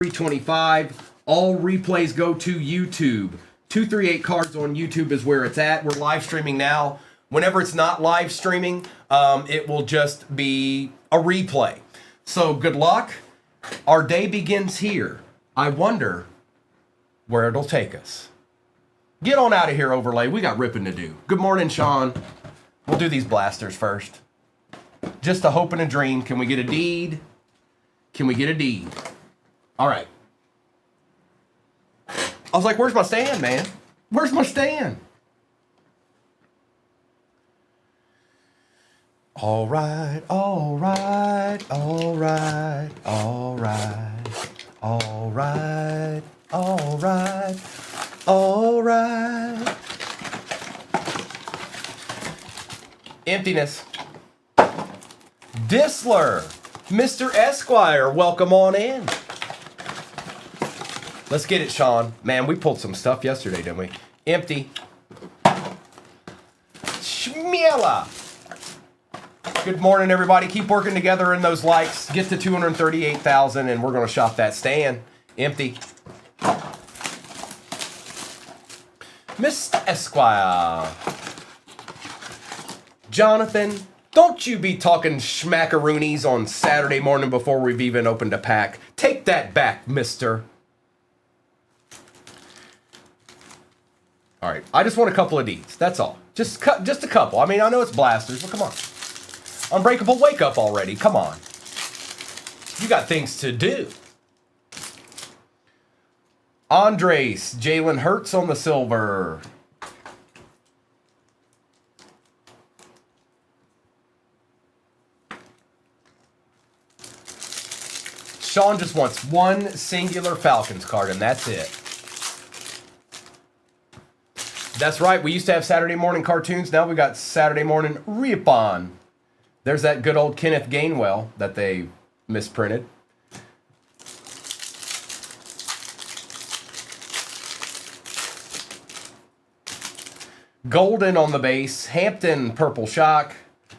325. All replays go to YouTube. 238 Cards on YouTube is where it's at. We're live streaming now. Whenever it's not live streaming, it will just be a replay. So good luck. Our day begins here. I wonder where it'll take us. Get on out of here, Overlay. We got ripping to do. Good morning, Sean. We'll do these blasters first. Just a hope and a dream. Can we get a deed? Can we get a deed? All right. I was like, where's my stand, man? Where's my stand? All right, all right, all right, all right, all right, all right, all right. Emptiness. Disler, Mr. Esquire, welcome on in. Let's get it, Sean. Man, we pulled some stuff yesterday, didn't we? Empty. Shmiela. Good morning, everybody. Keep working together in those likes. Get to 238,000, and we're going to shop that stand. Empty. Mr. Esquire. Jonathan, don't you be talking schmackaroonies on Saturday morning before we've even opened a pack. Take that back, mister. All right, I just want a couple of Ds. That's all. Just a couple. I mean, I know it's blasters, but come on. Unbreakable, wake up already. Come on. You got things to do. Andres, Jalen Hurts on the silver. Sean just wants one singular Falcons card, and that's it. That's right. We used to have Saturday morning cartoons. Now we got Saturday morning Ripon. There's that good old Kenneth Gainwell that they misprinted. Golden on the base. Hampton Purple Shock.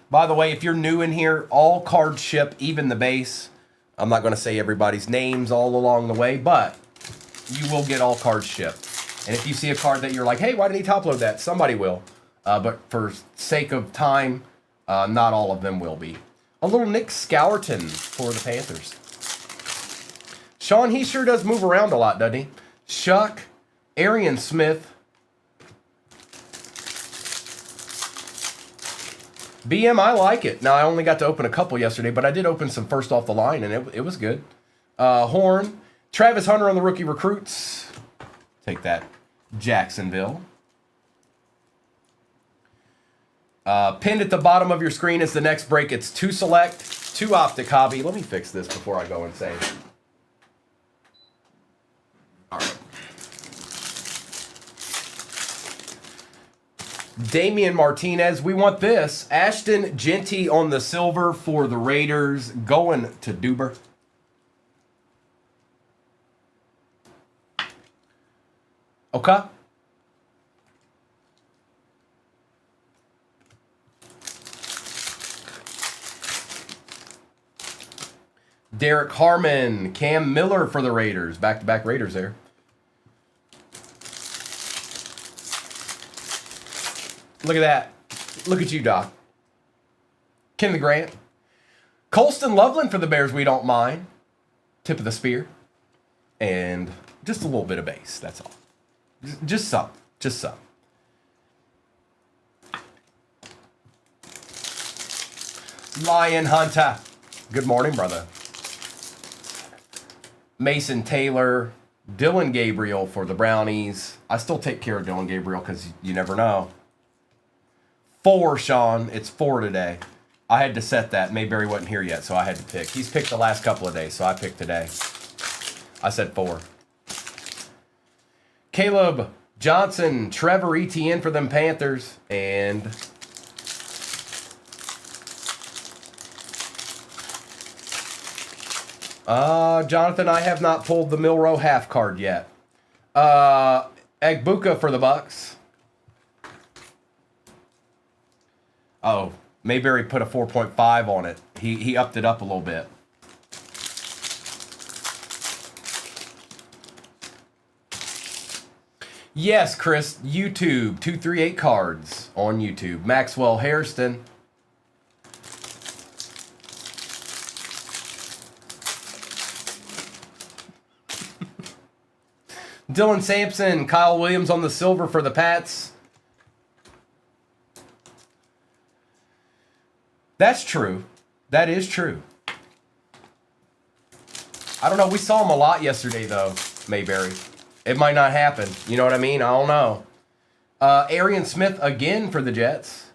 By the way, if you're new in here, all cards ship, even the base. I'm not going to say everybody's names all along the way, but you will get all cards shipped. And if you see a card that you're like, hey, why didn't he top load that? Somebody will. But for sake of time, not all of them will be. A little Nick Scourton for the Panthers. Sean, he sure does move around a lot, doesn't he? Shuck, Arian Smith. BM, I like it. Now, I only got to open a couple yesterday, but I did open some first off the line, and it was good. Horn, Travis Hunter on the rookie recruits. Take that, Jacksonville. Pinned at the bottom of your screen is the next break. It's 2 select, 2 optic hobby. Let me fix this before I go insane. All right. Damian Martinez, we want this. Ashton Genty on the silver for the Raiders, going to Duber. Okay. Derek Harmon, Cam Miller for the Raiders. Back-to-back Raiders there. Look at that. Look at you, Doc. Kennedy Grant. Colston Loveland for the Bears, we don't mind. Tip of the spear. And just a little bit of base, that's all. Just some. Just some. Lion Hunter. Good morning, brother. Mason Taylor. Dylan Gabriel for the Brownies. I still take care of Dylan Gabriel because you never know. 4, Sean. It's 4 today. I had to set that. Mayberry wasn't here yet, so I had to pick. He's picked the last couple of days, so I picked today. I said 4. Caleb Johnson, Trevor Etienne for them Panthers, and Jonathan, I have not pulled the Milrow half card yet. Agbuka for the Bucks. Oh, Mayberry put a 4.5 on it. He upped it up a little bit. Yes, Chris, YouTube, 238 cards on YouTube. Maxwell Hairston. Dylan Sampson, Kyle Williams on the silver for the Pats. That's true. That is true. I don't know. We saw him a lot yesterday, though, Mayberry. It might not happen. You know what I mean? I don't know. Arian Smith again for the Jets.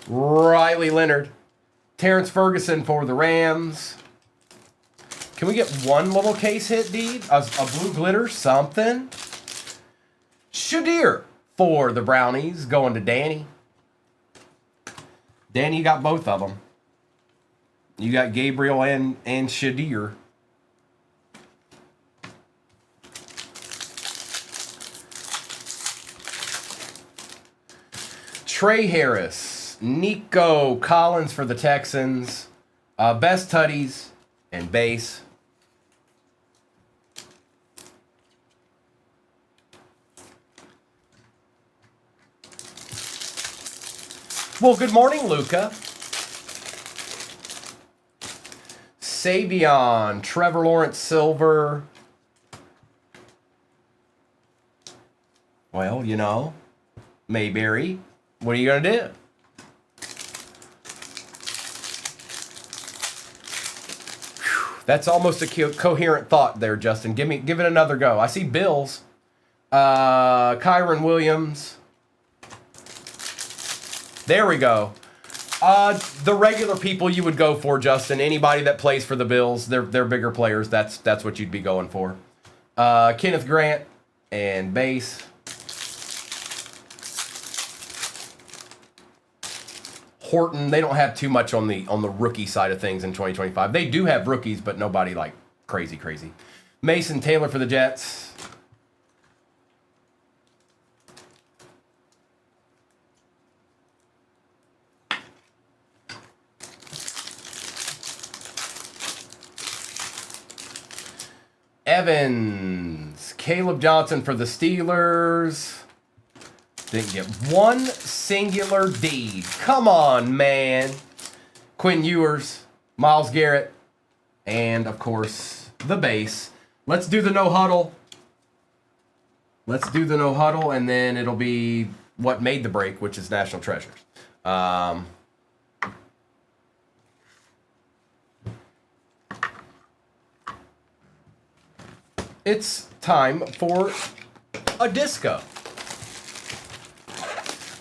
Riley Leonard. Terrence Ferguson for the Rams. Can we get one little case hit, Deed? A blue glitter, something. Shadir for the Brownies, going to Danny. Danny, you got both of them. You got Gabriel and Shadir. Trey Harris, Nico Collins for the Texans, Best Tutties, and Base. Well, good morning, Luca. Savion, Trevor Lawrence Silver. Well, you know, Mayberry, what are you going to do? That's almost a coherent thought there, Justin. Give it another go. I see Bills. Kyron Williams. There we go. The regular people you would go for, Justin. Anybody that plays for the Bills, they're bigger players. That's what you'd be going for. Kenneth Grant and Base. Horton, they don't have too much on the rookie side of things in 2025. They do have rookies, but nobody like crazy. Mason Taylor for the Jets. Evans, Caleb Johnson for the Steelers. Didn't get one singular deed. Come on, man. Quinn Ewers, Myles Garrett, and, of course, the base. Let's do the no huddle. And then it'll be what made the break, which is National Treasures. It's time for a disco.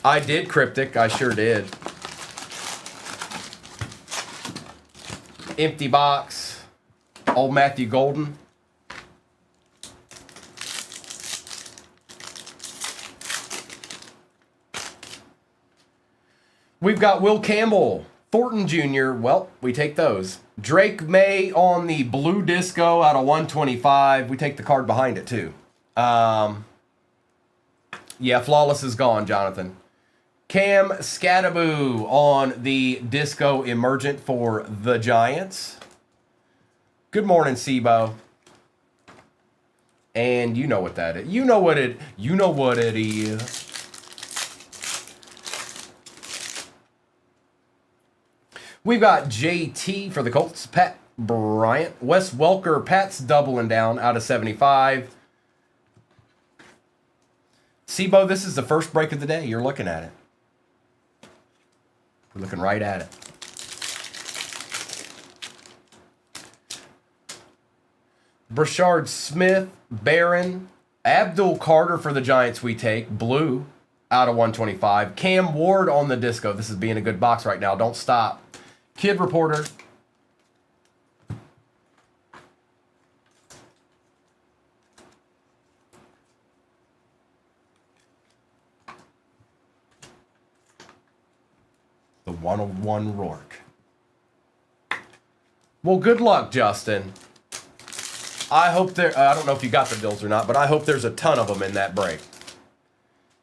I did cryptic, I sure did. Empty box, old Matthew Golden. We've got Will Campbell, Thornton Jr., well, we take those. Drake May on the blue disco out of 125. We take the card behind it, too. Yeah, Flawless is gone, Jonathan. Cam Scattaboo on the disco emergent for the Giants. Good morning, Sibo. And you know what that is. You know what it is. We've got JT for the Colts, Pat Bryant, Wes Welker, Pat's doubling down out of 75. Sibo, this is the first break of the day. You're looking at it. We're looking right at it. Brashard Smith, Barron, Abdul Carter for the Giants we take, blue out of 125. Cam Ward on the disco. This is being a good box right now. Don't stop. Kid Reporter. The 101 Rourke. Well, good luck, Justin. I hope I don't know if you got the Bills or not, but I hope there's a ton of them in that break.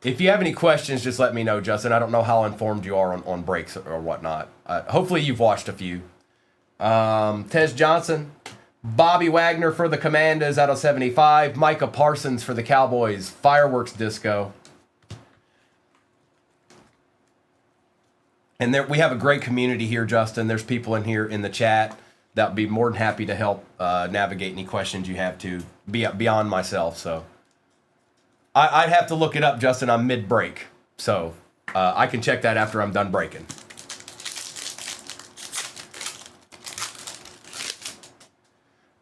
If you have any questions, just let me know, Justin. I don't know how informed you are on breaks or whatnot. Hopefully you've watched a few. Tez Johnson. Bobby Wagner for the Commanders out of 75. Micah Parsons for the Cowboys. Fireworks Disco. And there, we have a great community here, Justin. There's people in here in the chat that would be more than happy to help navigate any questions you have to beyond myself. So I'd have to look it up, Justin. I'm mid-break. So I can check that after I'm done breaking.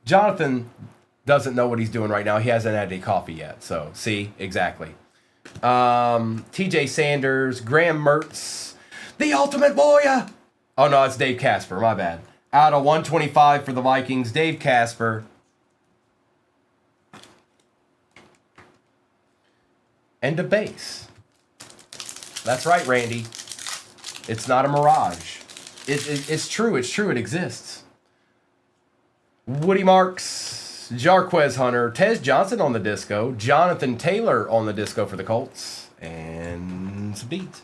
Jonathan doesn't know what he's doing right now. He hasn't had any coffee yet. So, see? Exactly. TJ Sanders, Graham Mertz, the Ultimate Warrior. Oh, no, it's Dave Casper. My bad. Out of 125 for the Vikings, Dave Casper. And a base. That's right, Randy. It's not a mirage. It's true. It's true. It exists. Woody Marks, Jarquez Hunter, Tez Johnson on the disco, Jonathan Taylor on the disco for the Colts, and some deeds.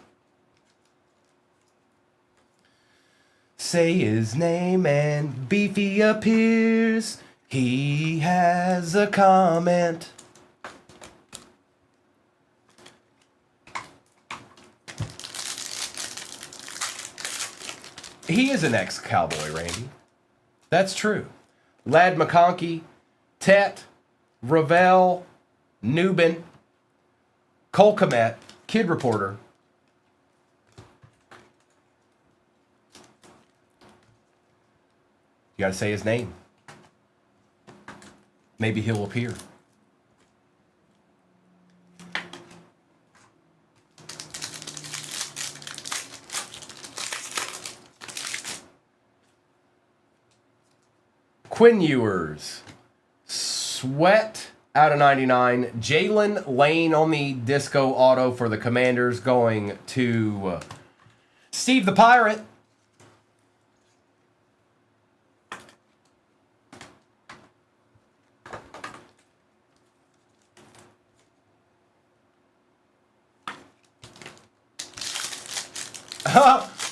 Say his name and Beefy appears. He has a comment. He is an ex-Cowboy, Randy. That's true. Lad McConkey, Tet, Ravel, Newbin, Cole Komet, Kid Reporter. You gotta say his name. Maybe he'll appear. Quinn Ewers, Sweat out of 99, Jalen Lane on the disco auto for the Commanders, going to Steve the Pirate.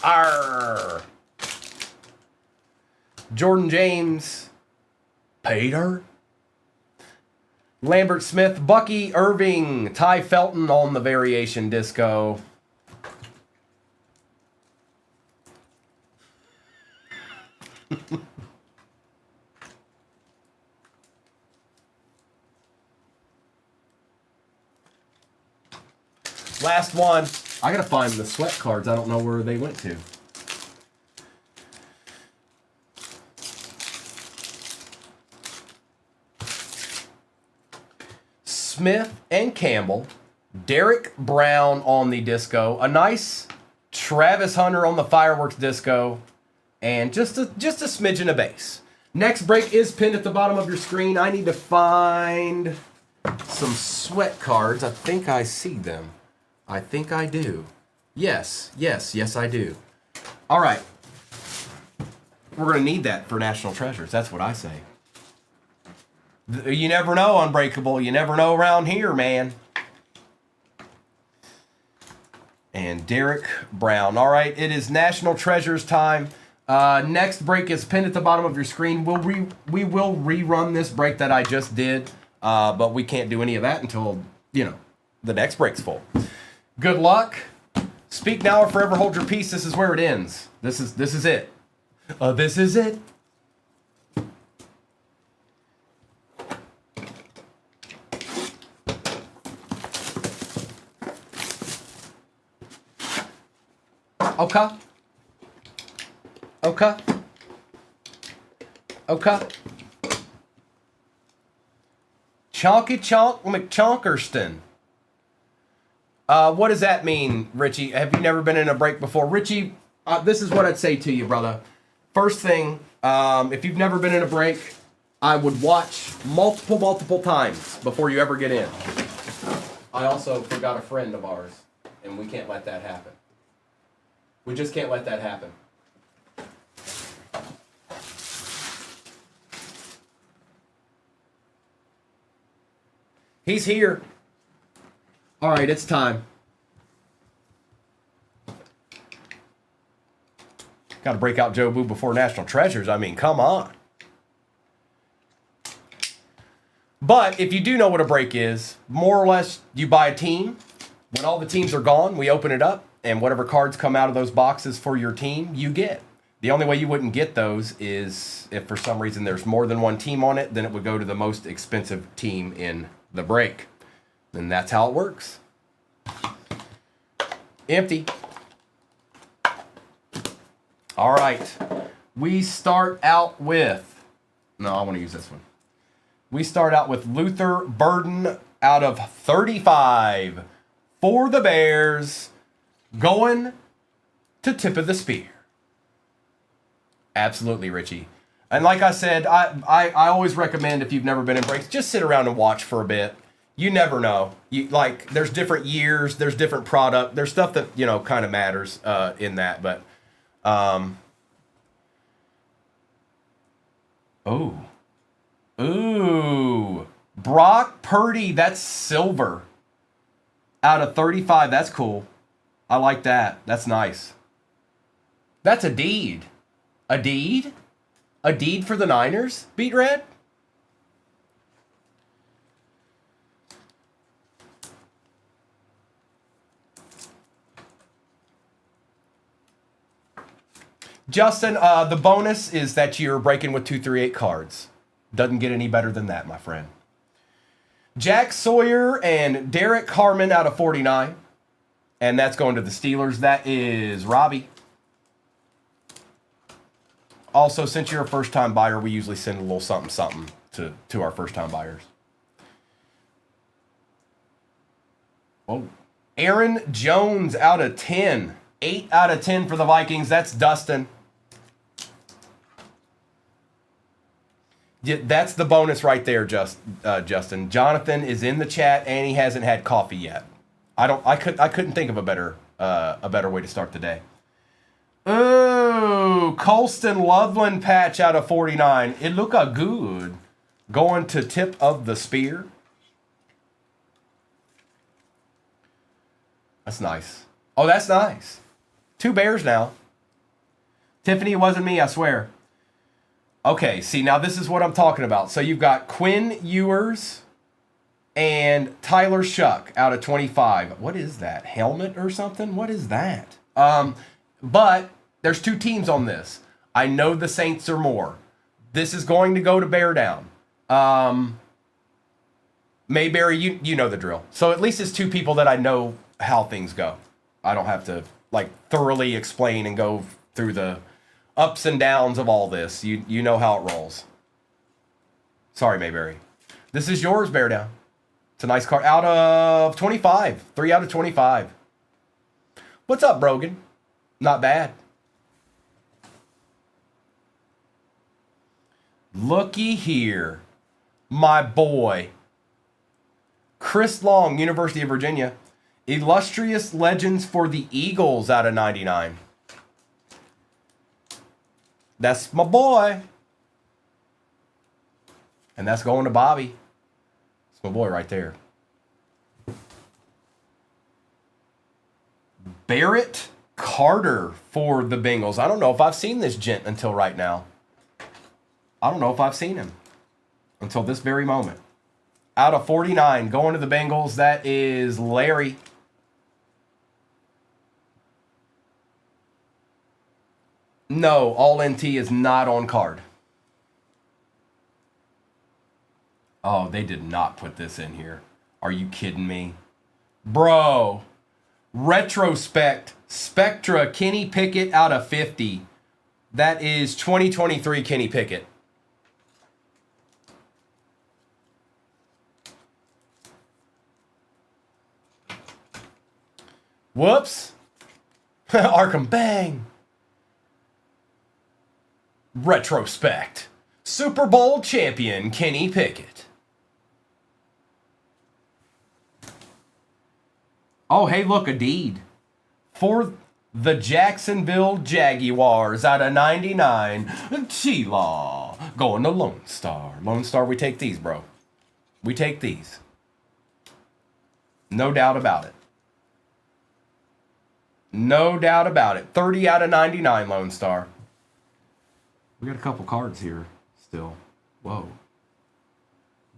Arr. Jordan James, Peter, Lambert Smith, Bucky Irving, Ty Felton on the variation disco. Last one. I gotta find the sweat cards. I don't know where they went to. Smith and Campbell, Derek Brown on the disco, a nice Travis Hunter on the fireworks disco, and just a smidgen of base. Next break is pinned at the bottom of your screen. I need to find some sweat cards. I think I see them. I think I do. Yes, I do. All right. We're going to need that for National Treasures. That's what I say. You never know, Unbreakable. You never know around here, man. And Derek Brown. All right, it is National Treasures time. Next break is pinned at the bottom of your screen. We will rerun this break that I just did, but we can't do any of that until, the next break's full. Good luck. Speak now or forever hold your peace. This is where it ends. This is it. This is it. Okay. Chonky Chonk McChonkerston. What does that mean, Richie? Have you never been in a break before? Richie, this is what I'd say to you, brother. First thing, if you've never been in a break, I would watch multiple times before you ever get in. I also forgot a friend of ours, and we can't let that happen. We just can't let that happen. He's here. All right, it's time. Got to break out Joe Boo before National Treasures. I mean, come on. But if you do know what a break is, more or less you buy a team. When all the teams are gone, we open it up, and whatever cards come out of those boxes for your team, you get. The only way you wouldn't get those is if for some reason there's more than one team on it, then it would go to the most expensive team in the break. And that's how it works. Empty. All right. We start out with... No, I want to use this one. We start out with Luther Burden out of 35 for the Bears, going to tip of the spear. Absolutely, Richie. And like I said, I always recommend, if you've never been in breaks, just sit around and watch for a bit. You never know. There's different years, there's different product, there's stuff that, kind of matters in that. But, Ooh. Brock Purdy, that's silver. Out of 35, that's cool. I like that. That's nice. That's a deed. A deed? A deed for the Niners? Beat Red? Justin, the bonus is that you're breaking with 238 cards. Doesn't get any better than that, my friend. Jack Sawyer and Derek Harmon out of 49. And that's going to the Steelers. That is Robbie. Also, since you're a first-time buyer, we usually send a little something to our first-time buyers. Oh, Aaron Jones out of 10. 8 out of 10 for the Vikings. That's Dustin. Yeah, that's the bonus right there, Justin. Jonathan is in the chat and he hasn't had coffee yet. I couldn't think of a better way to start the day. Ooh, Colston Loveland patch out of 49. It look a good. Going to tip of the spear. That's nice. Oh, that's nice. 2 Bears now. Tiffany, it wasn't me, I swear. Okay, see, now this is what I'm talking about. So you've got Quinn Ewers and Tyler Shuck out of 25. What is that? Helmet or something? What is that? But there's 2 teams on this. I know the Saints are more. This is going to go to Bear Down. Mayberry, you know the drill. So at least it's 2 people that I know how things go. I don't have to thoroughly explain and go through the ups and downs of all this. You know how it rolls. Sorry, Mayberry. This is yours, Bear Down. It's a nice card. Out of 25. 3 out of 25. What's up, Brogan? Not bad. Looky here. My boy. Chris Long, University of Virginia. Illustrious Legends for the Eagles out of 99. That's my boy. And that's going to Bobby. It's my boy right there. Barrett Carter for the Bengals. I don't know if I've seen this gent until right now. I don't know if I've seen him until this very moment. Out of 49, going to the Bengals, that is Larry. No, all NT is not on card. Oh, they did not put this in here. Are you kidding me? Bro. Retrospect. Spectra. Kenny Pickett out of 50. That is 2023 Kenny Pickett. Whoops. Arkham bang. Retrospect. Super Bowl champion Kenny Pickett. Oh, hey, look, a deed. For the Jacksonville Jaguars out of 99. T-Law. Going to Lone Star. Lone Star, we take these, bro. We take these. No doubt about it. No doubt about it. 30 out of 99, Lone Star. We got a couple cards here still. Whoa.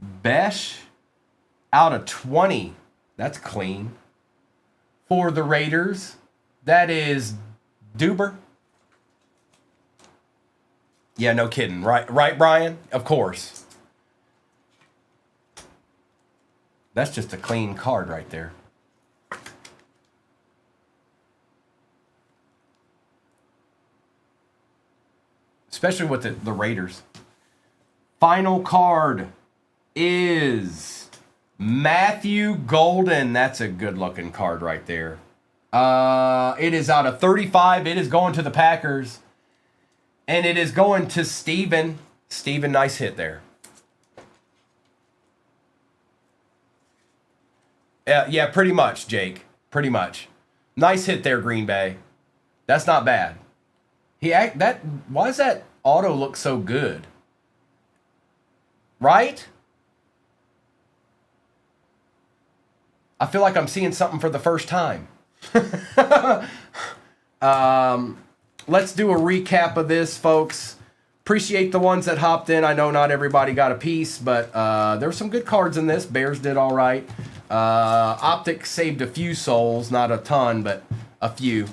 Besh out of 20. That's clean. For the Raiders, that is Duber. Yeah, no kidding. Right, Brian? Of course. That's just a clean card right there. Especially with the Raiders. Final card is Matthew Golden. That's a good looking card right there. It is out of 35. It is going to the Packers. And it is going to Steven. Steven, nice hit there. Yeah, pretty much, Jake. Pretty much. Nice hit there, Green Bay. That's not bad. Why does that auto look so good? Right? I feel like I'm seeing something for the first time. Let's do a recap of this, folks. Appreciate the ones that hopped in. I know not everybody got a piece, but there were some good cards in this. Bears did all right. Optic saved a few souls, not a ton, but a few.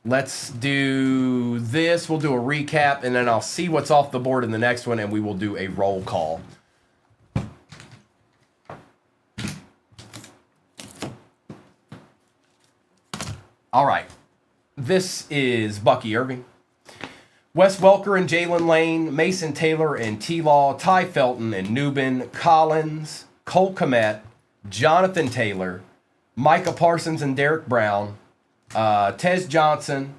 Let's do this. We'll do a recap, and then I'll see what's off the board in the next one, and we will do a roll call. All right. This is Bucky Irving, Wes Welker and Jalen Lane, Mason Taylor and T-Law, Ty Felton and Newbin, Collins, Cole Kmet, Jonathan Taylor, Micah Parsons and Derek Brown, Tez Johnson,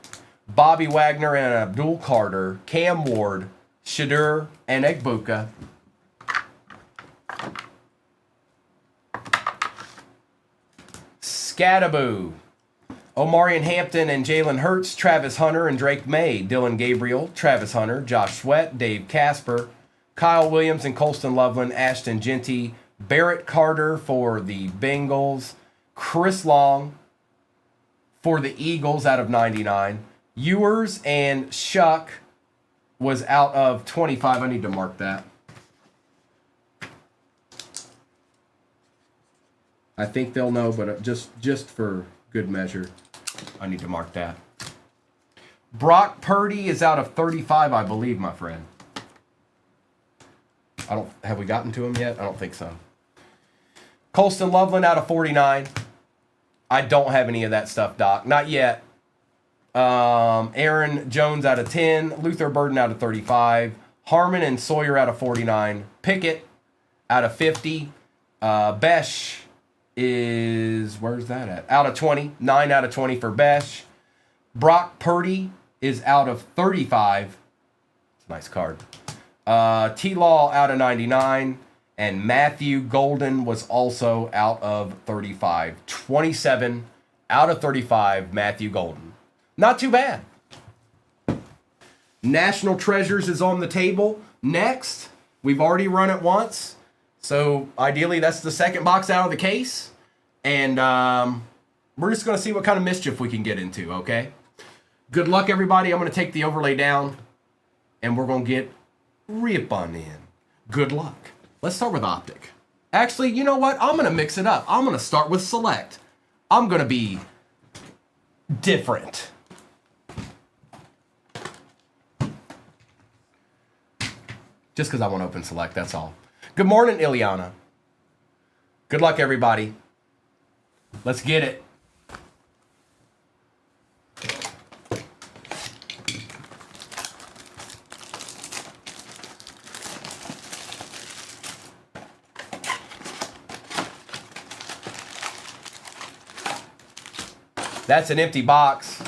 Bobby Wagner and Abdul Carter, Cam Ward, Shadur and Egbuka, Scattaboo, Omarion Hampton and Jalen Hurts, Travis Hunter and Drake May, Dylan Gabriel, Travis Hunter, Josh Sweat, Dave Casper, Kyle Williams and Colston Loveland, Ashton Genty, Barrett Carter for the Bengals, Chris Long for the Eagles out of 99, Ewers and Shuck was out of 25. I need to mark that. I think they'll know, but just for good measure, I need to mark that. Brock Purdy is out of 35, I believe, my friend. Have we gotten to him yet? I don't think so. Colston Loveland out of 49. I don't have any of that stuff, Doc. Not yet. Aaron Jones out of 10. Luther Burden out of 35. Harmon and Sawyer out of 49. Pickett out of 50. Besh is, where's that at? Out of 20. 9 out of 20 for Besh. Brock Purdy is out of 35. It's a nice card. T-Law out of 99. And Matthew Golden was also out of 35. 27 out of 35, Matthew Golden. Not too bad. National Treasures is on the table. Next, we've already run it once. So ideally, that's the second box out of the case. And we're just going to see what kind of mischief we can get into, okay? Good luck, everybody. I'm going to take the overlay down. And we're going to get ripping in. Good luck. Let's start with Optic. Actually, you know what? I'm going to mix it up. I'm going to start with Select. I'm going to be different. Just because I want to open Select, that's all. Good morning, Ileana. Good luck, everybody. Let's get it. That's an empty box.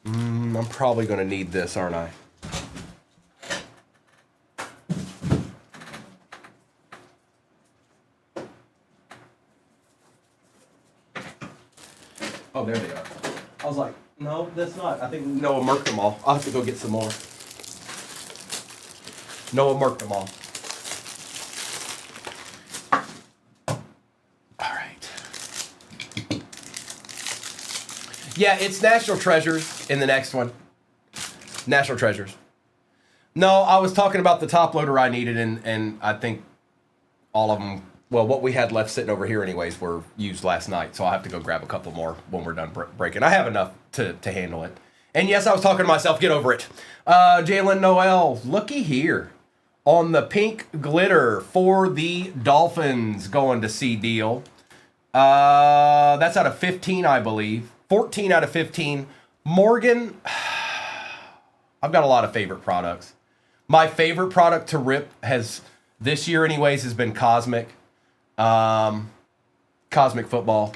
I'm probably going to need this, aren't I? Oh, there they are. I was like, no, that's not. I think Noah marked them all. I'll have to go get some more. Noah marked them all. Yeah, it's National Treasures in the next one. National Treasures. No, I was talking about the top loader I needed, and I think all of them, well, what we had left sitting over here anyways were used last night, so I'll have to go grab a couple more when we're done breaking. I have enough to handle it. And yes, I was talking to myself, get over it. Jalen Noel, looky here. On the pink glitter for the Dolphins going to see deal. That's out of 15, I believe. 14 out of 15. Morgan, I've got a lot of favorite products. My favorite product to rip has, this year anyways, has been Cosmic. Cosmic Football.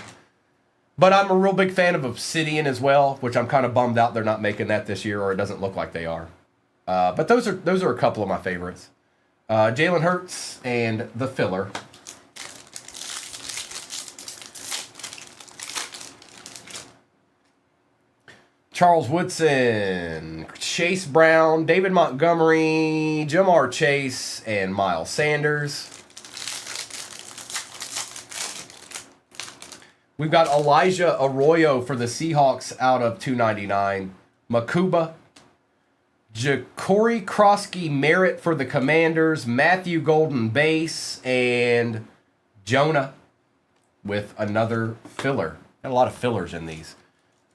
But I'm a real big fan of Obsidian as well, which I'm kind of bummed out they're not making that this year, or it doesn't look like they are. But those are a couple of my favorites. Jalen Hurts and the filler. Charles Woodson, Chase Brown, David Montgomery, Jamar Chase, and Miles Sanders. We've got Elijah Arroyo for the Seahawks out of 299. Makuba. Ja'Cory Krosky Merritt for the Commanders. Matthew Golden base. And Jonah with another filler. Got a lot of fillers in these.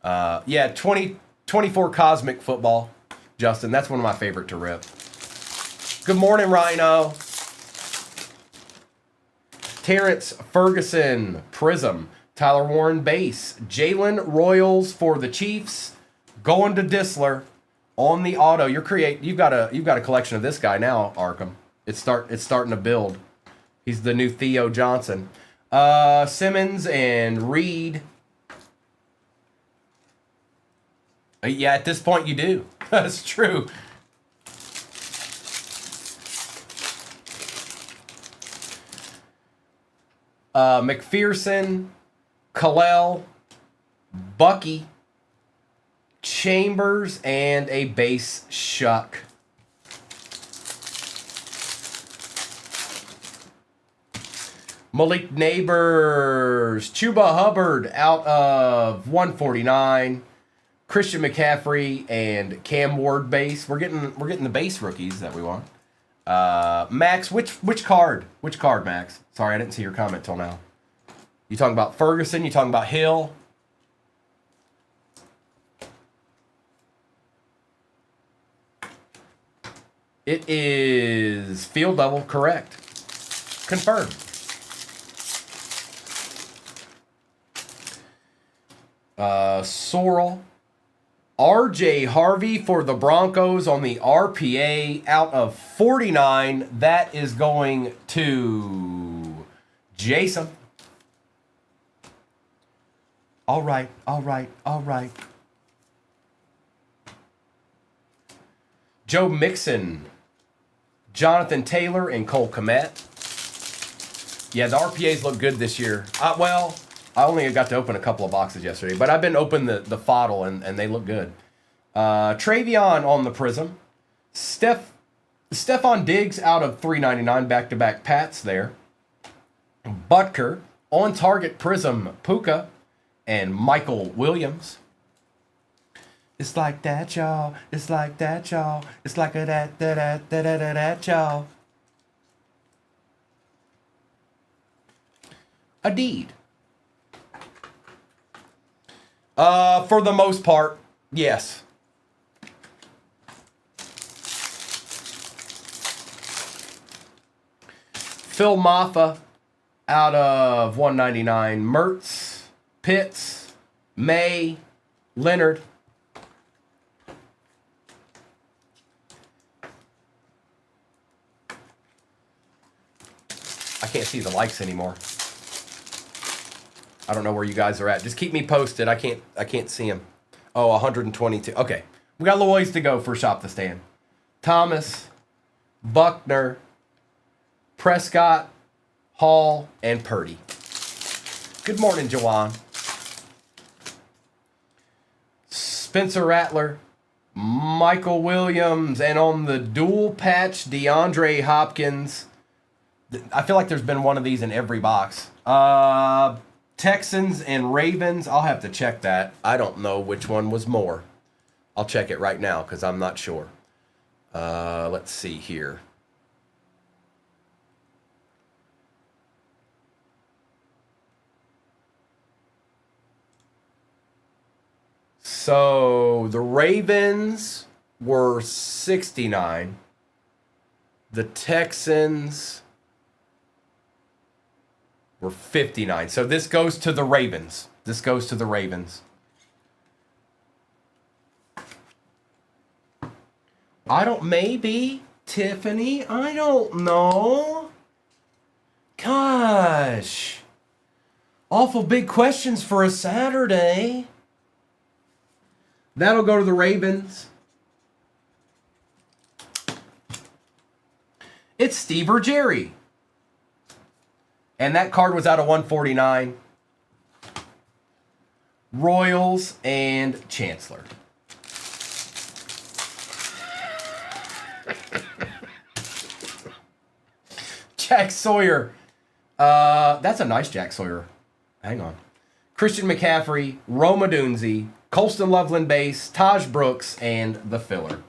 Yeah, 24 Cosmic Football. Justin, that's one of my favorite to rip. Good morning, Rhino. Terrence Ferguson, Prism. Tyler Warren, base. Jalen Royals for the Chiefs. Going to Disler on the auto. You've got a collection of this guy now, Arkham. It's starting to build. He's the new Theo Johnson. Simmons and Reed. Yeah, at this point you do. That's true. McPherson, Kalel, Bucky, Chambers, and a base Shuck. Malik Neighbors, Chuba Hubbard out of 149. Christian McCaffrey and Cam Ward base. We're getting the base rookies that we want. Max, which card? Which card, Max? Sorry, I didn't see your comment till now. You talking about Ferguson? You talking about Hill? It is field level, correct. Confirmed. Sorrel. RJ Harvey for the Broncos on the RPA out of 49. That is going to Jason. All right. Joe Mixon, Jonathan Taylor, and Cole Kmet. Yeah, the RPAs look good this year. I only got to open a couple of boxes yesterday, but I've been open the Foddle, and they look good. Travion on the Prism. Stephon Diggs out of 399, back-to-back Pats there. Butker, on target Prism, Puka, and Michael Williams. It's like that, y'all. It's like that, y'all. It's like a that, y'all. A deed. For the most part, yes. Phil Maffa out of 199. Mertz, Pitts, May, Leonard. I can't see the likes anymore. I don't know where you guys are at. Just keep me posted. I can't see them. Oh, 122. Okay. We got a little ways to go for Shop the Stand. Thomas, Buckner, Prescott, Hall, and Purdy. Good morning, Jawan. Spencer Rattler, Michael Williams, and on the dual patch, DeAndre Hopkins. I feel like there's been one of these in every box. Texans and Ravens. I'll have to check that. I don't know which one was more. I'll check it right now because I'm not sure. Let's see here. So the Ravens were 69. The Texans were 59. So this goes to the Ravens. This goes to the Ravens. Maybe Tiffany, I don't know. Gosh. Awful big questions for a Saturday. That'll go to the Ravens. It's Steve or Jerry. And that card was out of 149. Royals and Chancellor. Jack Sawyer. That's a nice Jack Sawyer. Hang on. Christian McCaffrey, Roma Dunze, Colston Loveland base, Taj Brooks, and the filler.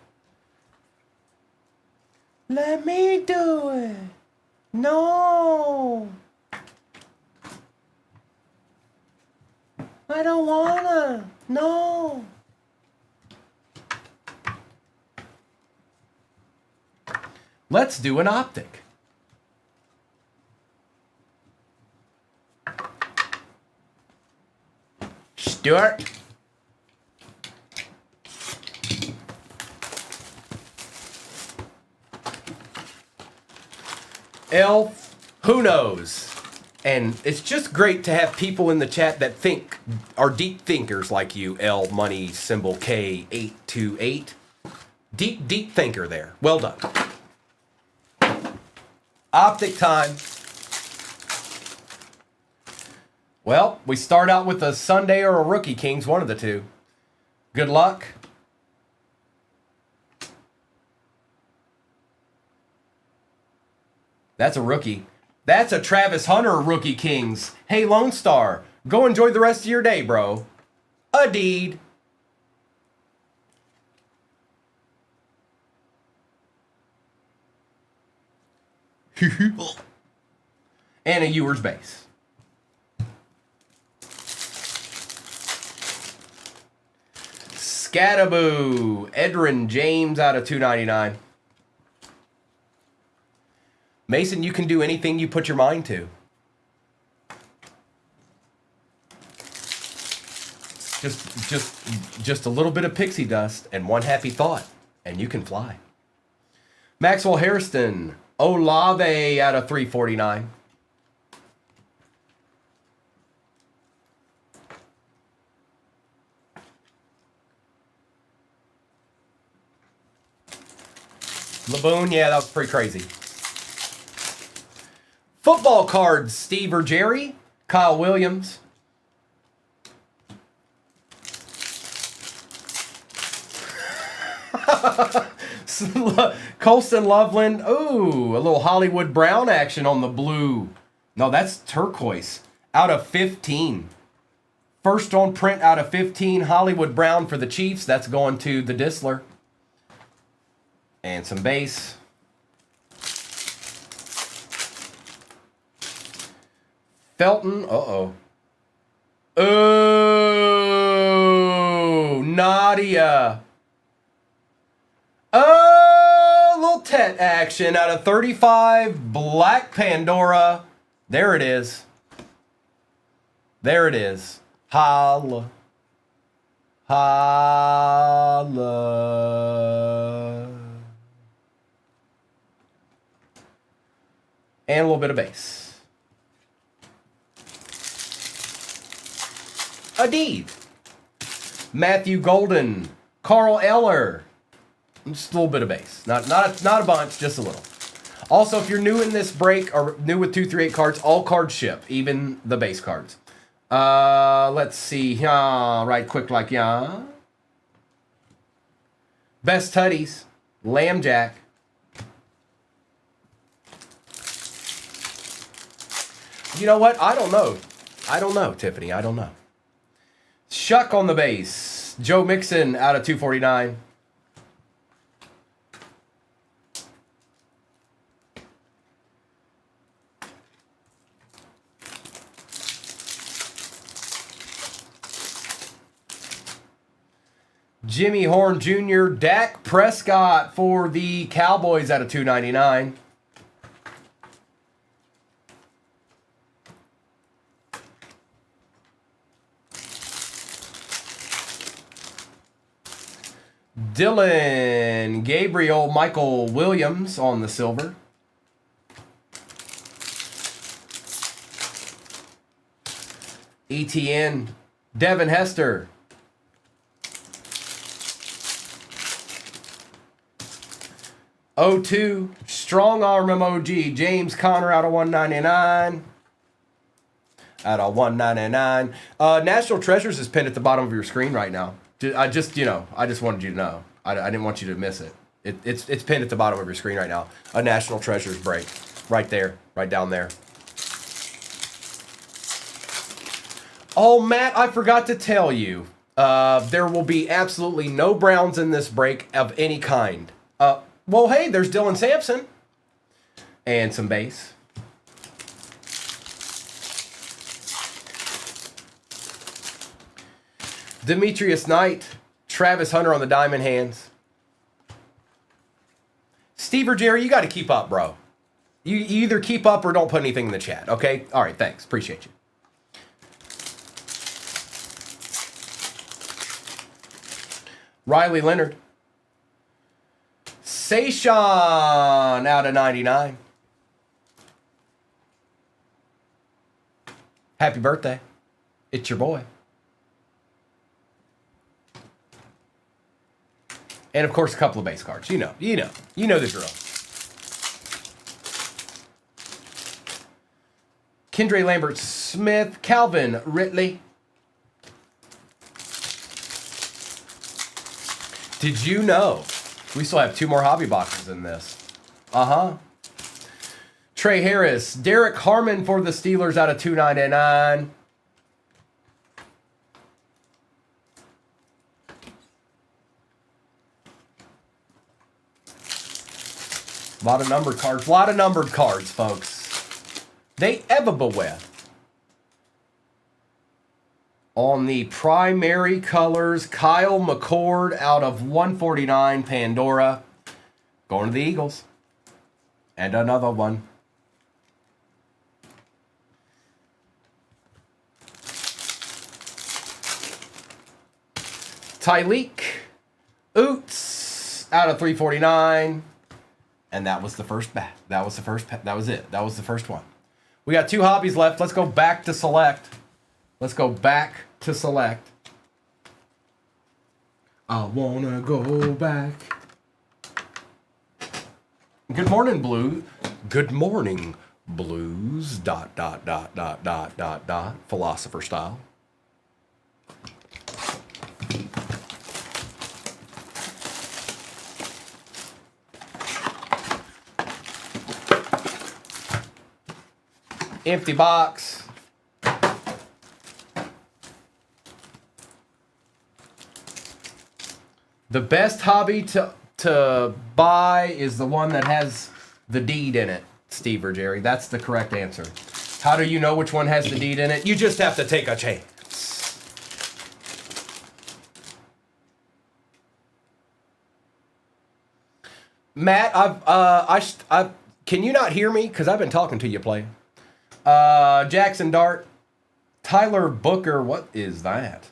Let me do it. No. I don't wanna. No. Let's do an optic. Stuart. Elf, who knows? And it's just great to have people in the chat that are deep thinkers like you, L Money symbol K828. Deep thinker there. Well done. Optic time. Well, we start out with a Sunday or a Rookie Kings, one of the two. Good luck. That's a rookie. That's a Travis Hunter Rookie Kings. Hey, Lone Star, go enjoy the rest of your day, bro. A deed. And a Ewers base. Scataboo. Edrin James out of 299. Mason, you can do anything you put your mind to. Just a little bit of pixie dust and one happy thought, and you can fly. Maxwell Hairston, Olave out of 349. Laboon, yeah, that was pretty crazy. Football cards, Steve or Jerry, Kyle Williams. Colston Loveland. Ooh, a little Hollywood Brown action on the blue. No, that's turquoise. Out of 15. First on print out of 15. Hollywood Brown for the Chiefs. That's going to the Disler. And some base. Felton. Uh-oh. Oh, Nadia. Oh, little Tet action out of 35. Black Pandora. There it is. There it is. Holla. Holla. And a little bit of base. A deed. Matthew Golden. Carl Eller. Just a little bit of base. Not a bunch, just a little. Also, if you're new in this break or new with 238 cards, all cards ship, even the base cards. Let's see. Right quick like yeah. Best Tutties. Lambjack. You know what? I don't know. I don't know, Tiffany. I don't know. Shuck on the base. Joe Mixon out of 249. Jimmy Horn Jr., Dak Prescott for the Cowboys out of 299. Dylan Gabriel Michael Williams on the silver. ETN Devin Hester. O2 Strong Arm emoji James Conner out of 199. Out of 199. National Treasures is pinned at the bottom of your screen right now. I just wanted you to know. I didn't want you to miss it. It's pinned at the bottom of your screen right now. A National Treasures break. Right there. Right down there. Oh, Matt, I forgot to tell you. There will be absolutely no Browns in this break of any kind. Well, hey, there's Dylan Sampson. And some base. Demetrius Knight, Travis Hunter on the diamond hands. Steve or Jerry, you got to keep up, bro. You either keep up or don't put anything in the chat, okay? All right, thanks. Appreciate you. Riley Leonard. Sayshawn out of 99. Happy birthday. It's your boy. And of course, a couple of base cards. You know the drill. Kendre Lambert Smith, Calvin Ridley. Did you know we still have 2 more hobby boxes in this? Trey Harris, Derek Harmon for the Steelers out of 299. A lot of numbered cards. A lot of numbered cards, folks. They everywhere. On the primary colors, Kyle McCord out of 149 Pandora. Going to the Eagles. And another one. Tyleek Oots out of 349. And that was the first bat. That was it. That was the first one. We got 2 hobbies left. Let's go back to select. I wanna go back. Good morning, Blue. Good morning, Blues. ... Philosopher style. Empty box. The best hobby to buy is the one that has the deed in it, Steve or Jerry. That's the correct answer. How do you know which one has the deed in it? You just have to take a chance. Matt, I've can you not hear me? Because I've been talking to you, play. Jackson Dart. Tyler Booker, what is that?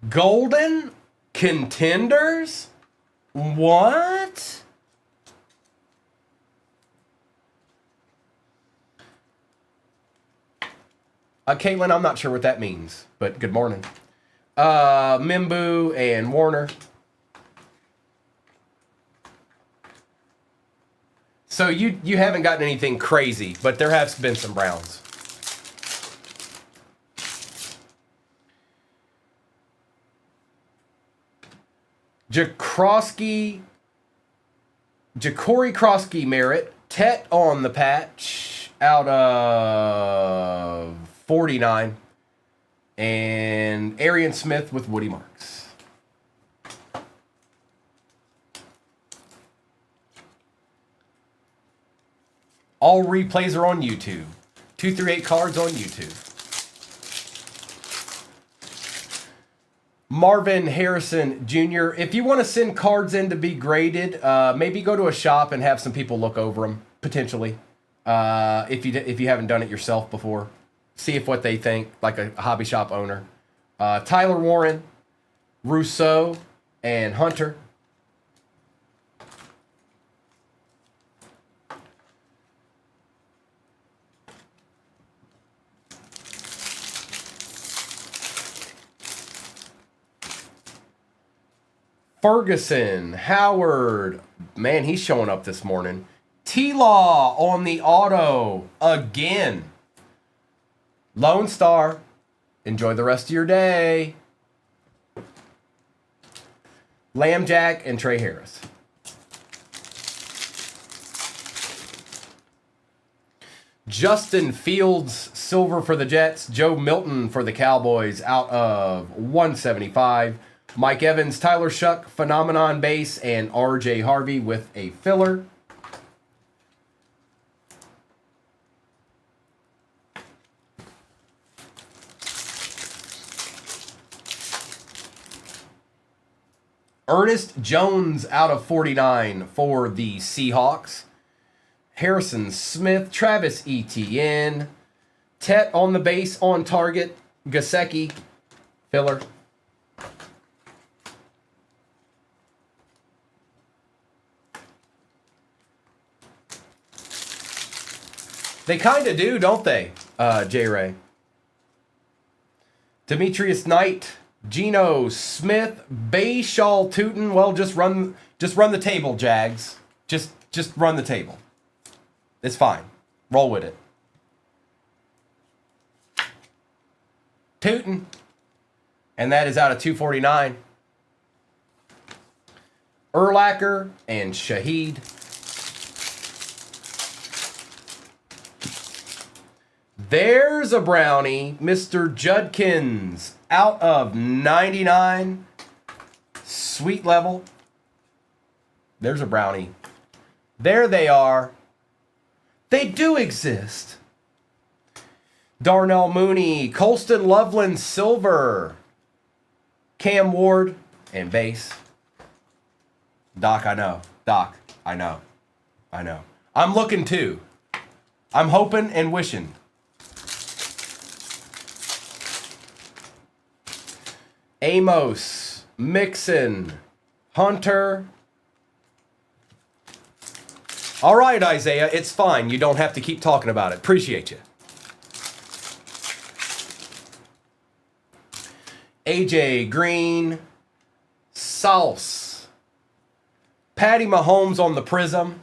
Golden Contenders? What? Caitlin, I'm not sure what that means, but good morning. Mimbu and Warner. So you haven't gotten anything crazy, but there have been some Browns. Jacory Krosky Merritt, Tet on the patch out of 49. And Arian Smith with Woody Marks. All replays are on YouTube. 238 cards on YouTube. Marvin Harrison Jr. If you want to send cards in to be graded, maybe go to a shop and have some people look over them, potentially. If you haven't done it yourself before. See if what they think, like a hobby shop owner. Tyler Warren, Rousseau, and Hunter. Ferguson, Howard, man, he's showing up this morning. T-Law on the auto again. Lone Star, enjoy the rest of your day. Lambjack and Trey Harris. Justin Fields, silver for the Jets. Joe Milton for the Cowboys out of 175. Mike Evans, Tyler Shuck, Phenomenon base, and R.J. Harvey with a filler. Ernest Jones out of 49 for the Seahawks. Harrison Smith, Travis Etienne, Tet on the base on target, Gasecki, filler. They kind of do, don't they, J-Ray? Demetrius Knight, Geno Smith, Bayshaw Tootin. Well, just run the table, Jags. Just run the table. It's fine. Roll with it. Tootin. And that is out of 249. Urlacher and Shaheed. There's a brownie, Mr. Judkins, out of 99. Sweet level. There's a brownie. There they are. They do exist. Darnell Mooney, Colston Loveland, silver. Cam Ward, and base. Doc, I know. Doc, I know. I know. I'm looking too. I'm hoping and wishing. Amos, Mixon, Hunter. All right, Isaiah, it's fine. You don't have to keep talking about it. Appreciate you. AJ Green, Sauce, Patty Mahomes on the Prism.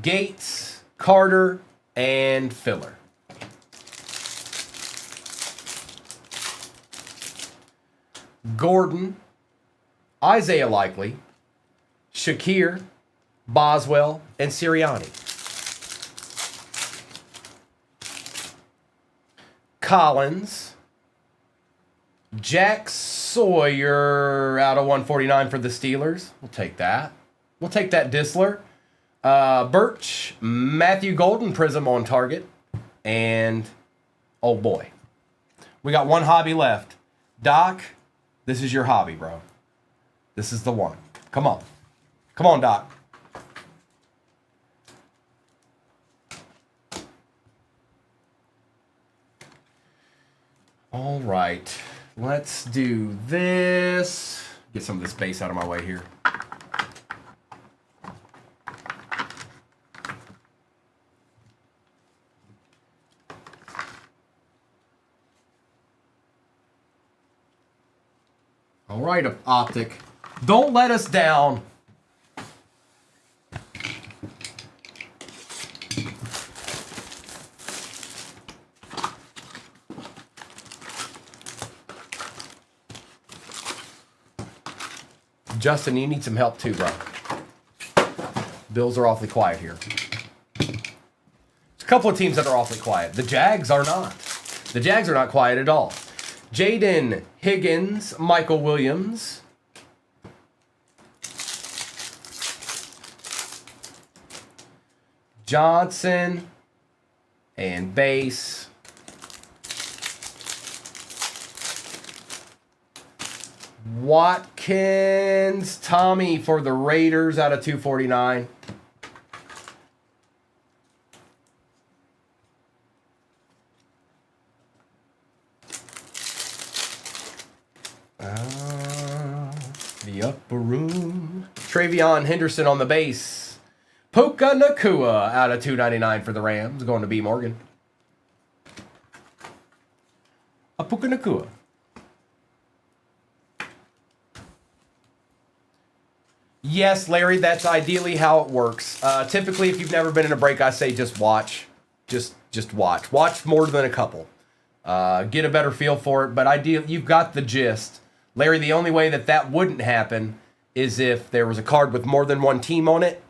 Gates, Carter, and filler. Gordon, Isaiah Likely, Shakir, Boswell, and Sirianni. Collins, Jack Sawyer out of 149 for the Steelers. We'll take that. We'll take that Disler. Birch, Matthew Golden Prism on target. And, oh boy. We got one hobby left. Doc, this is your hobby, bro. This is the one. Come on. Come on, Doc. All right. Let's do this. Get some of this base out of my way here. All right, Optic. Don't let us down. Justin, you need some help too, bro. Bills are awfully quiet here. There's a couple of teams that are awfully quiet. The Jags are not. The Jags are not quiet at all. Jaden Higgins, Michael Williams. Johnson and base. Watkins, Tommy for the Raiders out of 249. The upper room. Travion Henderson on the base. Puka Nakua out of 299 for the Rams, going to B. Morgan. A Puka Nakua. Yes, Larry, that's ideally how it works. Typically, if you've never been in a break, I say just watch. Just watch. Watch more than a couple. Get a better feel for it. But ideally, you've got the gist. Larry, the only way that wouldn't happen is if there was a card with more than one team on it.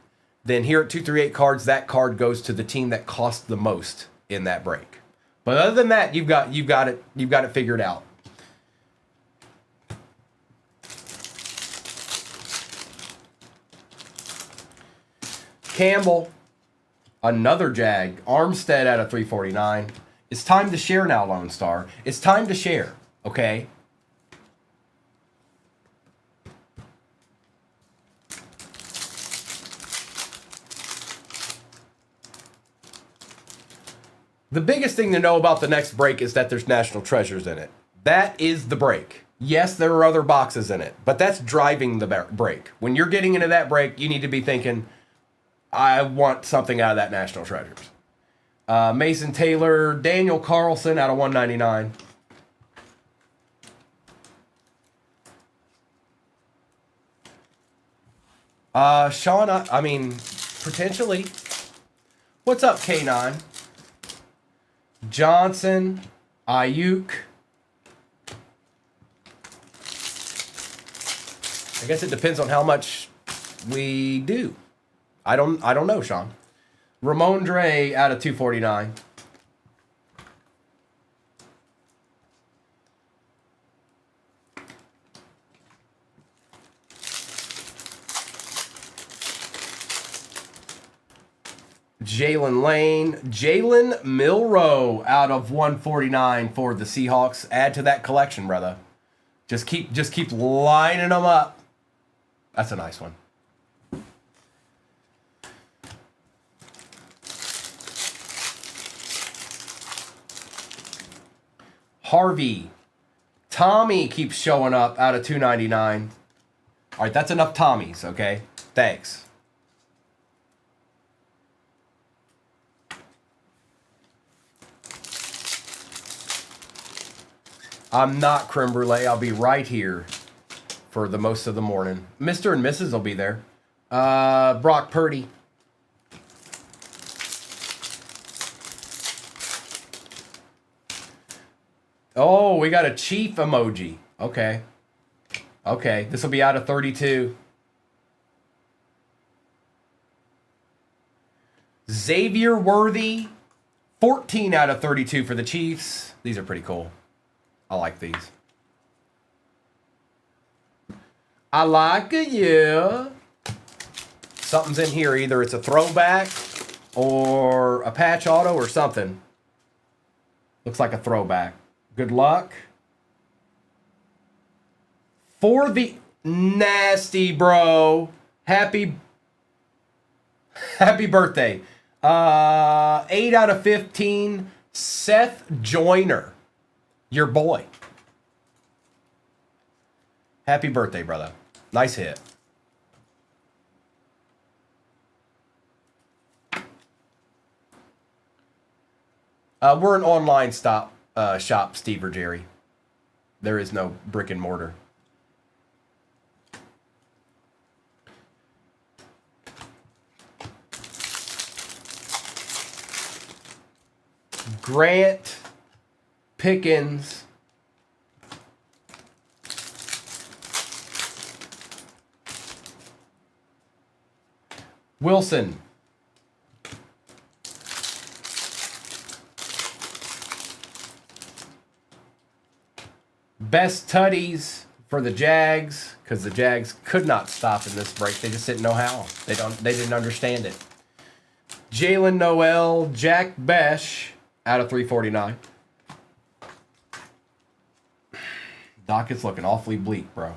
Then here at 238 cards, that card goes to the team that cost the most in that break. But other than that, you've got it figured out. Campbell, another Jag. Armstead out of 349. It's time to share now, Lone Star. It's time to share, okay? The biggest thing to know about the next break is that there's national treasures in it. That is the break. Yes, there are other boxes in it, but that's driving the break. When you're getting into that break, you need to be thinking, I want something out of that national treasures. Mason Taylor, Daniel Carlson out of 199. Sean, I mean, potentially. What's up, K9? Johnson, Ayuk. I guess it depends on how much we do. I don't know, Sean. Ramon Dre out of 249. Jalen Lane, Jalen Milroe out of 149 for the Seahawks. Add to that collection, brother. Just keep lining them up. That's a nice one. Harvey. Tommy keeps showing up out of 299. All right, that's enough Tommies, okay? Thanks. I'm not creme brulee. I'll be right here for the most of the morning. Mr. and Mrs. will be there. Brock Purdy. Oh, we got a Chief emoji. Okay. Okay, this will be out of 32. Xavier Worthy. 14 out of 32 for the Chiefs. These are pretty cool. I like these. I like it, yeah. Something's in here. Either it's a throwback or a patch auto or something. Looks like a throwback. Good luck. For the nasty, bro. Happy birthday. 8 out of 15. Seth Joyner. Your boy. Happy birthday, brother. Nice hit. We're an online shop, Steve or Jerry. There is no brick and mortar. Grant Pickens. Wilson. Best tutties for the Jags, because the Jags could not stop in this break. They just didn't know how. They didn't understand it. Jalen Noel, Jack Besh out of 349. Doc, it's looking awfully bleak, bro.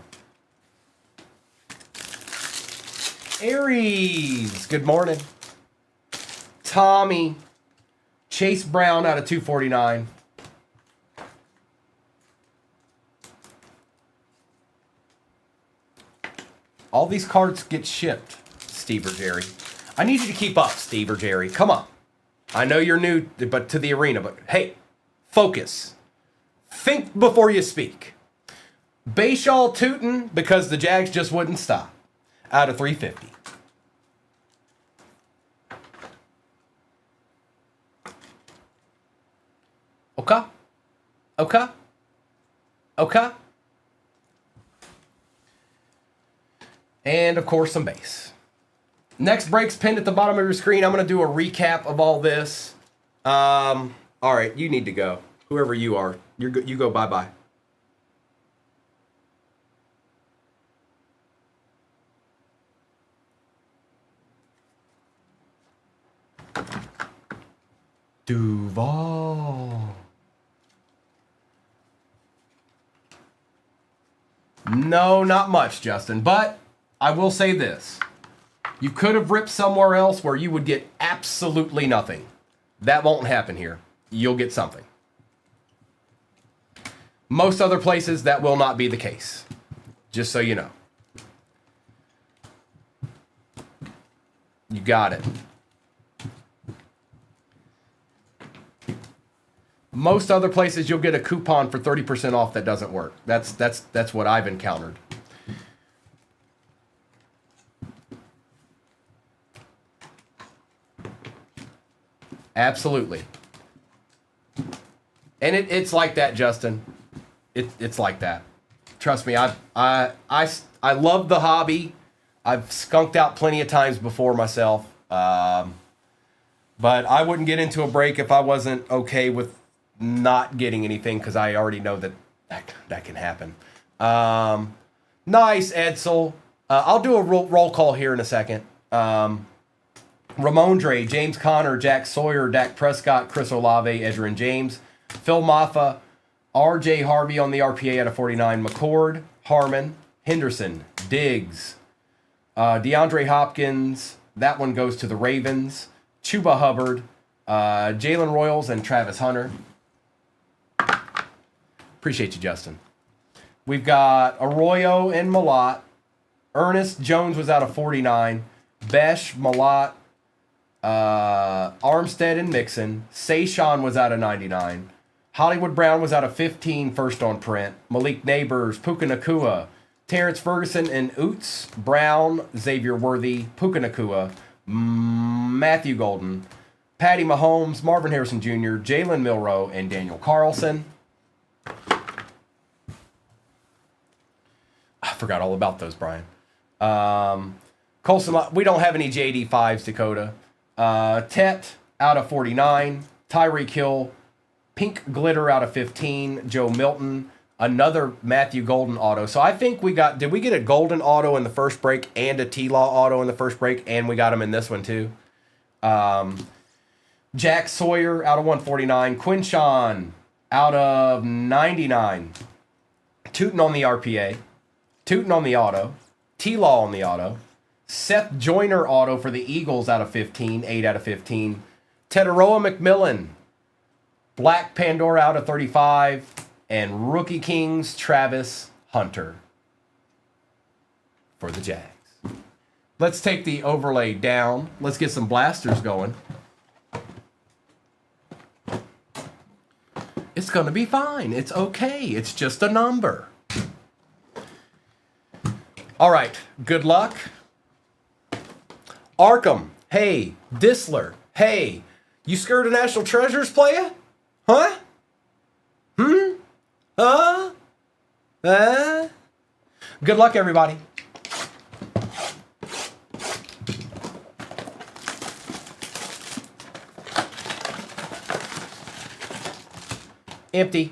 Aries, good morning. Tommy, Chase Brown out of 249. All these cards get shipped, Steve or Jerry. I need you to keep up, Steve or Jerry. Come on. I know you're new to the arena, but hey, focus. Think before you speak. Bashaw tootin' because the Jags just wouldn't stop. Out of 350. Okay. Okay. Okay. And of course, some base. Next break's pinned at the bottom of your screen. I'm going to do a recap of all this. All right, you need to go. Whoever you are, you go bye-bye. Duval. No, not much, Justin. But I will say this. You could have ripped somewhere else where you would get absolutely nothing. That won't happen here. You'll get something. Most other places, that will not be the case. Just so you know. You got it. Most other places, you'll get a coupon for 30% off that doesn't work. That's what I've encountered. Absolutely. And it's like that, Justin. It's like that. Trust me, I love the hobby. I've skunked out plenty of times before myself. But I wouldn't get into a break if I wasn't okay with not getting anything, because I already know that can happen. Nice, Edsel. I'll do a roll call here in a second. Ramondre, James Conner, Jack Sawyer, Dak Prescott, Chris Olave, Edgerrin James, Phil Maffa, R.J. Harvey on the RPA out of 49, McCord, Harmon, Henderson, Diggs, DeAndre Hopkins, that one goes to the Ravens, Chuba Hubbard, Jalen Royals, and Travis Hunter. Appreciate you, Justin. We've got Arroyo and Malott. Ernest Jones was out of 49. Besh, Malott, Armstead and Mixon. Sayshawn was out of 99. Hollywood Brown was out of 15, first on print. Malik Neighbors, Puka Nacua, Terrence Ferguson and Oots, Brown, Xavier Worthy, Puka Nacua, Matthew Golden, Patty Mahomes, Marvin Harrison Jr., Jalen Milroe, and Daniel Carlson. I forgot all about those, Brian. Colson, we don't have any JD5s, Dakota. Tet out of 49. Tyreek Hill, Pink Glitter out of 15. Joe Milton, another Matthew Golden auto. So I think did we get a Golden auto in the first break and a T-Law auto in the first break, and we got him in this one too? Jack Sawyer out of 149. Quinshawn out of 99. Tootin on the RPA. Tootin on the auto. T-Law on the auto. Seth Joyner auto for the Eagles out of 15. 8 out of 15. Teteroa McMillan. Black Pandora out of 35. And Rookie Kings Travis Hunter for the Jags. Let's take the overlay down. Let's get some blasters going. It's going to be fine. It's okay. It's just a number. All right. Good luck. Arkham. Hey. Disler. Hey. You scared of National Treasures, playa? Huh? Good luck, everybody. Empty.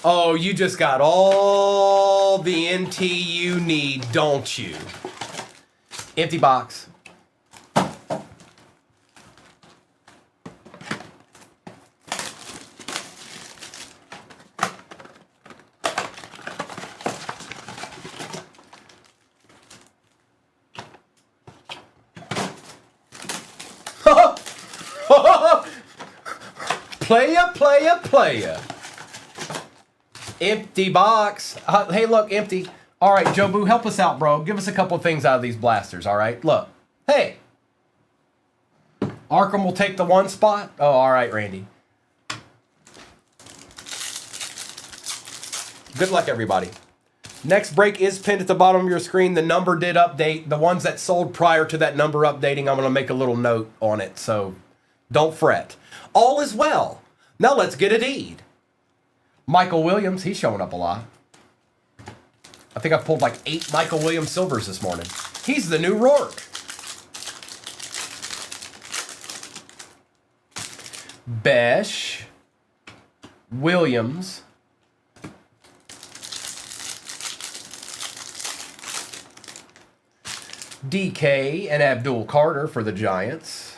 Oh, you just got all the NT you need, don't you? Empty box. Playa, playa, playa. Empty box. Hey, look, empty. All right, Jobu, help us out, bro. Give us a couple things out of these blasters, all right? Look. Hey. Arkham will take the one spot. Oh, all right, Randy. Good luck, everybody. Next break is pinned at the bottom of your screen. The number did update. The ones that sold prior to that number updating, I'm going to make a little note on it, so don't fret. All is well. Now let's get a deed. Michael Williams, he's showing up a lot. I think I've pulled like 8 Michael Williams silvers this morning. He's the new Rourke. Besh. Williams. DK and Abdul Carter for the Giants.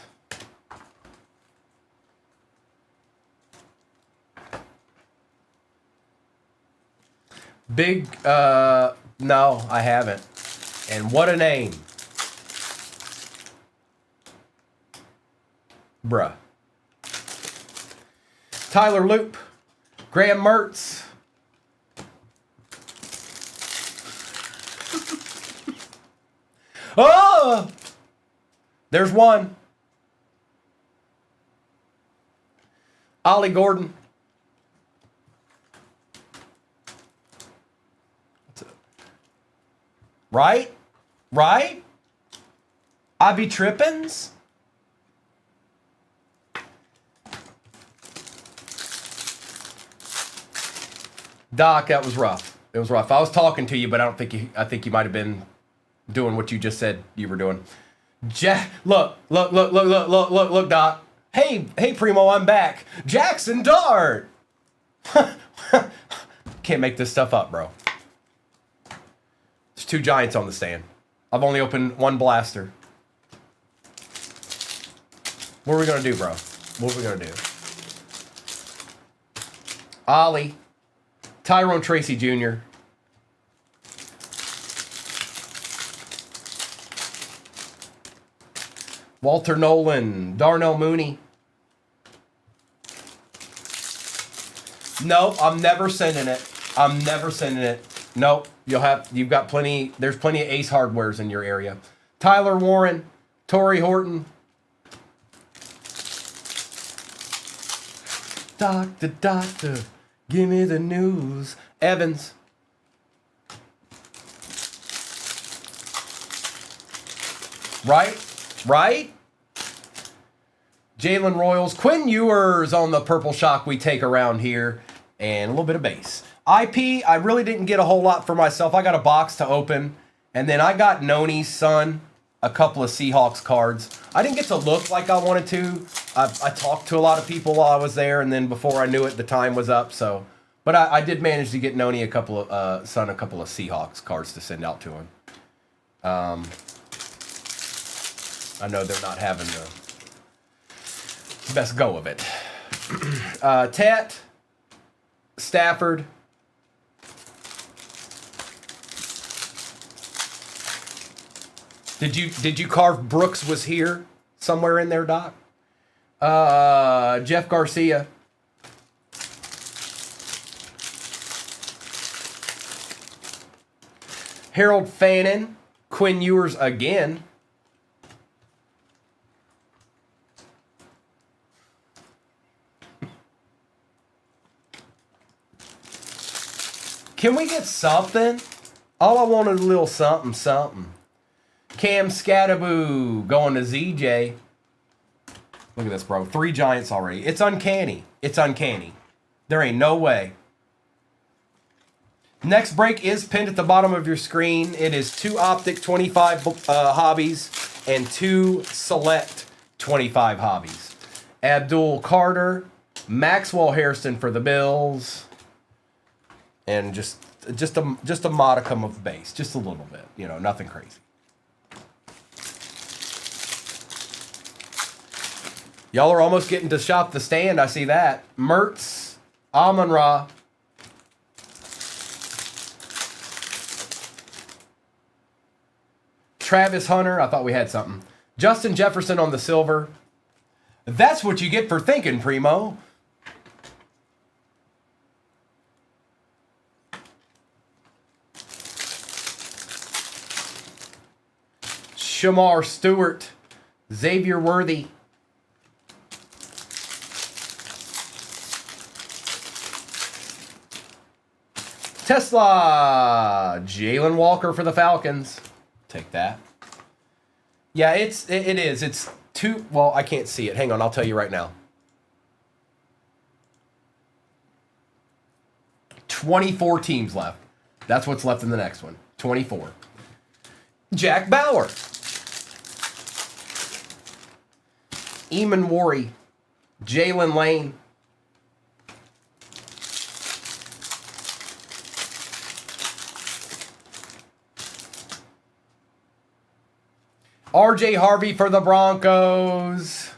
Big, no, I haven't. And what a name. Bruh. Tyler Loop. Graham Mertz. Oh! There's one. Ollie Gordon. Right? Right? I be trippins'? Doc, that was rough. It was rough. I was talking to you, but I think you might have been doing what you just said you were doing. Look, Doc. Hey, Primo, I'm back. Jackson Dart. Can't make this stuff up, bro. There's 2 Giants on the stand. I've only opened 1 blaster. What are we gonna do, bro? What are we gonna do? Ollie. Tyrone Tracy Jr. Walter Nolan. Darnell Mooney. Nope, I'm never sending it. I'm never sending it. Nope, you've got plenty, there's plenty of Ace Hardwares in your area. Tyler Warren, Torrey Horton. Doctor, give me the news. Evans. Right? Jalen Royals. Quinn Ewers on the purple shock we take around here. And a little bit of base. IP, I really didn't get a whole lot for myself. I got a box to open. And then I got Noni's son a couple of Seahawks cards. I didn't get to look like I wanted to. I talked to a lot of people while I was there. And then before I knew it, the time was up. So, but I did manage to get Noni a couple of Seahawks cards to send out to him. I know they're not having the best go of it. Tat, Stafford. Did you carve Brooks was here somewhere in there, Doc? Jeff Garcia. Harold Fannin. Quinn Ewers again. Can we get something? All I wanted a little something. Cam Scattaboo going to ZJ. Look at this, bro. 3 Giants already. It's uncanny. There ain't no way. Next break is pinned at the bottom of your screen. It is 2 Optic 25 hobbies and 2 Select 25 hobbies. Abdul Carter, Maxwell Hairston for the Bills, and just a modicum of base, just a little bit, you know, nothing crazy. Y'all are almost getting to shop the stand. I see that. Mertz, Amon-Ra, Travis Hunter. I thought we had something. Justin Jefferson on the silver. That's what you get for thinking, Primo. Shamar Stewart, Xavier Worthy. Tesla, Jalen Walker for the Falcons. Take that. Yeah, it is. It's two. Well, I can't see it. Hang on, I'll tell you right now. 24 teams left. That's what's left in the next one. 24. Jack Bauer. Eamon Worry. Jalen Lane. RJ Harvey for the Broncos.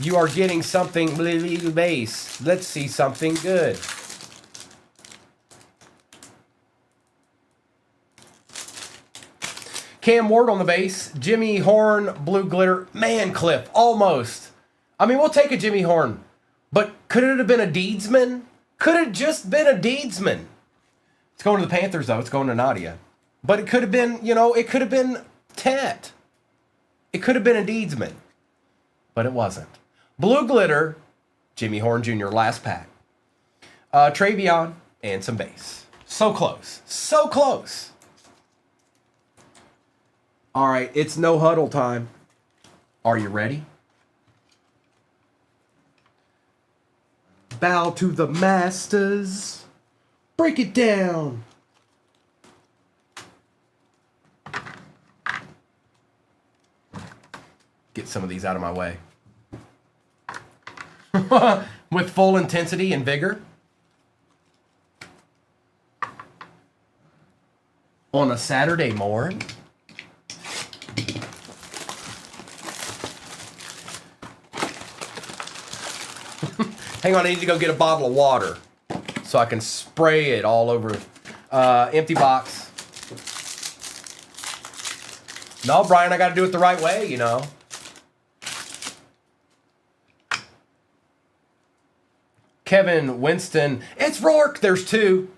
You are getting something base. Let's see something good. Cam Ward on the base. Jimmy Horn, blue glitter. Man, Cliff, almost. I mean, we'll take a Jimmy Horn. But could it have been a Deedsman? Could have just been a Deedsman. It's going to the Panthers, though. It's going to Nadia. But it could have been, you know, it could have been Tet. It could have been a Deedsman. But it wasn't. Blue glitter, Jimmy Horn Jr., last pack. Travion, and some base. So close. So close. All right, it's no huddle time. Are you ready? Bow to the masters. Break it down. Get some of these out of my way. With full intensity and vigor. On a Saturday morning. Hang on, I need to go get a bottle of water so I can spray it all over. Empty box. No, Brian, I got to do it the right way, you know. Kevin Winston. It's Rourke. There's two.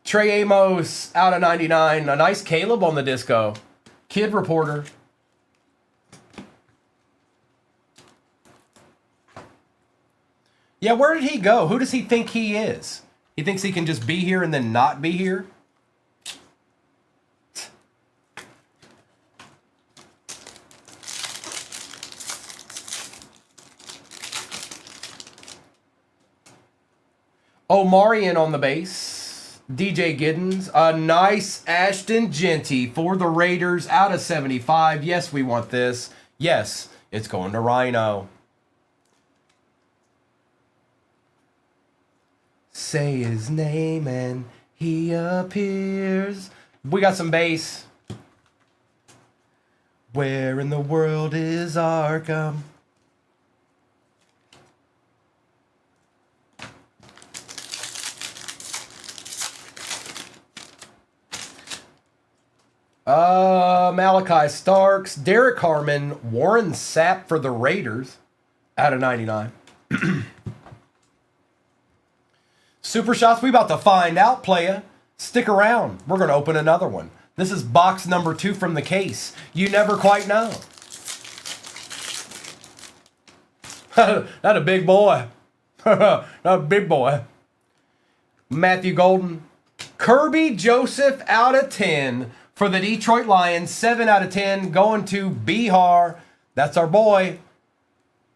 Trey Amos out of 99. A nice Caleb on the disco. Kid Reporter. Yeah, where did he go? Who does he think he is? He thinks he can just be here and then not be here? Omarion on the base. DJ Giddens. A nice Ashton Genty for the Raiders out of 75. Yes, we want this. Yes, it's going to Rhino. Say his name and he appears. We got some base. Where in the world is Arkham? Malachi Starks, Derek Harmon, Warren Sapp for the Raiders out of 99. Super shots, we about to find out, playa. Stick around. We're going to open another one. This is box number 2 from the case. You never quite know. That a big boy. Not a big boy. Matthew Golden. Kirby Joseph out of 10 for the Detroit Lions. 7 out of 10 going to Bihar. That's our boy.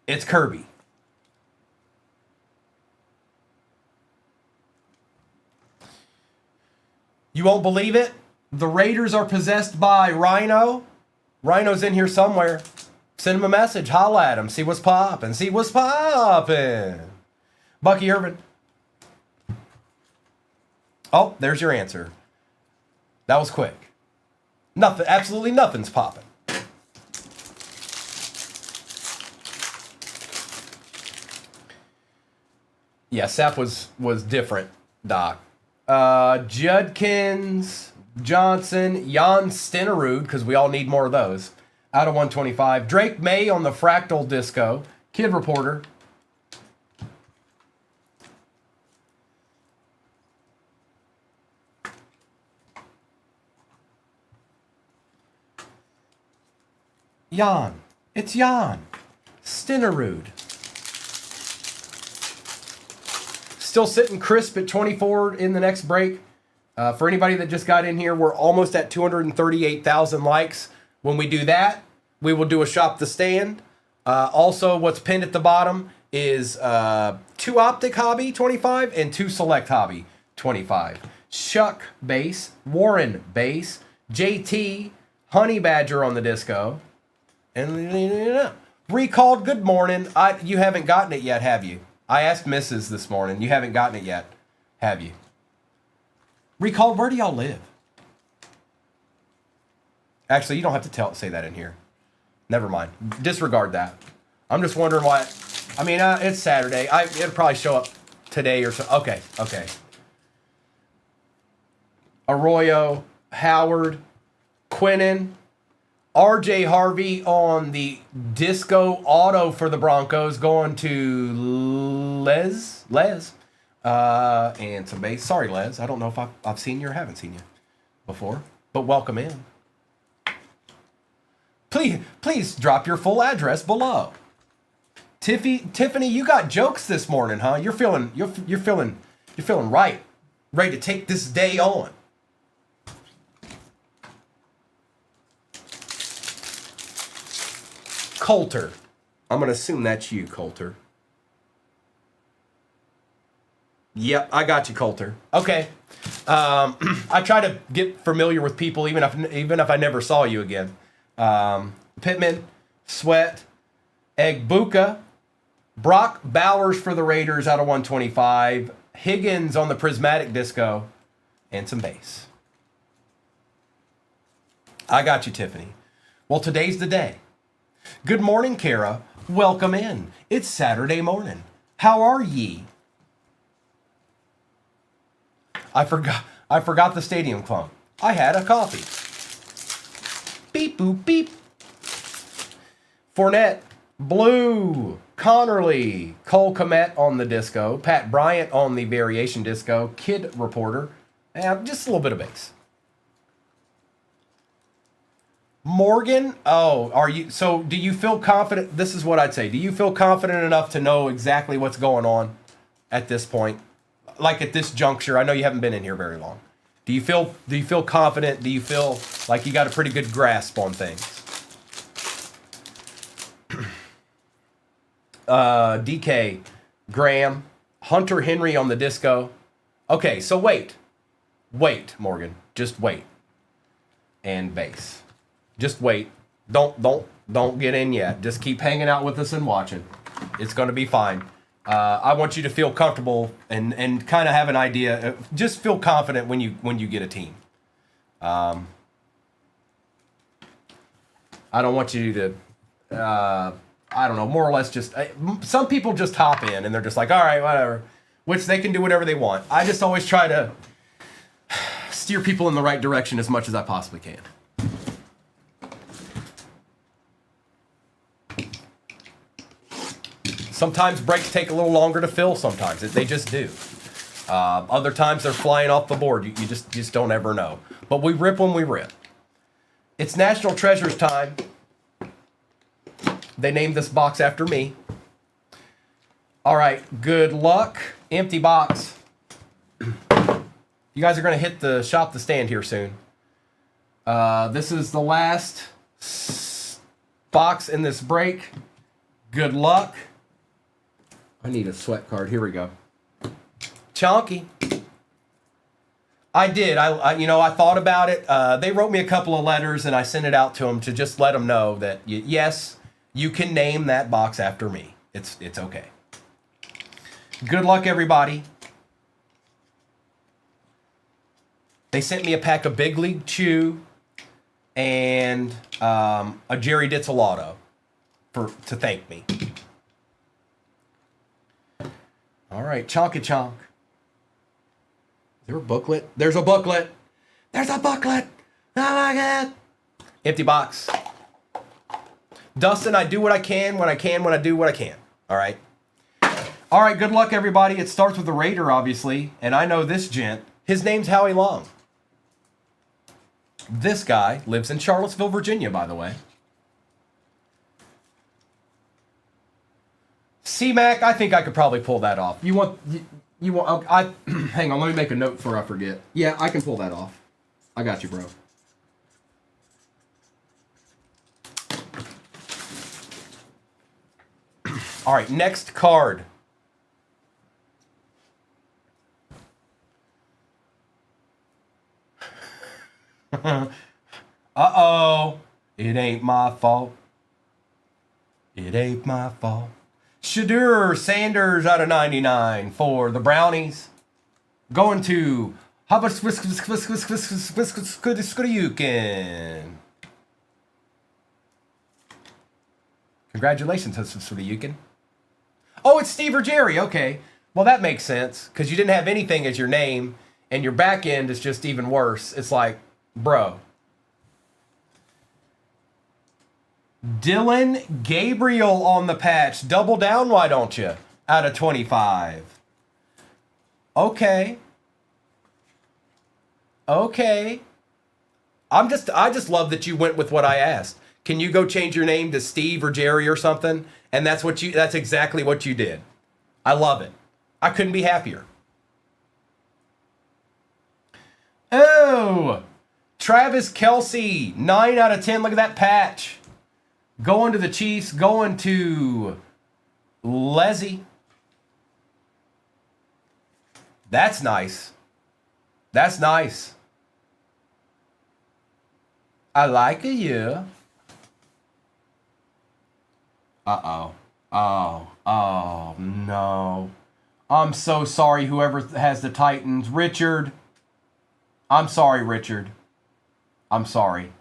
It's Kirby. You won't believe it. The Raiders are possessed by Rhino. Rhino's in here somewhere. Send him a message. Holla at him. See what's poppin'. See what's poppin'. Bucky Irvin. Oh, there's your answer. That was quick. Nothing. Absolutely nothing's popping. Yeah, Sap was different, Doc. Judkins, Johnson, Jan Stenerud, because we all need more of those. Out of 125. Drake May on the Fractal Disco. Kid Reporter. Jan. It's Jan. Stenerud. Still sitting crisp at 24 in the next break. For anybody that just got in here, we're almost at 238,000 likes. When we do that, we will do a Shop the Stand. Also, what's pinned at the bottom is 2 Optic Hobby 25 and 2 Select Hobby 25. Chuck Base, Warren Base, JT, Honey Badger on the disco. And Recalled, good morning. You haven't gotten it yet, have you? I asked Mrs. this morning. You haven't gotten it yet, have you? Recalled, where do y'all live? Actually, you don't have to say that in here. Never mind. Disregard that. I'm just wondering why. I mean, it's Saturday. It'll probably show up today or so. Okay. Arroyo, Howard, Quinnen, RJ Harvey on the disco auto for the Broncos, going to Les, and some base. Sorry, Les. I don't know if I've seen you or haven't seen you before, but welcome in. Please drop your full address below. Tiffany, you got jokes this morning, huh? You're feeling right, ready to take this day on. Coulter. I'm going to assume that's you, Coulter. Yep, I got you, Coulter. Okay. I try to get familiar with people even if I never saw you again. Pittman, Sweat, Egbuka, Brock Bowers for the Raiders out of 125, Higgins on the Prismatic Disco, and some base. I got you, Tiffany. Well, today's the day. Good morning, Kara. Welcome in. It's Saturday morning. How are ye? I forgot the stadium clump. I had a coffee. Beep, boop, beep. Fournette, Blue, Connerly, Cole Kmet on the disco, Pat Bryant on the variation disco, Kid Reporter, and just a little bit of bass. Morgan, do you feel confident? This is what I'd say. Do you feel confident enough to know exactly what's going on at this point? Like at this juncture, I know you haven't been in here very long. Do you feel confident? Do you feel like you got a pretty good grasp on things? DK, Graham, Hunter Henry on the disco. Okay, so wait, Morgan, just wait. And bass. Just wait. Don't get in yet. Just keep hanging out with us and watching. It's going to be fine. I want you to feel comfortable and kind of have an idea. Just feel confident when you get a team. I don't want you to, I don't know, more or less just, some people just hop in and they're just like, all right, whatever, which they can do whatever they want. I just always try to steer people in the right direction as much as I possibly can. Sometimes breaks take a little longer to fill. Sometimes they just do. Other times they're flying off the board. You just don't ever know. But we rip when we rip. It's National Treasures time. They named this box after me. All right. Good luck. Empty box. You guys are going to hit the Shop the Stand here soon. This is the last box in this break. Good luck. I need a sweat card. Here we go. Chonky. I did. I thought about it. They wrote me a couple of letters, and I sent it out to them to just let them know that yes, you can name that box after me. It's okay. Good luck, everybody. They sent me a pack of Big League Chew and a Jerry Ditzolato to thank me. All right, chonky chonk. Is there a booklet? There's a booklet. There's a booklet. Oh my God. Empty box. Dustin, I do what I can when I do what I can. All right. All right, good luck, everybody. It starts with the Raider, obviously. And I know this gent. His name's Howie Long. This guy lives in Charlottesville, Virginia, by the way. C-Mac, I think I could probably pull that off. You want... hang on, let me make a note before I forget. Yeah, I can pull that off. I got you, bro. All right, next card. Uh-oh. It ain't my fault. It ain't my fault. Shadur Sanders out of 99 for the Brownies. Going to Yukin. Congratulations, Yukin. Oh, it's Steve or Jerry. Okay. Well, that makes sense because you didn't have anything as your name and your back end is just even worse. It's like, bro. Dylan Gabriel on the patch. Double down, why don't you? Out of 25. Okay. Okay. I just love that you went with what I asked. Can you go change your name to Steve or Jerry or something? And that's exactly what you did. I love it. I couldn't be happier. Oh, Travis Kelce, 9 out of 10. Look at that patch. Going to the Chiefs, going to Leslie. That's nice. That's nice. I like you. Uh-oh. Oh, no. I'm so sorry, whoever has the Titans. Richard. I'm sorry, Richard. I'm sorry.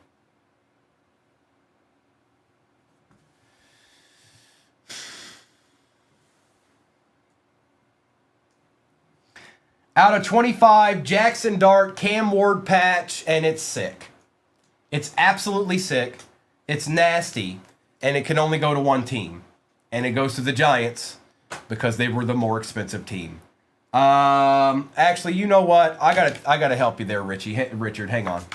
Out of 25, Jackson Dart, Cam Ward patch, and it's sick. It's absolutely sick. It's nasty, and it can only go to one team. And it goes to the Giants because they were the more expensive team. Actually, you know what? I gotta help you there, Richard. Hang on.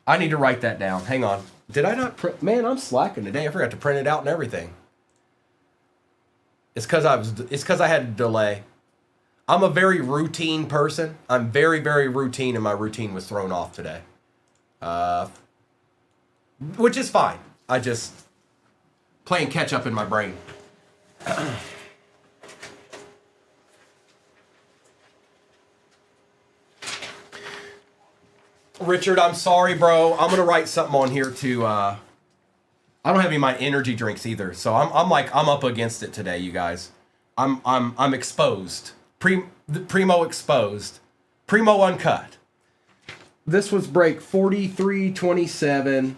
I need to write that down. Hang on. Did I not print? Man, I'm slacking today. I forgot to print it out and everything. It's because I had a delay. I'm a very routine person. I'm very, very routine, and my routine was thrown off today. Which is fine. I just playing catch up in my brain. Richard, I'm sorry, bro. I'm gonna write something on here to. I don't have any of my energy drinks either, so I'm up against it today, you guys. I'm exposed. Primo exposed. Primo uncut. This was break 43-27.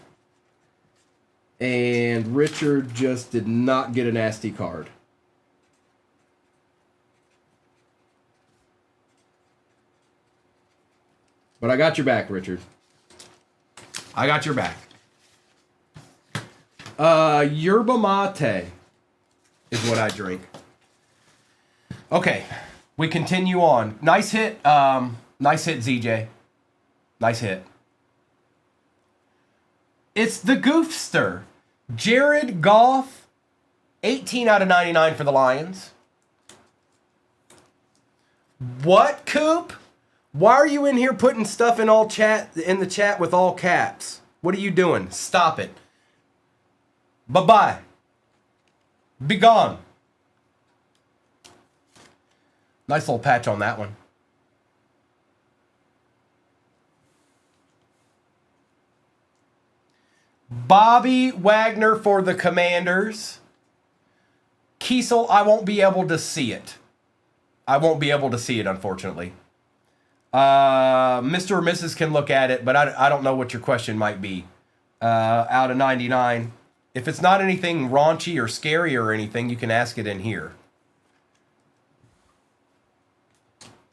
And Richard just did not get a nasty card. But I got your back, Richard. I got your back. Yerba mate is what I drink. Okay. We continue on. Nice hit. Nice hit, ZJ. Nice hit. It's the Goofster. Jared Goff. 18 out of 99 for the Lions. What, Coop? Why are you in here putting stuff in the chat with all caps? What are you doing? Stop it. Bye-bye. Be gone. Nice little patch on that one. Bobby Wagner for the Commanders. Kiesel, I won't be able to see it. I won't be able to see it, unfortunately. Mr. or Mrs. can look at it, but I don't know what your question might be. Out of 99. If it's not anything raunchy or scary or anything, you can ask it in here.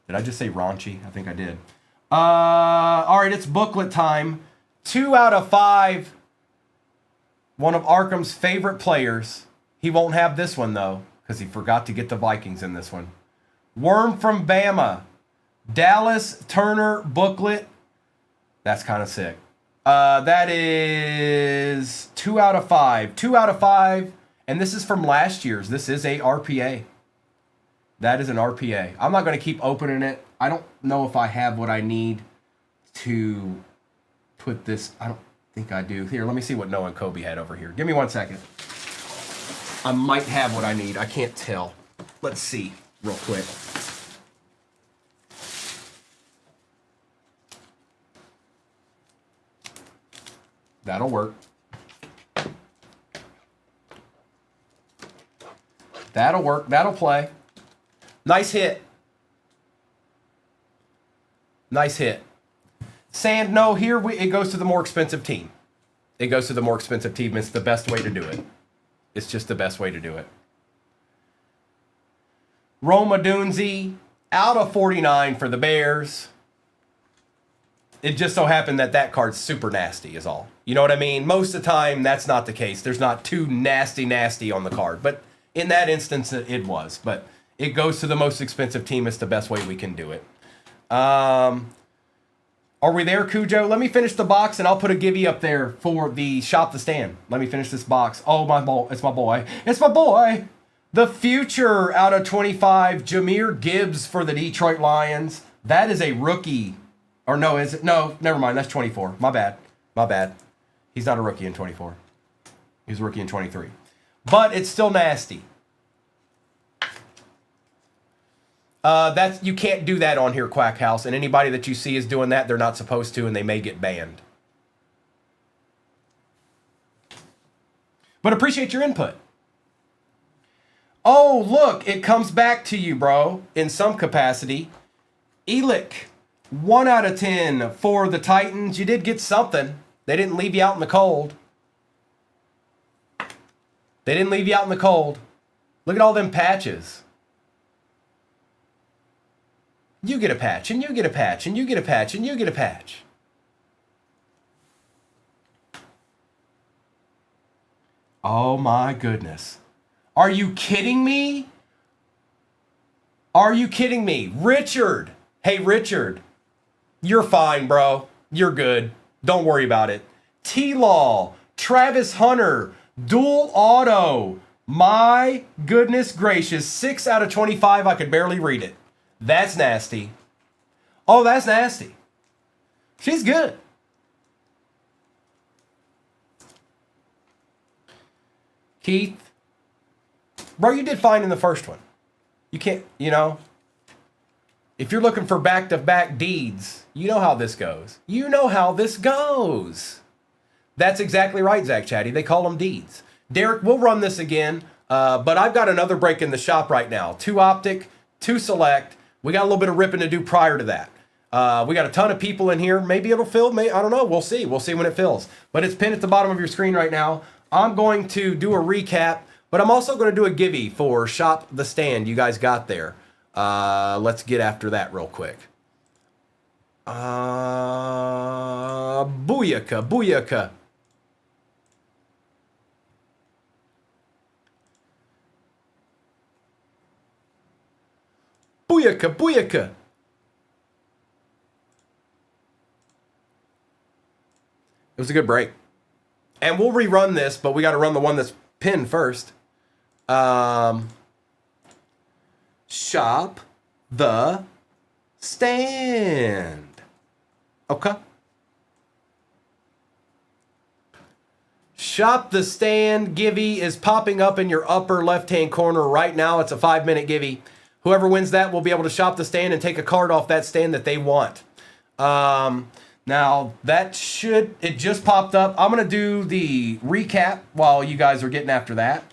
Did I just say raunchy? I think I did. All right, it's booklet time. 2 out of 5. One of Arkham's favorite players. He won't have this one, though, because he forgot to get the Vikings in this one. Worm from Bama. Dallas Turner booklet. That's kind of sick. That is 2 out of 5. 2 out of 5. And this is from last year's. This is a RPA. That is an RPA. I'm not going to keep opening it. I don't know if I have what I need to put this. I don't think I do. Here, let me see what Noah and Kobe had over here. Give me 1 second. I might have what I need. I can't tell. Let's see real quick. That'll work. That'll work. That'll play. Nice hit. Nice hit. Sand, no, here it goes to the more expensive team. It goes to the more expensive team. It's the best way to do it. It's just the best way to do it. Roma Dunze, out of 49 for the Bears. It just so happened that that card's super nasty is all. You know what I mean? Most of the time, that's not the case. There's not too nasty on the card. But in that instance, it was. But it goes to the most expensive team. It's the best way we can do it. Are we there, Cujo? Let me finish the box, and I'll put a givey up there for the Shop the Stand. Let me finish this box. Oh, my boy. It's my boy. It's my boy. The future out of 25, Jahmyr Gibbs for the Detroit Lions. That is a rookie. Or no, is it? No, never mind. That's 24. My bad. My bad. He's not a rookie in 24. He's a rookie in 23. But it's still nasty. You can't do that on here, Quack House. And anybody that you see is doing that, they're not supposed to, and they may get banned. But appreciate your input. Oh, look, it comes back to you, bro, in some capacity. Elick, 1 out of 10 for the Titans. You did get something. They didn't leave you out in the cold. They didn't leave you out in the cold. Look at all them patches. You get a patch, and you get a patch, and you get a patch, and you get a patch. Oh my goodness. Are you kidding me? Are you kidding me? Richard. Hey, Richard. You're fine, bro. You're good. Don't worry about it. T-Law. Travis Hunter. Dual auto. My goodness gracious. 6 out of 25. I could barely read it. That's nasty. Oh, that's nasty. She's good. Keith. Bro, you did fine in the first one. You can't, you know. If you're looking for back-to-back deeds, you know how this goes. You know how this goes. That's exactly right, Zach Chatty. They call them deeds. Derek, we'll run this again, but I've got another break in the shop right now. 2 optic, 2 select. We got a little bit of ripping to do prior to that. We got a ton of people in here. Maybe it'll fill. I don't know. We'll see. We'll see when it fills. But it's pinned at the bottom of your screen right now. I'm going to do a recap, but I'm also going to do a givey for Shop the Stand you guys got there. Let's get after that real quick. Booyaka, booyaka. Booyaka, booyaka. It was a good break. And we'll rerun this, but we got to run the one that's pinned first. Shop the Stand. Okay. Shop the Stand givey is popping up in your upper left-hand corner right now. It's a 5-minute givey. Whoever wins that will be able to shop the stand and take a card off that stand that they want. Now, Now, it just popped up. I'm going to do the recap while you guys are getting after that.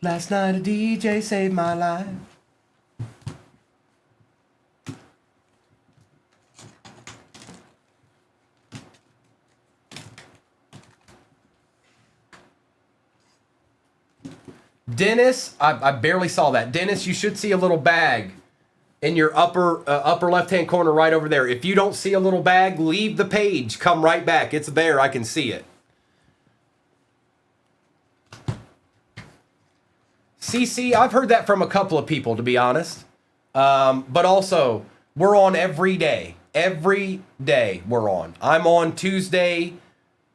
Last night a DJ saved my life. Dennis, I barely saw that. Dennis, you should see a little bag in your upper left-hand corner right over there. If you don't see a little bag, leave the page. Come right back. It's there. I can see it. CC, I've heard that from a couple of people, to be honest. But also, we're on every day. Every day we're on. I'm on Tuesday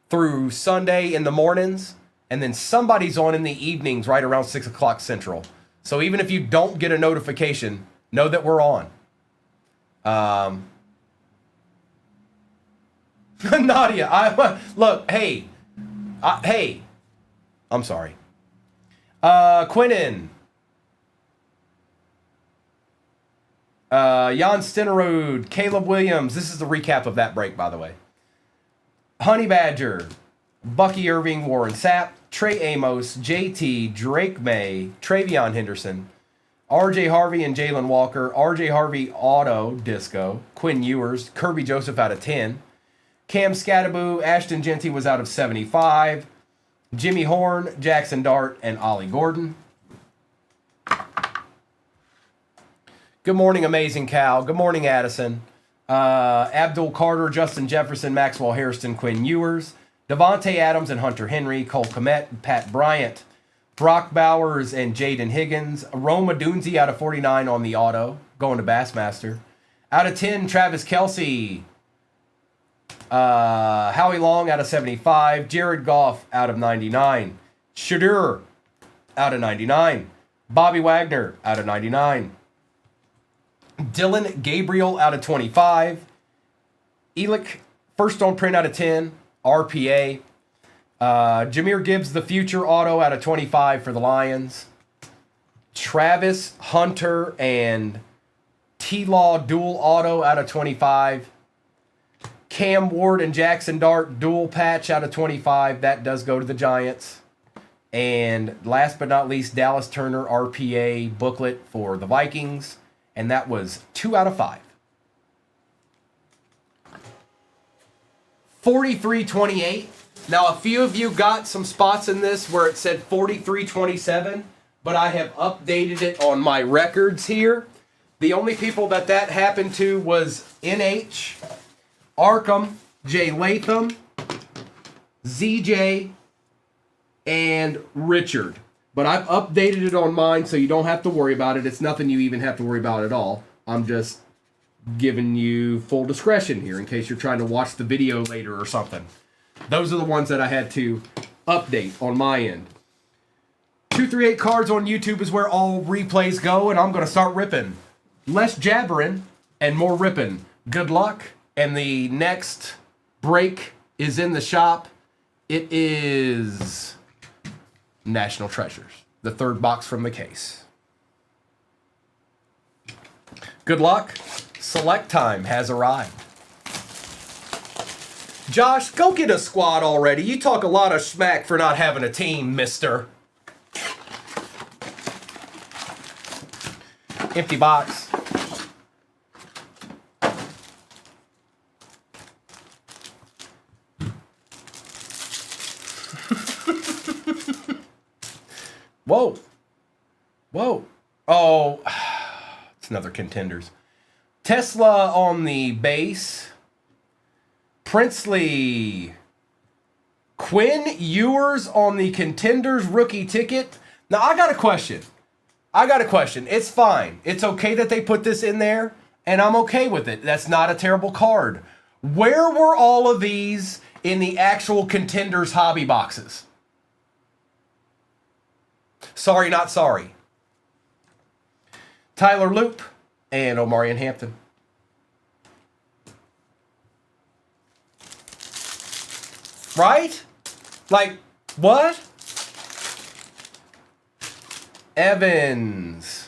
through Sunday in the mornings. And then somebody's on in the evenings right around 6 o'clock Central. So even if you don't get a notification, know that we're on. Nadia, look, hey, I'm sorry. Quinnen. Jan Stenerud, Caleb Williams. This is the recap of that break, by the way. Honey Badger, Bucky Irving, Warren Sapp, Trey Amos, JT, Drake May, Travion Henderson, RJ Harvey and Jalen Walker, RJ Harvey Auto Disco, Quinn Ewers, Kirby Joseph out of 10, Cam Scattaboo, Ashton Genty was out of 75, Jimmy Horn, Jackson Dart, and Ollie Gordon. Good morning, Amazing Cal. Good morning, Addison. Abdul Carter, Justin Jefferson, Maxwell Hairston, Quinn Ewers, Devontae Adams and Hunter Henry, Cole Kmet, Pat Bryant, Brock Bowers and Jaden Higgins, Roma Dunzi out of 49 on the auto, going to Bassmaster. Out of 10, Travis Kelce, Howie Long out of 75, Jared Goff out of 99, Shadur out of 99, Bobby Wagner out of 99, Dylan Gabriel out of 25, Elick first on print out of 10, RPA. Jahmyr Gibbs, the future auto out of 25 for the Lions. Travis Hunter and T-Law dual auto out of 25. Cam Ward and Jackson Dart dual patch out of 25. That does go to the Giants. And last but not least, Dallas Turner RPA booklet for the Vikings. And that was 2 out of 5. 43-28. Now, a few of you got some spots in this where it said 43-27, but I have updated it on my records here. The only people that happened to was NH, Arkham, Jay Latham, ZJ, and Richard. But I've updated it on mine, so you don't have to worry about it. It's nothing you even have to worry about at all. I'm just giving you full discretion here in case you're trying to watch the video later or something. Those are the ones that I had to update on my end. 238 Cards on YouTube is where all replays go, and I'm going to start ripping. Less jabbering and more ripping. Good luck, and the next break is in the shop. It is National Treasures, the third box from the case. Good luck. Select time has arrived. Josh, go get a squad already. You talk a lot of smack for not having a team, mister. Empty box. Whoa. Whoa. Oh, it's another Contenders. Tesla on the base. Princely. Quinn Ewers on the Contenders rookie ticket. Now, I got a question. It's fine. It's okay that they put this in there, and I'm okay with it. That's not a terrible card. Where were all of these in the actual Contenders hobby boxes? Sorry, not sorry. Tyler Loop and Omarion Hampton. Right? Like, what? Evans.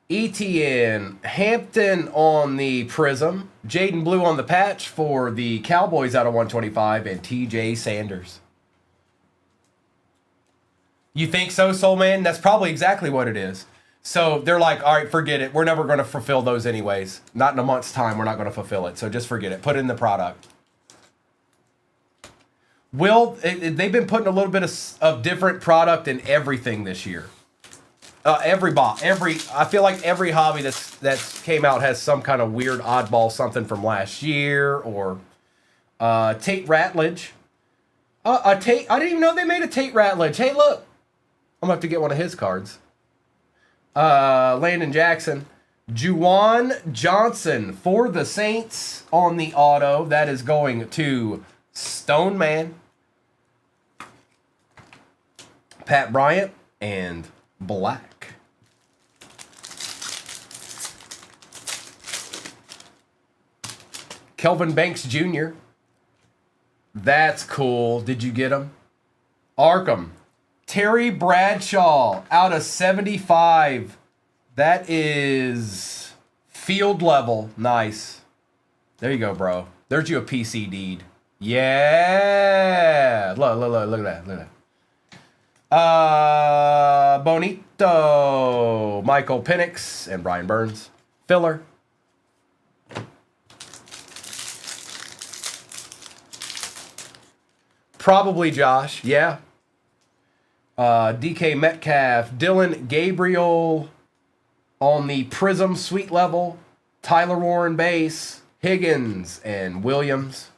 ETN Hampton on the Prism. Jaden Blue on the patch for the Cowboys out of 125. And TJ Sanders. You think so, Soul Man? That's probably exactly what it is. So they're like, all right, forget it. We're never going to fulfill those anyways. Not in a month's time. We're not going to fulfill it. So just forget it. Put it in the product. They've been putting a little bit of different product in everything this year. I feel like every hobby that's came out has some kind of weird oddball something from last year or Tate Ratledge. I didn't even know they made a Tate Ratledge. Hey, look, I'm gonna have to get one of his cards. Landon Jackson, Juwan Johnson for the Saints on the auto. That is going to Stoneman, Pat Bryant, and Black. Kelvin Banks Jr. That's cool. Did you get him? Arkham. Terry Bradshaw out of 75. That is field level. Nice. There you go, bro. There's you a PC deed. Yeah. Look at that. Look at that. Bonito. Michael Penix and Brian Burns. Filler. Probably Josh, yeah. DK Metcalf, Dylan Gabriel on the Prism Suite level, Tyler Warren base, Higgins, and Williams.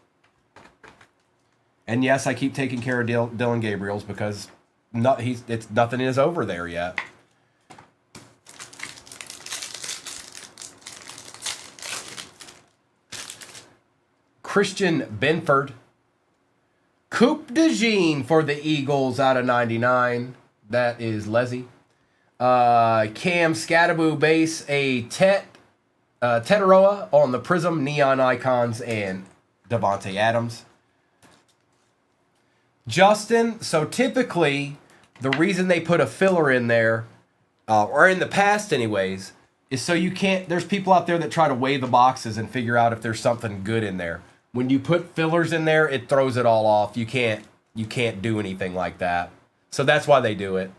And yes, I keep taking care of Dylan Gabriel's because nothing is over there yet. Christian Benford. Coupe de Jean for the Eagles out of 99. That is Leslie. Cam Scattaboo base, a Tetaroa on the Prism, Neon Icons, and Devontae Adams. Justin, so typically the reason they put a filler in there, or in the past anyways, is so you can't, there's people out there that try to weigh the boxes and figure out if there's something good in there. When you put fillers in there, it throws it all off. You can't do anything like that. So that's why they do it.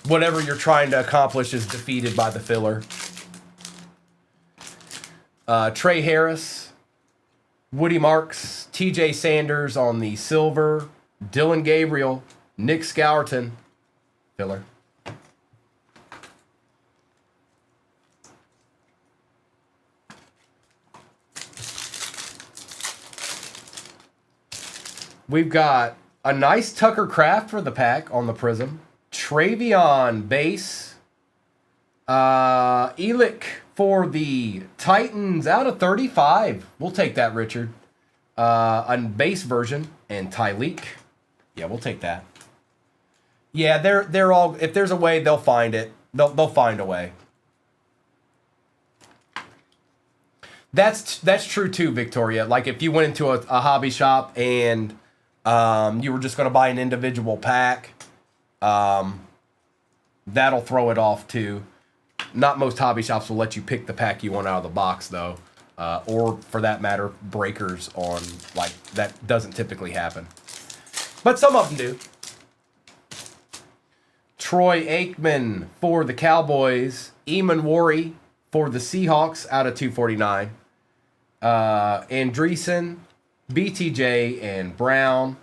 Whatever you're trying to accomplish is defeated by the filler. Trey Harris, Woody Marks, TJ Sanders on the silver, Dylan Gabriel, Nick Scourton, filler. We've got a nice Tucker Kraft for the pack on the Prism. Travion base. Elick for the Titans out of 35. We'll take that, Richard. A base version. And Tyleek. Yeah, we'll take that. Yeah, they're all, if there's a way, they'll find it. They'll find a way. That's true too, Victoria. Like if you went into a hobby shop and you were just going to buy an individual pack, that'll throw it off too. Not most hobby shops will let you pick the pack you want out of the box though, or for that matter, breakers on, like, that doesn't typically happen. But some of them do. Troy Aikman for the Cowboys, Eamon Worry for the Seahawks out of 249. Andreessen, BTJ, and Brown.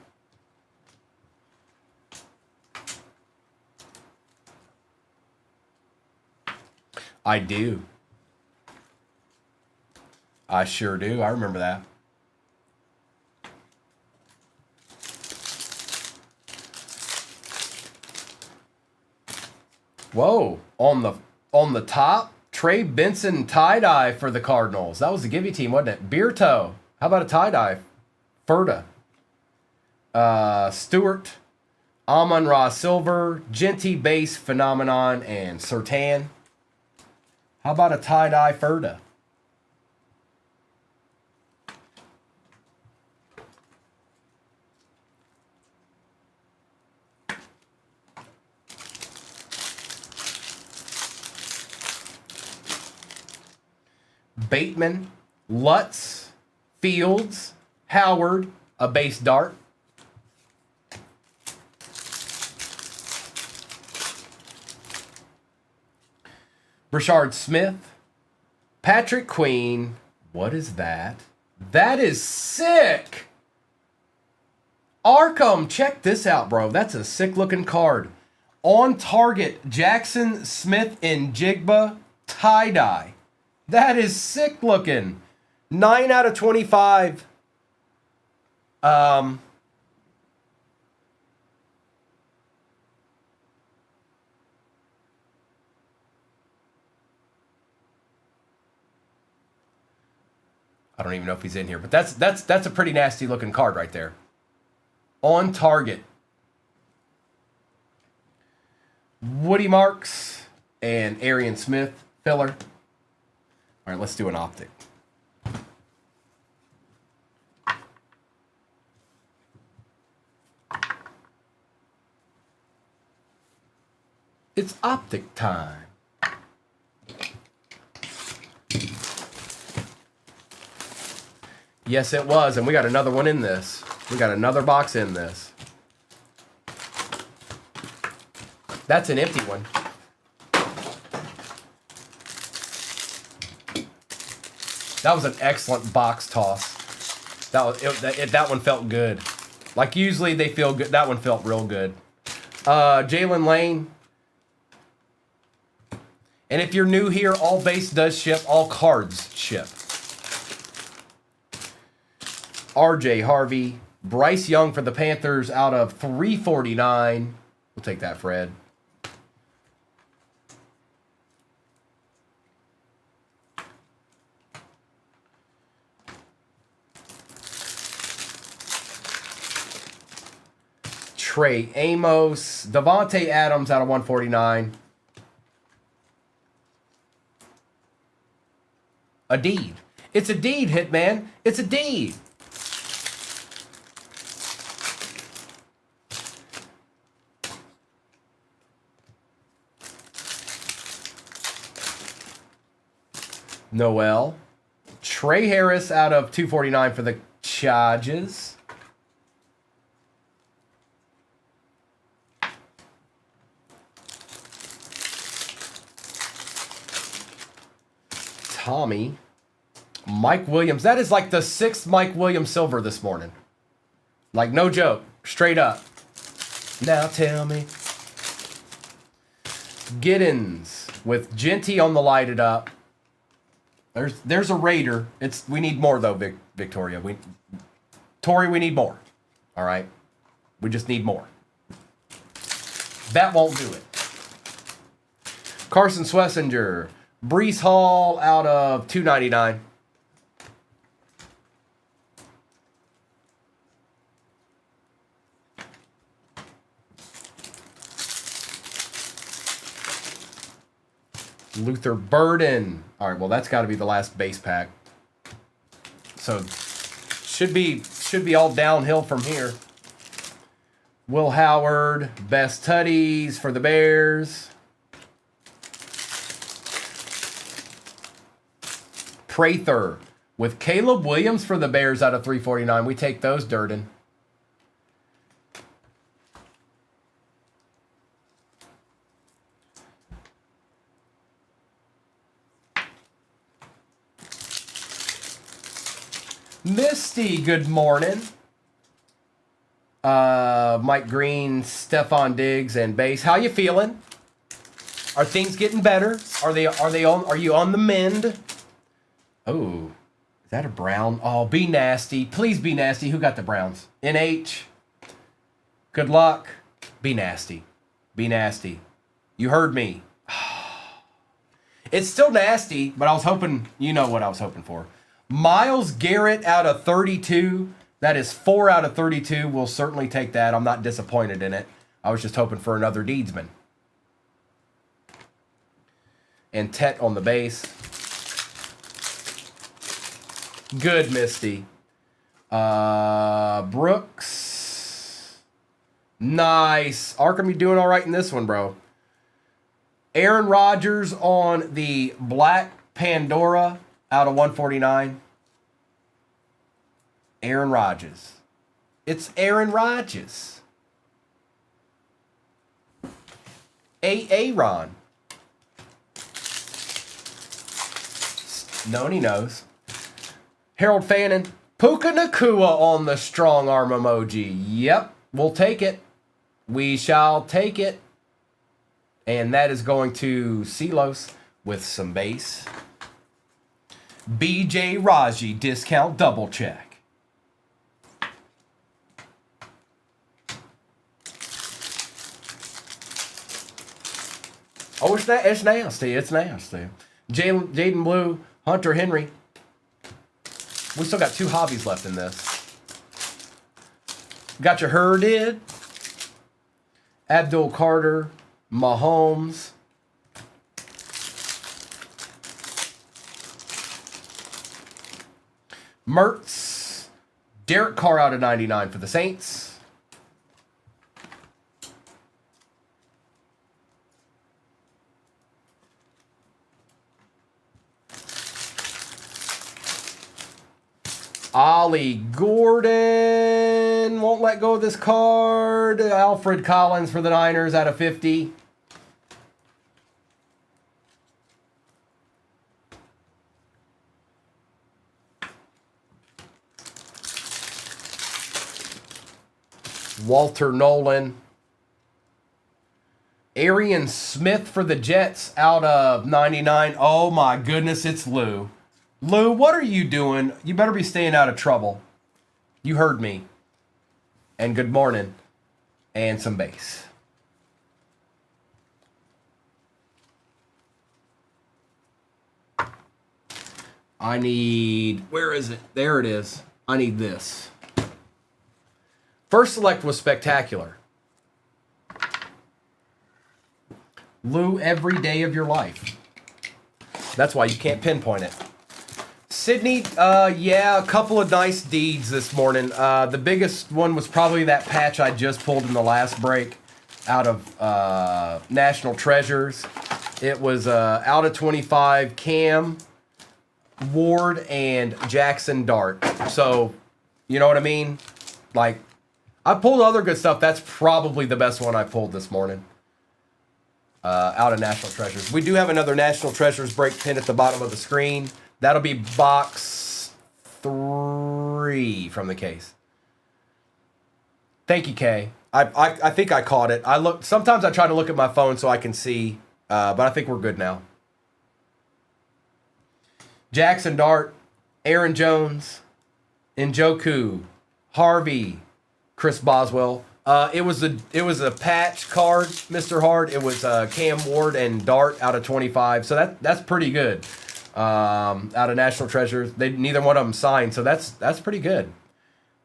I do. I sure do. I remember that. Whoa. On the top, Trey Benson tie-dye for the Cardinals. That was the Give You team, wasn't it? Beer Toe. How about a tie-dye? Ferda. Stewart. Amon-Ra Silver. Genty Base Phenomenon. And Sertan. How about a tie-dye Ferda? Bateman, Lutz, Fields, Howard, a base dart. Rashard Smith, Patrick Queen. What is that? That is sick. Arkham, check this out, bro. That's a sick looking card. On target, Jackson Smith and Jigba tie-dye. That is sick looking. 9 out of 25. I don't even know if he's in here, but that's a pretty nasty looking card right there. On target. Woody Marks and Arian Smith filler. All right, let's do an optic. It's optic time. Yes, it was, and we got another one in this. We got another box in this. That's an empty one. That was an excellent box toss. That one felt good. Like usually they feel good. That one felt real good. Jalen Lane. And if you're new here, all base does ship. All cards ship. RJ Harvey. Bryce Young for the Panthers out of 349. We'll take that, Fred. Trey Amos. Devontae Adams out of 149. A deed. It's a deed, Hitman. It's a deed. Noel. Trey Harris out of 249 for the Chargers. Tommy. Mike Williams. That is like the 6th Mike Williams silver this morning. Like, no joke. Straight up. Now tell me. Giddens with Genty on the lighted up. There's a Raider. We need more though, Victoria. Tori, we need more. All right. We just need more. That won't do it. Carson Swessinger. Brees Hall out of 299. Luther Burden. All right, well, that's got to be the last base pack. So should be all downhill from here. Will Howard, best tutties for the Bears. Prather with Caleb Williams for the Bears out of 349. We take those, Durden. Misty, good morning. Mike Green, Stephon Diggs, and base. How you feeling? Are things getting better? Are you on the mend? Oh, is that a Brown? Oh, be nasty. Please be nasty. Who got the Browns? NH. Good luck. Be nasty. Be nasty. You heard me. It's still nasty, but I was hoping, you know what I was hoping for. Myles Garrett out of 32. That is 4 out of 32. We'll certainly take that. I'm not disappointed in it. I was just hoping for another Deedsman. And Tet on the base. Good, Misty. Brooks. Nice. Arkham, you doing all right in this one, bro. Aaron Rodgers on the Black Pandora. out of 149. Aaron Rodgers. It's Aaron Rodgers. Aaron. Noni knows. Harold Fannin. Puka Nakua on the strong arm emoji. Yep, we'll take it. We shall take it. And that is going to Silos with some base. BJ Raji discount double check. Oh, it's nasty. It's nasty. Jaden Blue, Hunter Henry. We still got 2 hobbies left in this. Got your Herdid. Abdul Carter. Mahomes. Mertz. Derek Carr out of 99 for the Saints. Ollie Gordon won't let go of this card. Alfred Collins for the Niners out of 50. Walter Nolan. Arian Smith for the Jets out of 99. Oh my goodness, it's Lou. Lou, what are you doing? You better be staying out of trouble. You heard me. And good morning. And some base. I need... Where is it? There it is. I need this. First select was spectacular. Lou, every day of your life. That's why you can't pinpoint it. Sydney, yeah, a couple of nice deeds this morning. The biggest one was probably that patch I just pulled in the last break out of National Treasures. It was out of 25 Cam, Ward, and Jackson Dart. So, you know what I mean? Like, I pulled other good stuff. That's probably the best one I pulled this morning. Out of National Treasures. We do have another National Treasures break pin at the bottom of the screen. That'll be box 3 from the case. Thank you, Kay. I think I caught it. Sometimes I try to look at my phone so I can see, but I think we're good now. Jackson Dart, Aaron Jones, Njoku, Harvey, Chris Boswell. It was a patch card, Mr. Hard. It was Cam Ward and Dart out of 25. So that's pretty good. Out of National Treasures. Neither one of them signed, so that's pretty good.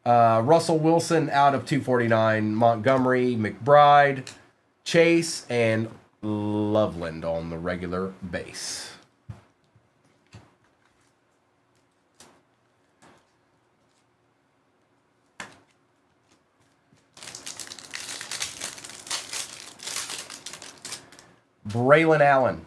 Russell Wilson out of 249. Montgomery, McBride, Chase, and Loveland on the regular base. Braylon Allen.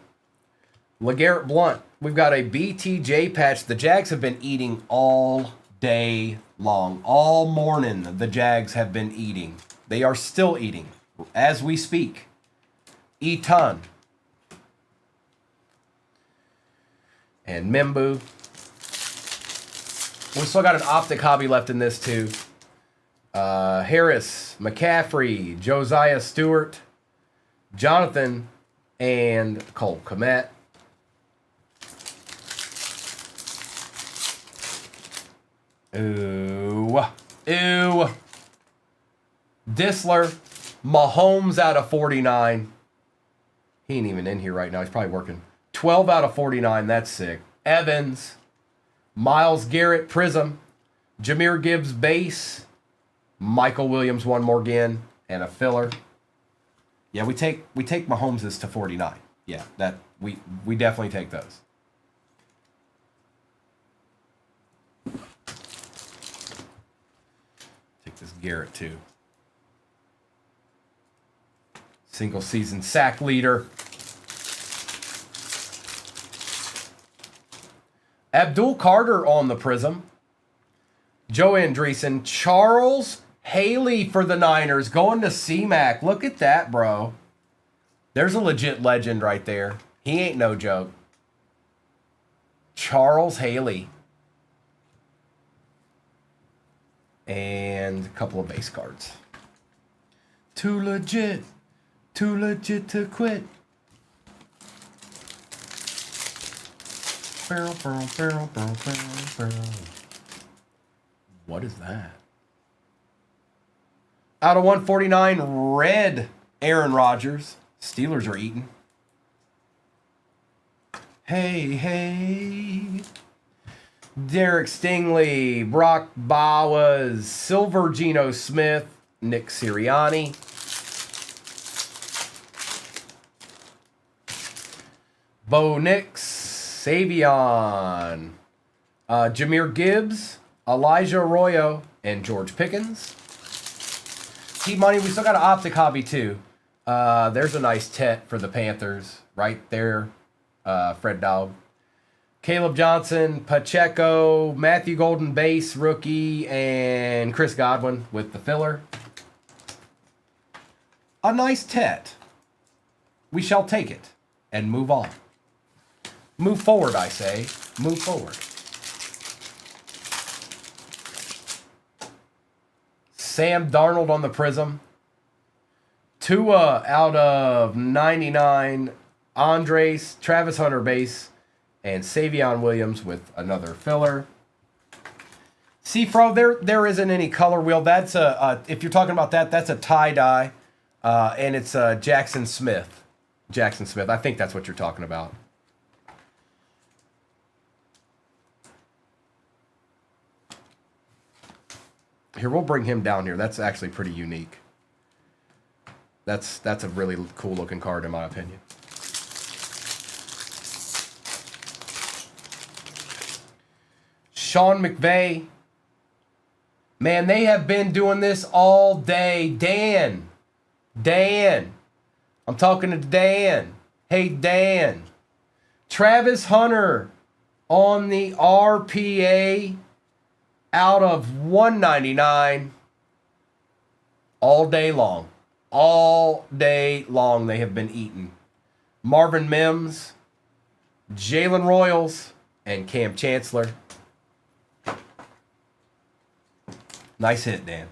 LeGarrette Blount. We've got a BTJ patch. The Jags have been eating all day long. All morning, the Jags have been eating. They are still eating as we speak. Eton. And Membu. We still got an optic hobby left in this too. Harris, McCaffrey, Josiah Stewart, Jonathan, and Cole Kmet. Ooh. Disler, Mahomes out of 49. He ain't even in here right now. He's probably working. 12 out of 49. That's sick. Evans, Myles Garrett, Prism, Jahmyr Gibbs, base, Michael Williams, one more again, and a filler. Yeah, we take Mahomes' to 49. Yeah, that we definitely take those. Take this Garrett too. Single season sack leader. Abdul Carter on the Prism. Joe Andreessen. Charles Haley for the Niners. Going to C-Mac. Look at that, bro. There's a legit legend right there. He ain't no joke. Charles Haley. And a couple of base cards. Too legit to quit. What is that? Out of 149, red Aaron Rodgers. Steelers are eating. Hey. Derek Stingley, Brock Bowers, Silver Geno Smith, Nick Sirianni. Bo Nix, Savion, Jahmyr Gibbs, Elijah Arroyo, and George Pickens. Keep money. We still got an optic hobby too. There's a nice tet for the Panthers right there. Fred Dog. Caleb Johnson, Pacheco, Matthew Golden base rookie, and Chris Godwin with the filler. A nice tet. We shall take it and move on. Move forward, I say. Move forward. Sam Darnold on the Prism. Tua out of 99. Andres, Travis Hunter base, and Savion Williams with another filler. C-Fro, there isn't any color wheel. That's if you're talking about that, that's a tie-dye, and it's Jackson Smith. Jackson Smith. I think that's what you're talking about. Here, we'll bring him down here. That's actually pretty unique. That's a really cool looking card in my opinion. Sean McVay. Man, they have been doing this all day. Dan. I'm talking to Dan. Hey, Dan. Travis Hunter on the RPA out of 199 all day long. All day long they have been eaten. Marvin Mims, Jalen Royals, and Cam Chancellor. Nice hit, Dan.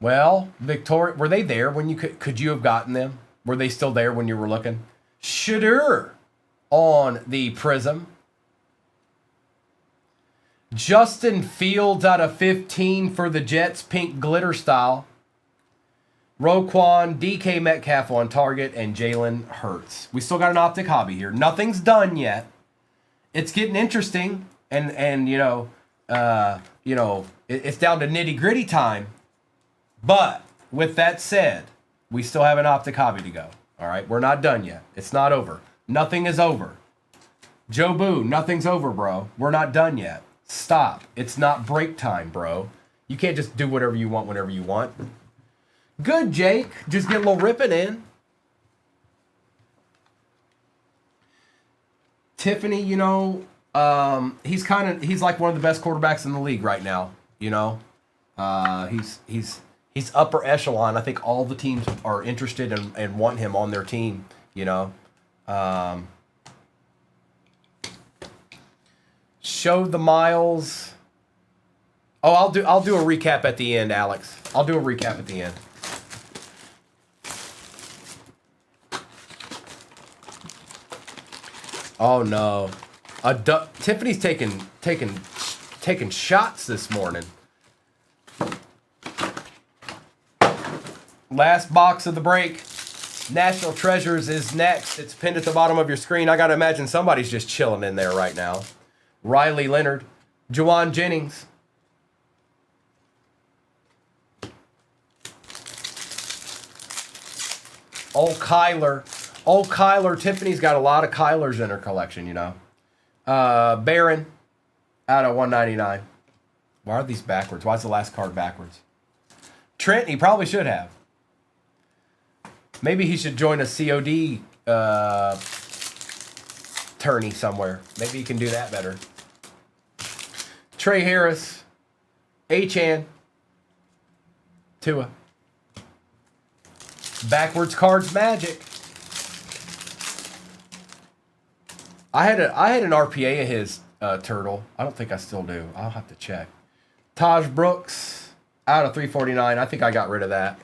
Well, Victoria, were they there when you could you have gotten them? Were they still there when you were looking? Shedeur on the Prism. Justin Fields out of 15 for the Jets, pink glitter style. Roquan, DK Metcalf on target, and Jalen Hurts. We still got an optic hobby here. Nothing's done yet. It's getting interesting, and it's down to nitty gritty time. But with that said, we still have an optic hobby to go. All right, we're not done yet. It's not over. Nothing is over. Joe Boo, nothing's over, bro. We're not done yet. Stop. It's not break time, bro. You can't just do whatever you want whenever you want. Good, Jake. Just get a little ripping in. Tiffany, he's like one of the best quarterbacks in the league right now. He's upper echelon. I think all the teams are interested and want him on their team. Show the miles. Oh, I'll do a recap at the end, Alex. I'll do a recap at the end. Oh no, Tiffany's taking shots this morning. Last box of the break. National Treasures is next. It's pinned at the bottom of your screen. I gotta imagine somebody's just chilling in there right now. Riley Leonard, Juwan Jennings. Kyler. Tiffany's got a lot of Kylers in her collection, Barron out of 199. Why are these backwards? Why is the last card backwards? Trent, he probably should have. Maybe he should join a COD tourney somewhere. Maybe he can do that better. Trey Harris. Achan. Tua. Backwards cards magic. I had an RPA of his turtle. I don't think I still do. I'll have to check. Taj Brooks out of 349. I think I got rid of that.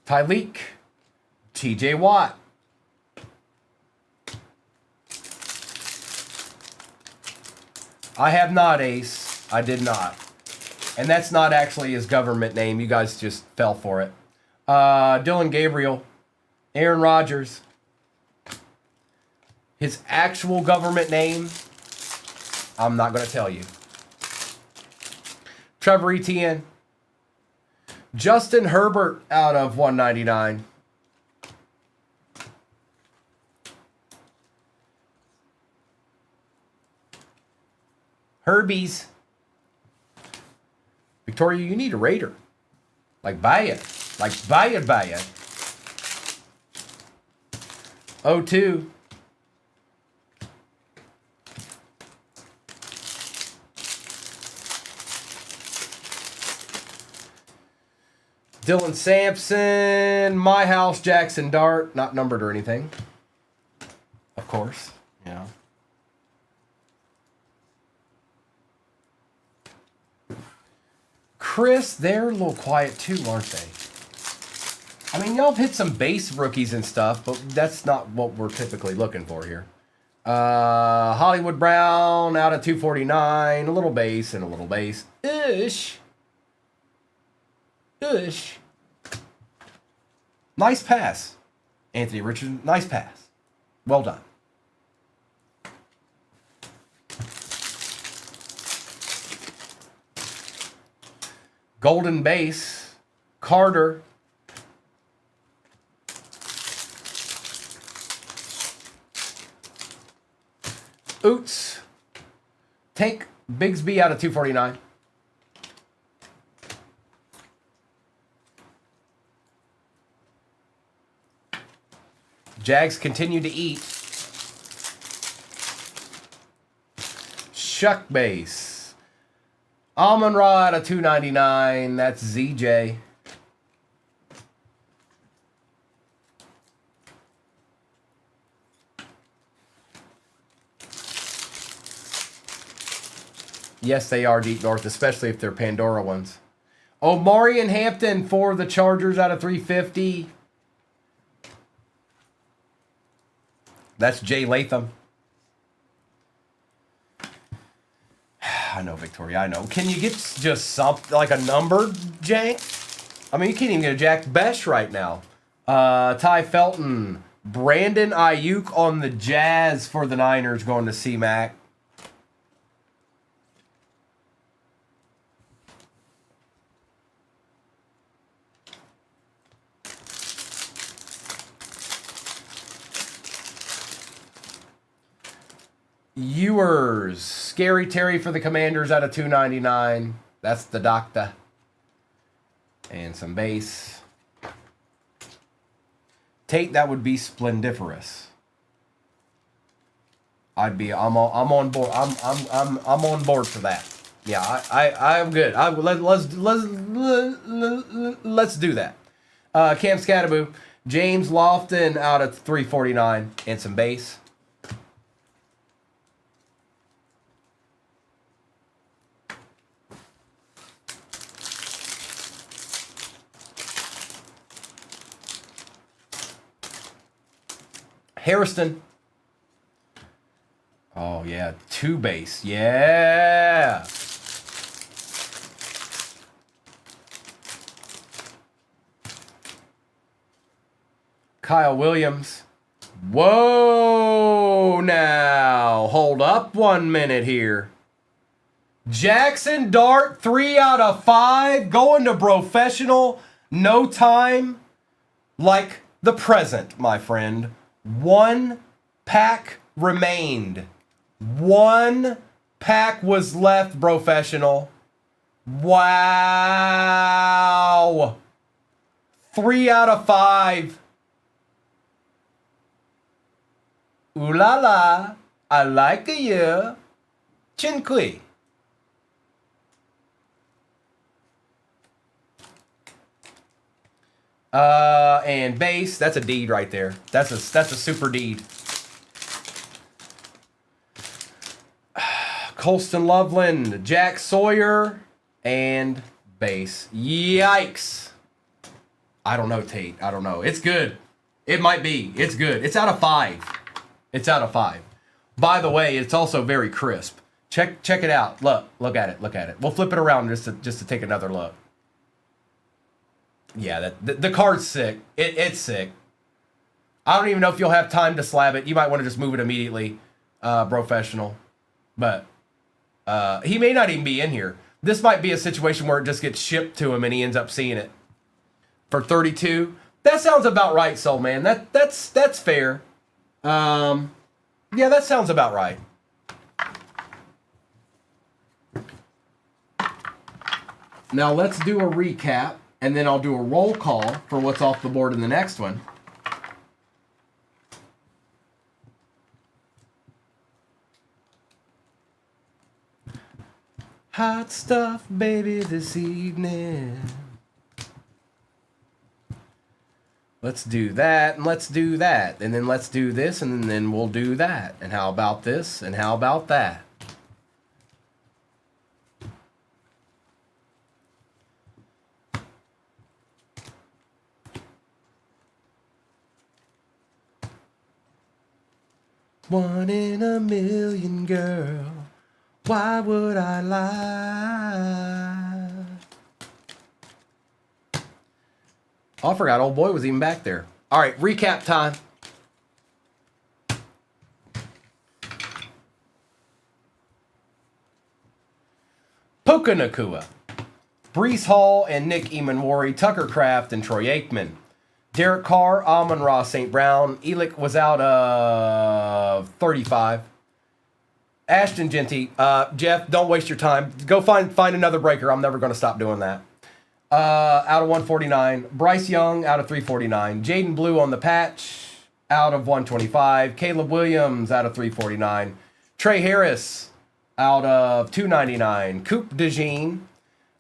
Tyleek, TJ Watt. I have not, Ace. I did not. And that's not actually his government name. You guys just fell for it. Dylan Gabriel, Aaron Rodgers. His actual government name, I'm not going to tell you. Trevor Etienne. Justin Herbert out of 199. Herbies. Victoria, you need a Raider. Like, buy it. Like, buy it. 02. Dylan Sampson, My House, Jackson Dart. Not numbered or anything. Of course. Yeah. Chris, they're a little quiet too, aren't they? I mean, y'all have hit some base rookies and stuff, but that's not what we're typically looking for here. Hollywood Brown out of 249. A little base and a little base. Ish. Nice pass. Anthony Richardson, nice pass. Well done. Golden base. Carter. Oots. Tank Bigsby out of 249. Jags continue to eat. Shuck base. Amon Ra out of 299. That's ZJ. Yes, they are deep north, especially if they're Pandora ones. Omari and Hampton for the Chargers out of 350. That's Jay Latham. I know, Victoria, I know. Can you get just something like a numbered jank? I mean, you can't even get a Jack Besh right now. Ty Felton. Brandon Ayuk on the Jazz for the Niners going to C-Mac. Ewers. Scary Terry for the Commanders out of 299. That's the doctor. And some base. Tate, that would be splendiferous. I'm on board. I'm on board for that. Yeah, I'm good. Let's do that. Cam Scattaboo. James Lofton out of 349 and some base. Harrison. Oh, yeah. 2 base. Yeah. Kyle Williams. Whoa, now. Hold up 1 minute here. Jackson Dart, 3 out of 5. Going to professional. No time like the present, my friend. 1 pack remained. 1 pack was left, professional. Wow. 3 out of 5. Ooh la la. I like you. Chinkui. And base, that's a deed right there. That's a super deed. Colston Loveland, Jack Sawyer, and base. Yikes. I don't know, Tate. I don't know. It's good. It might be. It's good. It's out of 5. It's out of 5. By the way, it's also very crisp. Check it out. Look at it. Look at it. We'll flip it around just to take another look. Yeah, the card's sick. It's sick. I don't even know if you'll have time to slab it. You might want to just move it immediately, professional. But he may not even be in here. This might be a situation where it just gets shipped to him and he ends up seeing it. For 32, that sounds about right, Soul Man. That's fair. Yeah, that sounds about right. Now let's do a recap, and then I'll do a roll call for what's off the board in the next one. Hot stuff, baby, this evening. Let's do that, and let's do that, and then let's do this, and then we'll do that. And how about this, and how about that? One in a million, girl. Why would I lie? Oh, I forgot old boy was even back there. All right, recap time. Puka Nakua, Brees Hall and Nick Emanwari, Tucker Kraft and Troy Aikman. Derek Carr, Amon-Ra St. Brown. Elick was out of 35. Ashton Genty. Jeff, don't waste your time. Go find another breaker. I'm never going to stop doing that. Out of 149. Bryce Young out of 349. Jaden Blue on the patch out of 125. Caleb Williams out of 349. Trey Harris out of 299. Coop DeJean.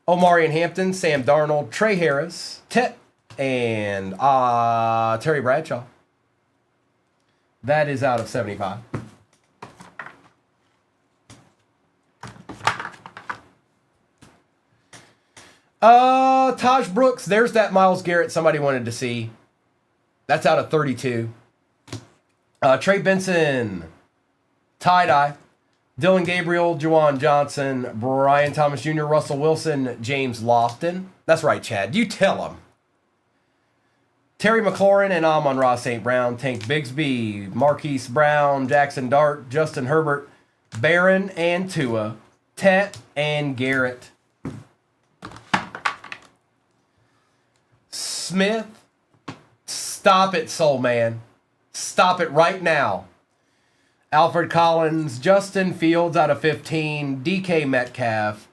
Omari and Hampton. Sam Darnold. Trey Harris. Tet. And Terry Bradshaw. That is out of 75. Taj Brooks, there's that Myles Garrett somebody wanted to see. That's out of 32. Trey Benson, tie-dye. Dylan Gabriel, Juwan Johnson, Brian Thomas Jr., Russell Wilson, James Lofton. That's right, Chad. You tell him. Terry McLaurin and Amon-Ra St. Brown, Tank Bigsby, Marquise Brown, Jackson Dart, Justin Herbert, Barron and Tua, Tet and Garrett. Smith, stop it, Soul Man. Stop it right now. Alfred Collins, Justin Fields out of 15, DK Metcalf,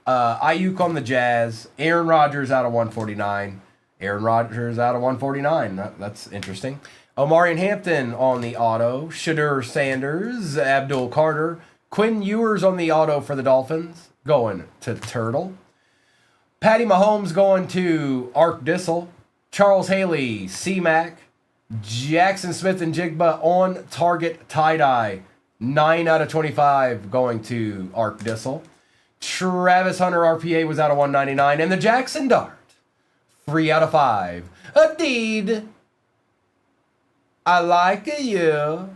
Ayuk on the Jazz, Aaron Rodgers out of 149. Aaron Rodgers out of 149. That's interesting. Omari and Hampton on the auto. Shadur Sanders, Abdul Carter. Quinn Ewers on the auto for the Dolphins. Going to Turtle. Patty Mahomes going to Ark Dissel. Charles Haley, C-Mac. Jackson Smith and Jigba on target tie-dye. 9 out of 25 going to Ark Dissel. Travis Hunter RPA was out of 199. And the Jackson Dart. 3 out of 5. A deed. I like you.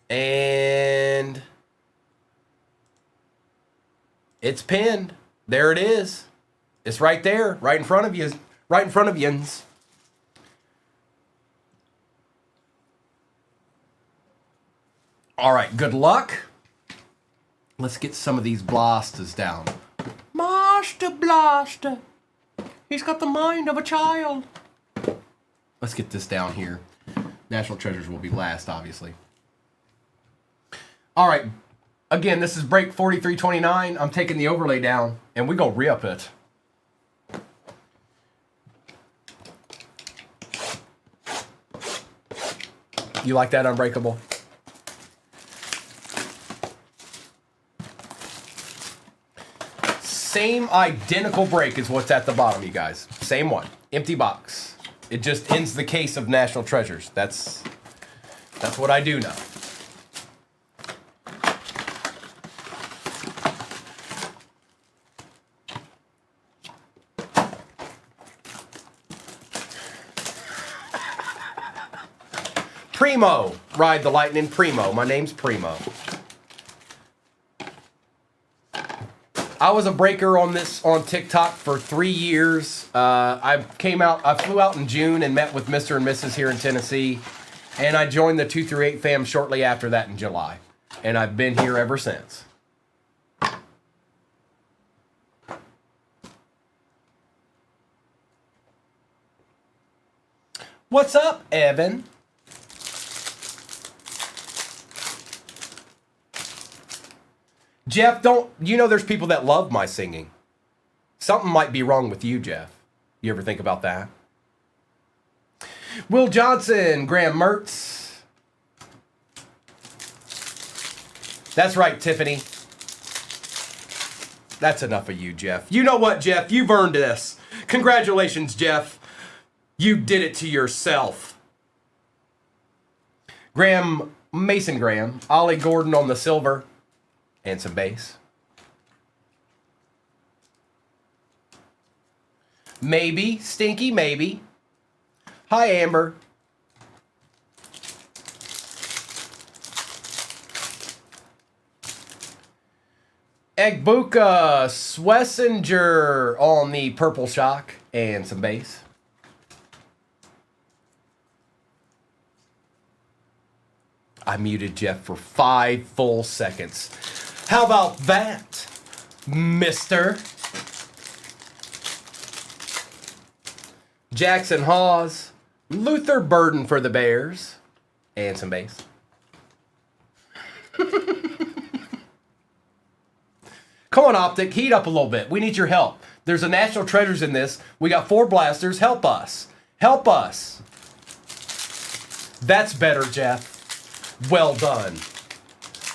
And it's pinned. There it is. It's right there, right in front of you. Right in front of yous. All right, good luck. Let's get some of these blasters down. Master Blaster. He's got the mind of a child. Let's get this down here. National Treasures will be last, obviously. All right. Again, this is break 4329. I'm taking the overlay down, and we're going to re-up it. You like that, Unbreakable? Same identical break is what's at the bottom, you guys. Same one. Empty box. It just ends the case of National Treasures. That's what I do now. Primo. Ride the lightning. Primo. My name's Primo. I was a breaker on TikTok for 3 years. I flew out in June and met with Mr. and Mrs. here in Tennessee. And I joined the 2 through 8 fam shortly after that in July. And I've been here ever since. What's up, Evan? Jeff, there's people that love my singing. Something might be wrong with you, Jeff. You ever think about that? Will Johnson, Graham Mertz. That's right, Tiffany. That's enough of you, Jeff. You know what, Jeff? You've earned this. Congratulations, Jeff. You did it to yourself. Mason Graham, Ollie Gordon on the silver. And some base. Maybe. Stinky, maybe. Hi, Amber. Egbuka Swessinger on the purple shock. And some base. I muted Jeff for 5 full seconds. How about that, mister? Jackson Hawes, Luther Burden for the Bears, and some base. Come on, Optic, heat up a little bit. We need your help. There's a National Treasures in this. We got 4 blasters. Help us. Help us. That's better, Jeff. Well done.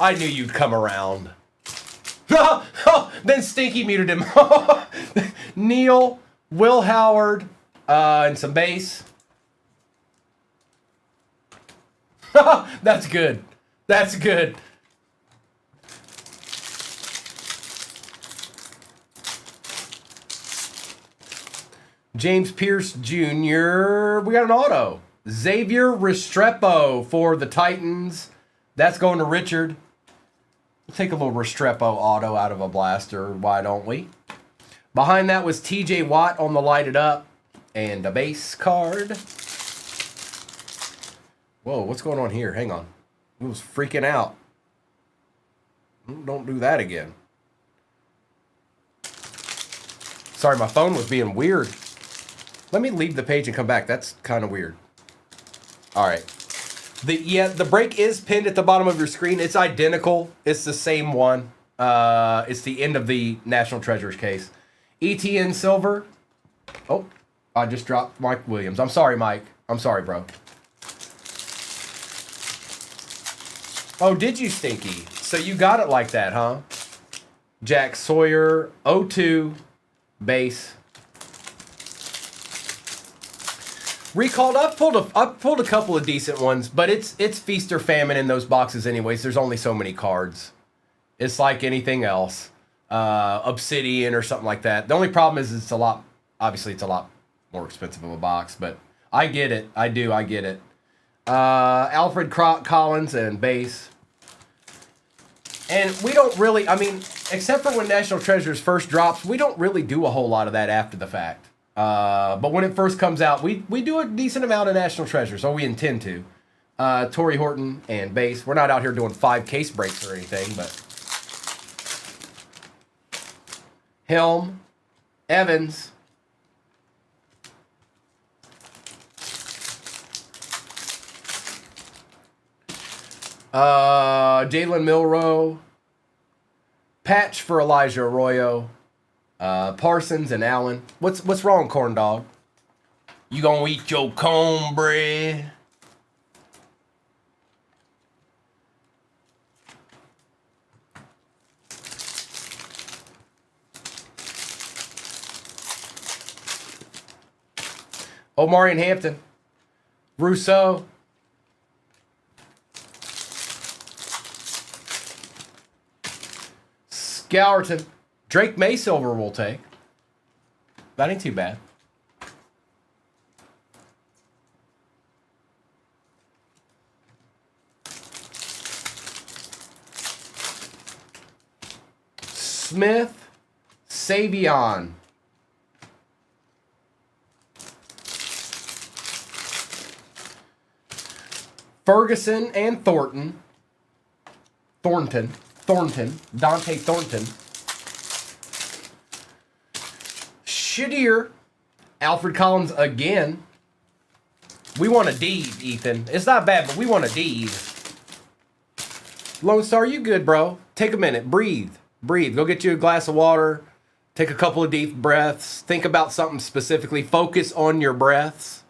I knew you'd come around. Then Stinky muted him. Neil, Will Howard, and some bass. That's good. That's good. James Pierce Jr. We got an auto. Xavier Restrepo for the Titans. That's going to Richard. We'll take a little Restrepo auto out of a blaster. Why don't we? Behind that was TJ Watt on the lighted up. And a base card. Whoa, what's going on here? Hang on. It was freaking out. Don't do that again. Sorry, my phone was being weird. Let me leave the page and come back. That's kind of weird. All right. The break is pinned at the bottom of your screen. It's identical. It's the same one. It's the end of the National Treasures case. ETN Silver. Oh, I just dropped Mike Williams. I'm sorry, Mike. I'm sorry, bro. Oh, did you, Stinky? So you got it like that, huh? Jack Sawyer, 02, base. Recalled. I've pulled a couple of decent ones, but it's feast or famine in those boxes anyways. There's only so many cards. It's like anything else. Obsidian or something like that. The only problem is it's a lot more expensive of a box, but I get it. I get it. Alfred Collins and base. And we don't really, except for when National Treasures first drops, we don't really do a whole lot of that after the fact. But when it first comes out, we do a decent amount of National Treasures, or we intend to. Torrey Horton and base. We're not out here doing 5 case breaks or anything, but Helm, Evans, Jalen Milroe, patch for Elijah Arroyo, Parsons and Allen. What's wrong, corn dog? You gonna eat your cornbread? Omarion Hampton, Rousseau, Scourton, Drake Maysilver will take. That ain't too bad. Smith, Savion. Ferguson and Thornton, Dante Thornton. Shadir, Alfred Collins again. We want a deed, Ethan. It's not bad, but we want a deed. Lone Star, you good, bro? Take a minute. Breathe. Go get you a glass of water. Take a couple of deep breaths. Think about something specifically. Focus on your breaths.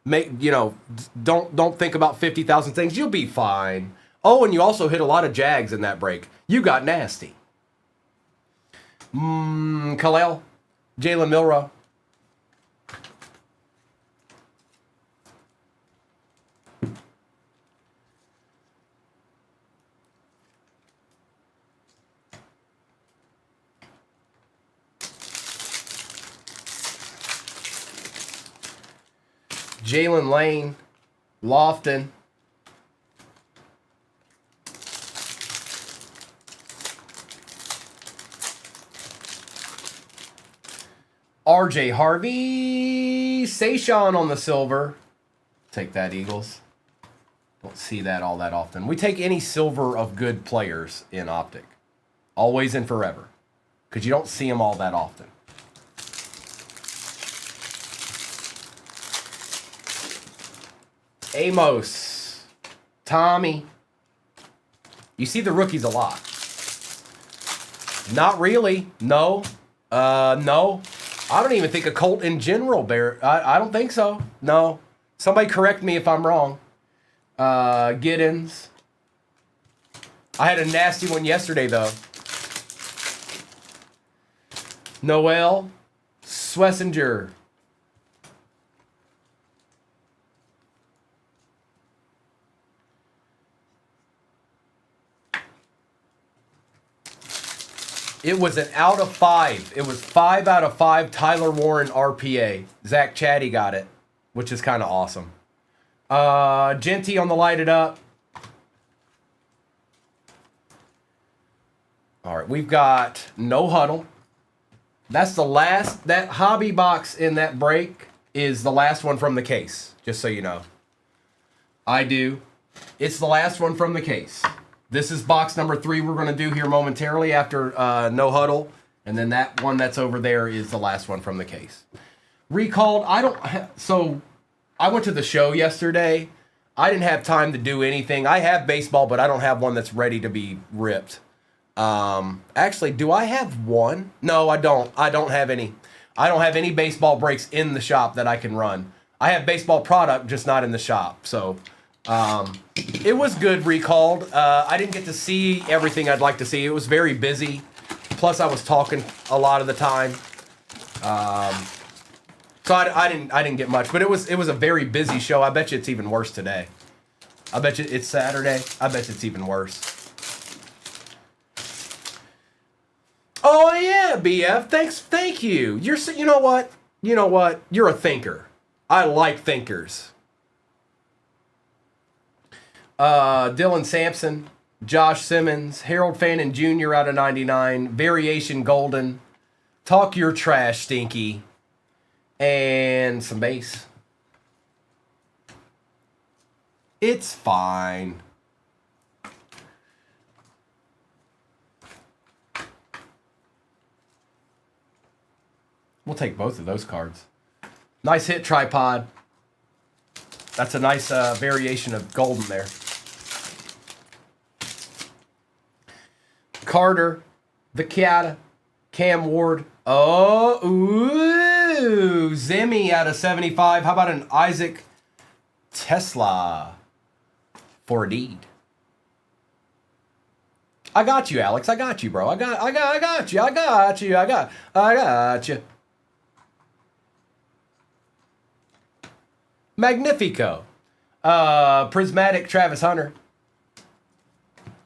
Don't think about 50,000 things. You'll be fine. Oh, and you also hit a lot of jags in that break. You got nasty. Kalel, Jalen Milroe. Jalen Lane, Lofton. RJ Harvey, Sayshawn on the silver. Take that, Eagles. Don't see that all that often. We take any silver of good players in Optic. Always and forever. Because you don't see them all that often. Amos, Tommy. You see the rookies a lot. Not really. No. No. I don't even think a Colt in general, Bear. I don't think so. No. Somebody correct me if I'm wrong. Giddens. I had a nasty one yesterday, though. Noel. Swessinger. It was an out of 5. It was 5 out of 5 Tyler Warren RPA. Zach Chatty got it, which is kind of awesome. Genty on the light it up. All right, we've got No Huddle. That's the last. That hobby box in that break is the last one from the case, just so you know. I do. It's the last one from the case. This is box number 3 we're going to do here momentarily after No Huddle. And then that one that's over there is the last one from the case. Recalled, so I went to the show yesterday. I didn't have time to do anything. I have baseball, but I don't have one that's ready to be ripped. Actually, do I have one? No, I don't. I don't have any. I don't have any baseball breaks in the shop that I can run. I have baseball product, just not in the shop. So... it was good, Recalled. I didn't get to see everything I'd like to see. It was very busy. Plus, I was talking a lot of the time. So I didn't get much. But it was a very busy show. I bet you it's even worse today. I bet you it's Saturday. I bet you it's even worse. Oh yeah, BF. Thank you. You know what? You know what? You're a thinker. I like thinkers. Dylan Sampson, Josh Simmons, Harold Fannin Jr. out of 99, Variation Golden, Talk Your Trash Stinky, and some base. It's fine. We'll take both of those cards. Nice hit, Tripod. That's a nice variation of golden there. Carter, the Kiata, Cam Ward. Oh, ooh, Zimmy out of 75. How about an Isaac Tesla for a deed? I got you, Alex. I got you, bro. I got you. Magnifico. Prismatic Travis Hunter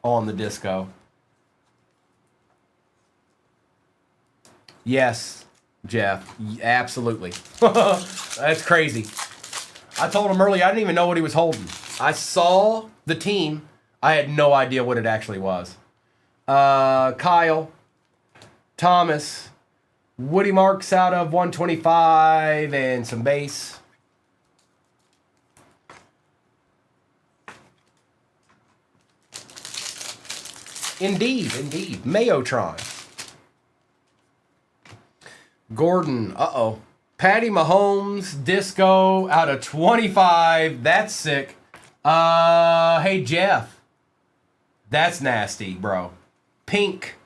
on the disco. Yes, Jeff. Absolutely. That's crazy. I told him earlier I didn't even know what he was holding. I saw the team. I had no idea what it actually was. Kyle, Thomas, Woody Marks out of 125 and some base. Indeed. Mayotron. Gordon, Patty Mahomes, disco out of 25. That's sick. Hey, Jeff. That's nasty, bro. Pink,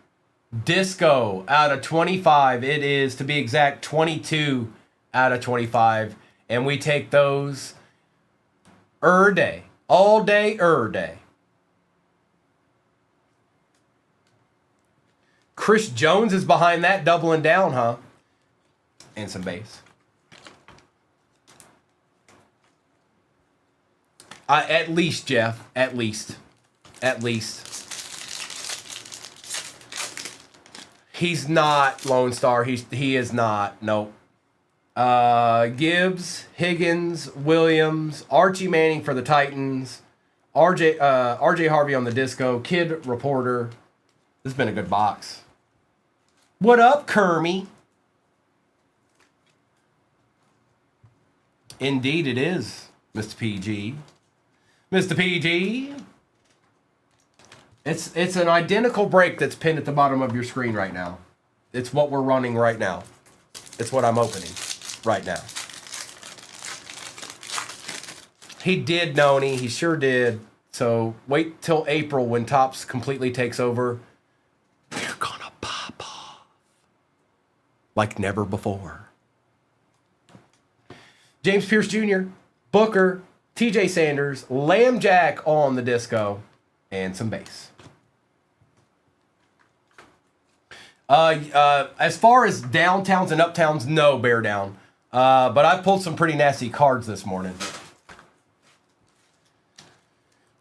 disco out of 25. It is, to be exact, 22 out of 25. And we take those day. All day, day. Chris Jones is behind that, doubling down, huh? And some base. At least, Jeff. At least. He's not Lone Star. He is not. Nope. Gibbs, Higgins, Williams, Archie Manning for the Titans, RJ Harvey on the disco, Kid Reporter. This has been a good box. What up, Kermie? Indeed it is, Mr. PG. Mr. PG. It's an identical break that's pinned at the bottom of your screen right now. It's what we're running right now. It's what I'm opening right now. He did, Noni. He sure did. So wait till April when Topps completely takes over. They're gonna pop off like never before. James Pierce Jr., Booker, TJ Sanders, Lamb Jack on the disco, and some base. As far as downtowns and uptowns, no, bear down. But I pulled some pretty nasty cards this morning.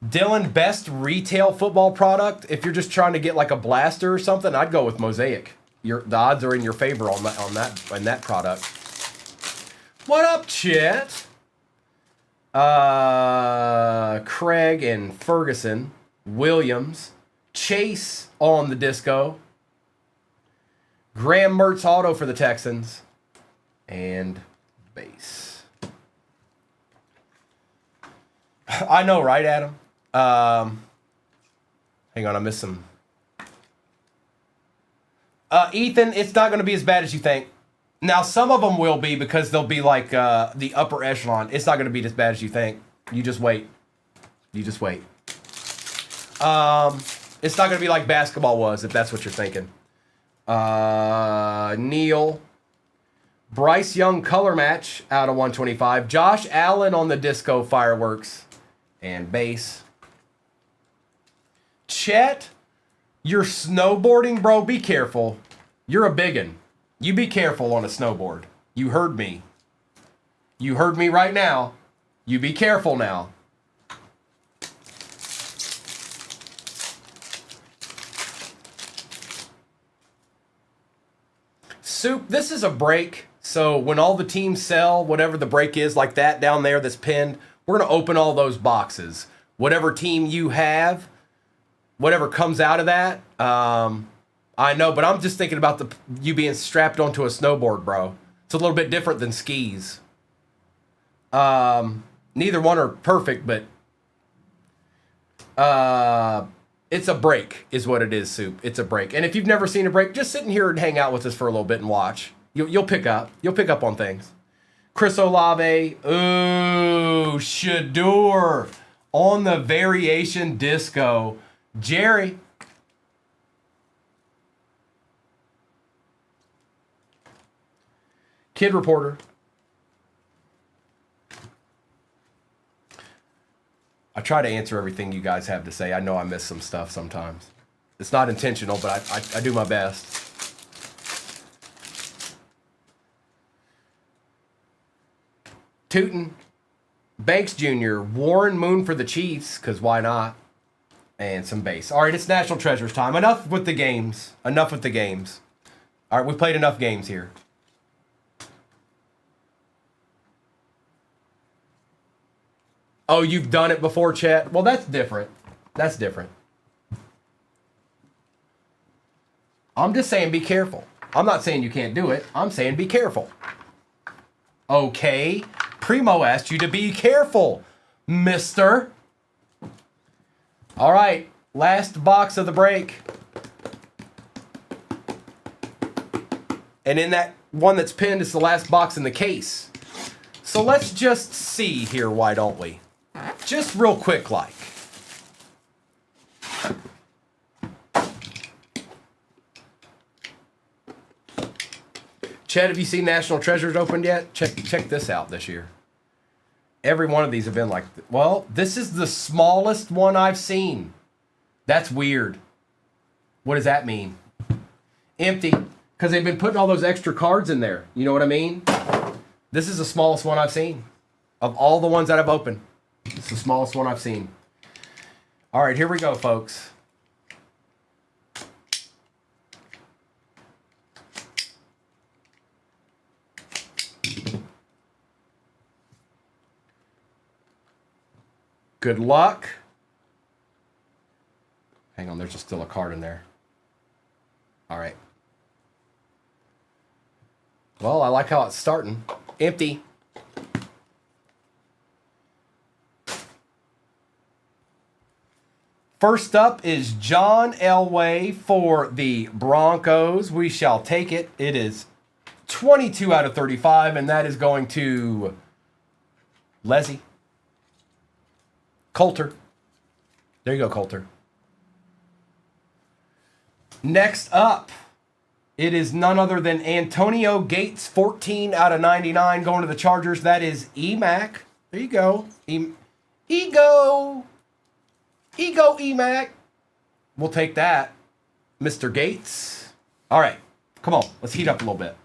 Dylan, best retail football product. If you're just trying to get like a blaster or something, I'd go with Mosaic. The odds are in your favor on that product. What up, Chet? Craig and Ferguson, Williams, Chase on the disco, Graham Mertz auto for the Texans, and base. I know, right, Adam? Hang on, I missed some. Ethan, it's not going to be as bad as you think. Now, some of them will be because they'll be like the upper echelon. It's not going to be as bad as you think. You just wait. It's not going to be like basketball was, if that's what you're thinking. Neil. Bryce Young color match out of 125. Josh Allen on the disco fireworks and base. Chet, you're snowboarding, bro. Be careful. You're a biggin. You be careful on a snowboard. You heard me. You heard me right now. You be careful now. Soup, this is a break. So when all the teams sell, whatever the break is like that down there that's pinned, we're going to open all those boxes. Whatever team you have, whatever comes out of that, I know, but I'm just thinking about you being strapped onto a snowboard, bro. It's a little bit different than skis. Neither one are perfect, but it's a break is what it is, Soup. It's a break. And if you've never seen a break, just sit in here and hang out with us for a little bit and watch. You'll pick up. You'll pick up on things. Chris Olave. Ooh, Shador on the variation disco. Jerry. Kid Reporter. I try to answer everything you guys have to say. I know I miss some stuff sometimes. It's not intentional, but I do my best. Tootin, Banks Jr., Warren Moon for the Chiefs, because why not? And some base. All right, it's National Treasures time. Enough with the games. Enough with the games. All right, we've played enough games here. Oh, you've done it before, Chet? Well, that's different. That's different. I'm just saying be careful. I'm not saying you can't do it. I'm saying be careful. Okay. Primo asked you to be careful, mister. All right. Last box of the break. And in that one that's pinned, it's the last box in the case. So let's just see here, why don't we? Just real quick like. Chad, have you seen National Treasures opened yet? Check this out this year. Every one of these have been like, well, this is the smallest one I've seen. That's weird. What does that mean? Empty. Because they've been putting all those extra cards in there. You know what I mean? This is the smallest one I've seen. Of all the ones that I've opened. It's the smallest one I've seen. All right, here we go, folks. Good luck. Hang on, there's still a card in there. All right. Well, I like how it's starting. Empty. First up is John Elway for the Broncos. We shall take it. It is 22 out of 35, and that is going to Leslie. Coulter. There you go, Coulter. Next up, it is none other than Antonio Gates, 14 out of 99, going to the Chargers. That is EMAC. There you go. Ego EMAC. We'll take that. Mr. Gates. All right. Come on. Let's heat up a little bit.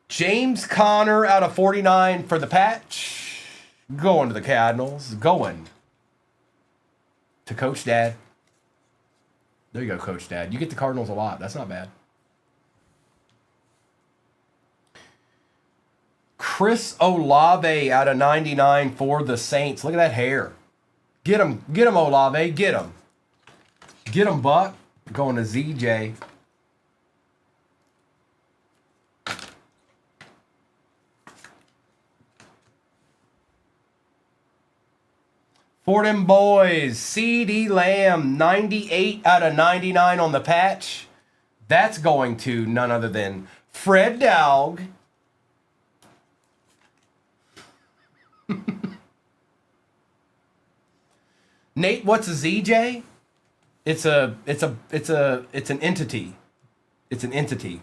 James Conner out of 49 for the patch. Going to the Cardinals. Going to Coach Dad. There you go, Coach Dad. You get the Cardinals a lot. That's not bad. Chris Olave out of 99 for the Saints. Look at that hair. Get him, Olave. Get him. Get him, Buck. Going to ZJ. For them boys, CD Lamb, 98 out of 99 on the patch. That's going to none other than Fred Dowg. Nate, what's a ZJ? It's an entity. It's an entity.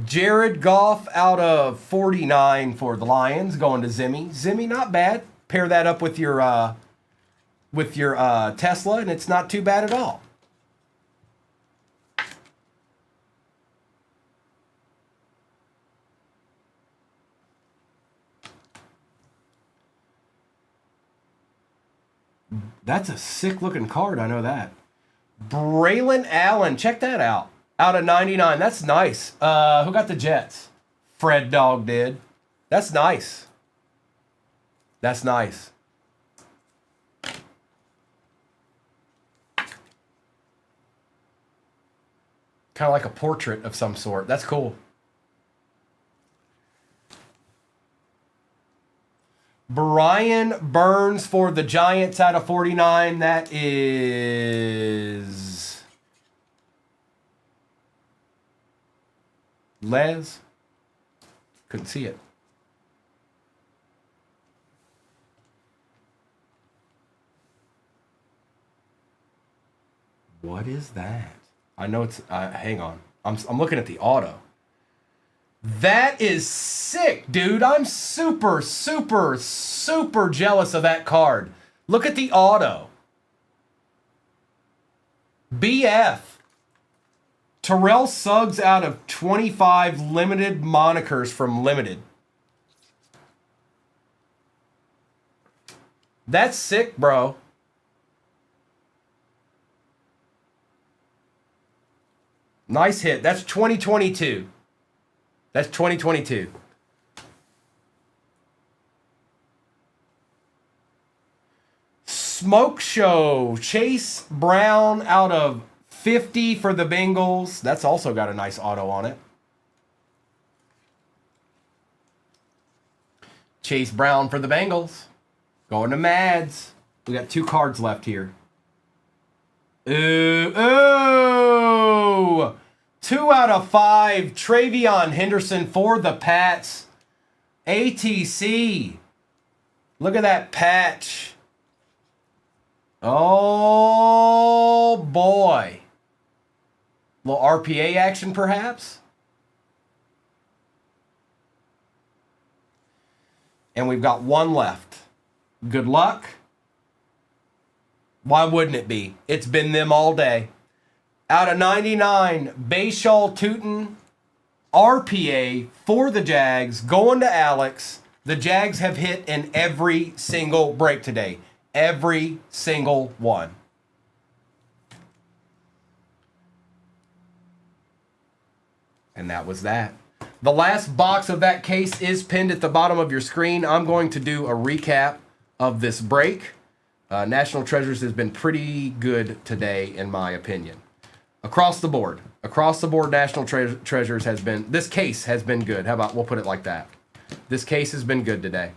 Jared Goff out of 49 for the Lions, going to Zimmy. Zimmy, not bad. Pair that up with your Tesla, and it's not too bad at all. That's a sick-looking card, I know that. Braylon Allen, check that out. Out of 99, that's nice. Who got the Jets? Fred Dog did. That's nice. That's nice. Kind of like a portrait of some sort. That's cool. Brian Burns for the Giants out of 49. That is Les. Couldn't see it. What is that? I know it's, hang on. I'm looking at the auto. That is sick, dude. I'm super, super, super jealous of that card. Look at the auto. BF. Terrell Suggs out of 25 limited monikers from Limited. That's sick, bro. Nice hit. That's 2022. That's 2022. Smoke Show. Chase Brown out of 50 for the Bengals. That's also got a nice auto on it. Chase Brown for the Bengals. Going to Mads. We got 2 cards left here. Ooh, ooh. 2 out of 5. Travion Henderson for the Pats. ATC. Look at that patch. Oh, boy. A little RPA action, perhaps? And we've got 1 left. Good luck. Why wouldn't it be? It's been them all day. Out of 99, Bayshaw Tootin, RPA for the Jags, going to Alex. The Jags have hit in every single break today. Every single one. And that was that. The last box of that case is pinned at the bottom of your screen. I'm going to do a recap of this break. National Treasures has been pretty good today, in my opinion. Across the board, National Treasures has been, this case has been good. How about, we'll put it like that. This case has been good today.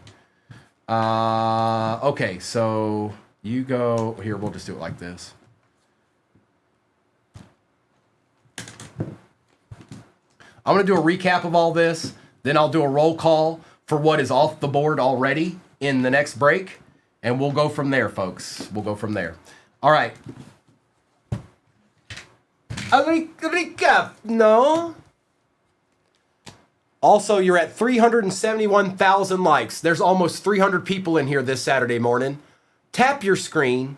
Okay, so you go, here, we'll just do it like this. I'm going to do a recap of all this, then I'll do a roll call for what is off the board already in the next break, and we'll go from there, folks. We'll go from there. All right. A recap, no? Also, you're at 371,000 likes. There's almost 300 people in here this Saturday morning. Tap your screen,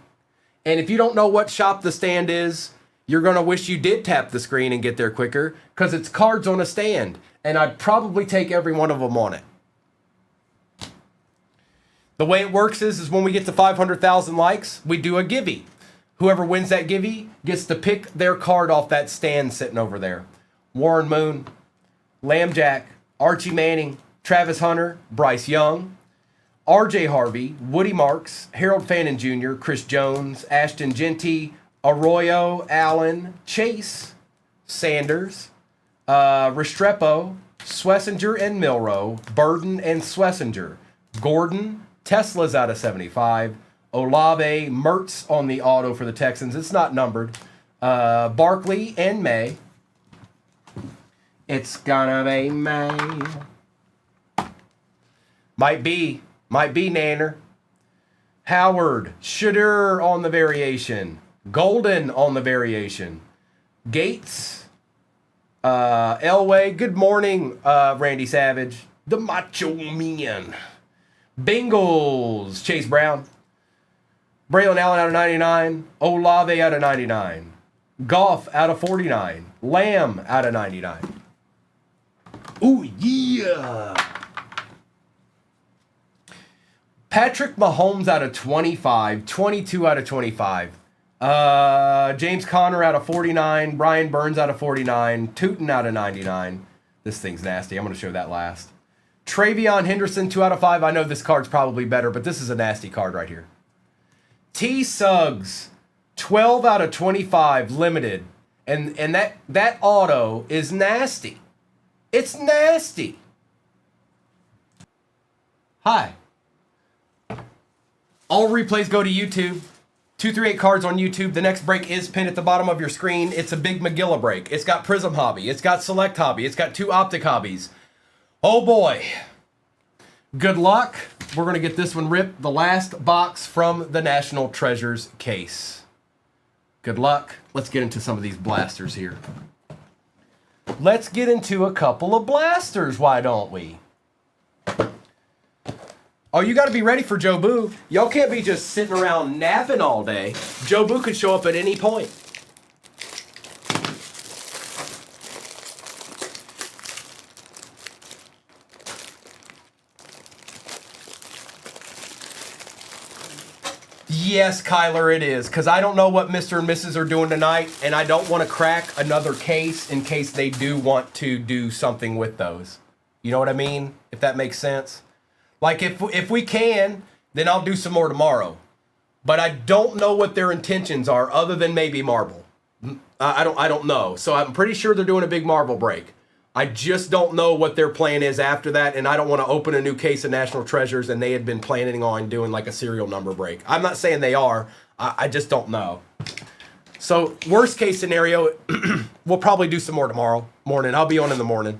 and if you don't know what Shop the Stand is, you're going to wish you did tap the screen and get there quicker, because it's cards on a stand, and I'd probably take every one of them on it. The way it works is when we get to 500,000 likes, we do a givey. Whoever wins that givey gets to pick their card off that stand sitting over there. Warren Moon, Lambjack, Archie Manning, Travis Hunter, Bryce Young, RJ Harvey, Woody Marks, Harold Fannin Jr., Chris Jones, Ashton Genty, Arroyo, Allen, Chase, Sanders, Restrepo, Swessinger and Milrow, Burden and Swessinger, Gordon, Tesla's out of 75, Olave, Mertz on the auto for the Texans. It's not numbered. Barkley and May. It's gonna be May. Might be Nanner. Howard, Shooter on the variation. Golden on the variation. Gates. Elway. Good morning, Randy Savage. The Macho Man. Bengals. Chase Brown. Braylon Allen out of 99. Olave out of 99. Goff out of 49. Lamb out of 99. Ooh, yeah. Patrick Mahomes out of 25. 22 out of 25. James Conner out of 49. Brian Burns out of 49. Tootin out of 99. This thing's nasty. I'm going to show that last. Travion Henderson, 2 out of 5. I know this card's probably better, but this is a nasty card right here. T. Suggs, 12 out of 25, limited. And that auto is nasty. It's nasty. Hi. All replays go to YouTube. 238 cards on YouTube. The next break is pinned at the bottom of your screen. It's a big Magilla break. It's got Prism Hobby. It's got Select Hobby. It's got 2 Optic Hobbies. Oh boy. Good luck. We're going to get this one ripped. The last box from the National Treasures case. Good luck. Let's get into some of these blasters here. Let's get into a couple of blasters, why don't we? Oh, you got to be ready for Joe Boo. Y'all can't be just sitting around napping all day. Joe Boo could show up at any point. Yes, Kyler, it is. Because I don't know what Mr. and Mrs. are doing tonight, and I don't want to crack another case in case they do want to do something with those. You know what I mean? If that makes sense. Like, if we can, then I'll do some more tomorrow. But I don't know what their intentions are other than maybe marble. I don't know. So I'm pretty sure they're doing a big marble break. I just don't know what their plan is after that, and I don't want to open a new case of National Treasures and they had been planning on doing like a serial number break. I'm not saying they are. I just don't know. So worst case scenario, we'll probably do some more tomorrow morning. I'll be on in the morning.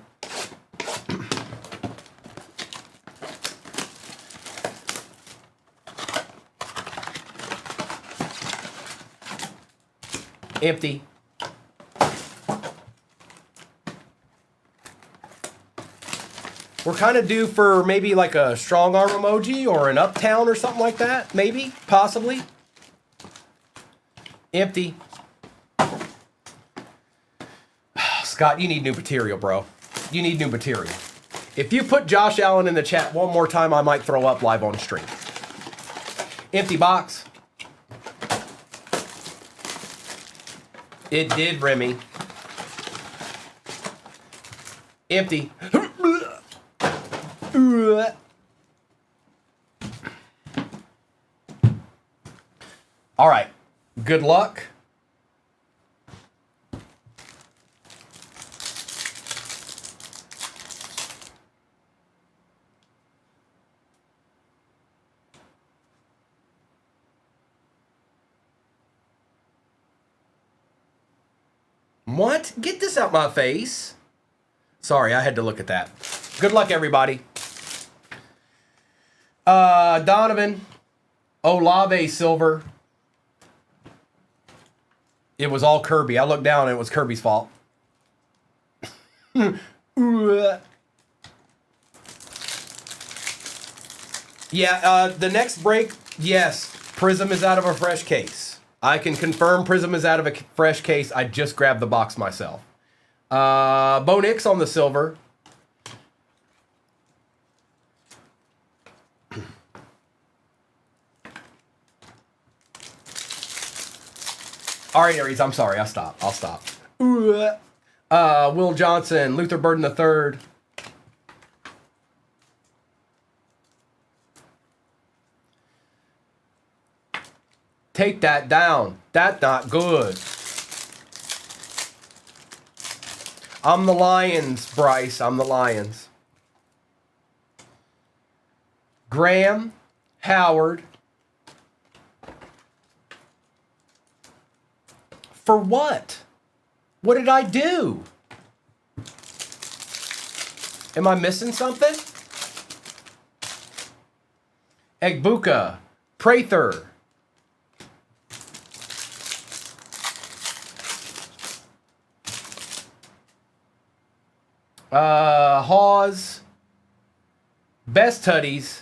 Empty. We're kind of due for maybe like a strong arm emoji or an uptown or something like that. Maybe, possibly. Empty. Scott, you need new material, bro. You need new material. If you put Josh Allen in the chat one more time, I might throw up live on stream. Empty box. It did, Remy. Empty. All right. Good luck. What? Get this out my face. Sorry, I had to look at that. Good luck, everybody. Donovan. Olave silver. It was all Kirby. I looked down and it was Kirby's fault. Yeah, the next break, yes, Prism is out of a fresh case. I can confirm Prism is out of a fresh case. I just grabbed the box myself. Bo Nix on the silver. All right, Aries, I'm sorry. I'll stop. Will Johnson, Luther Burden III. Take that down. That's not good. I'm the Lions, Bryce. I'm the Lions. Graham, Howard. For what? What did I do? Am I missing something? Egbuka, Prather. Hawes, Best Tutties,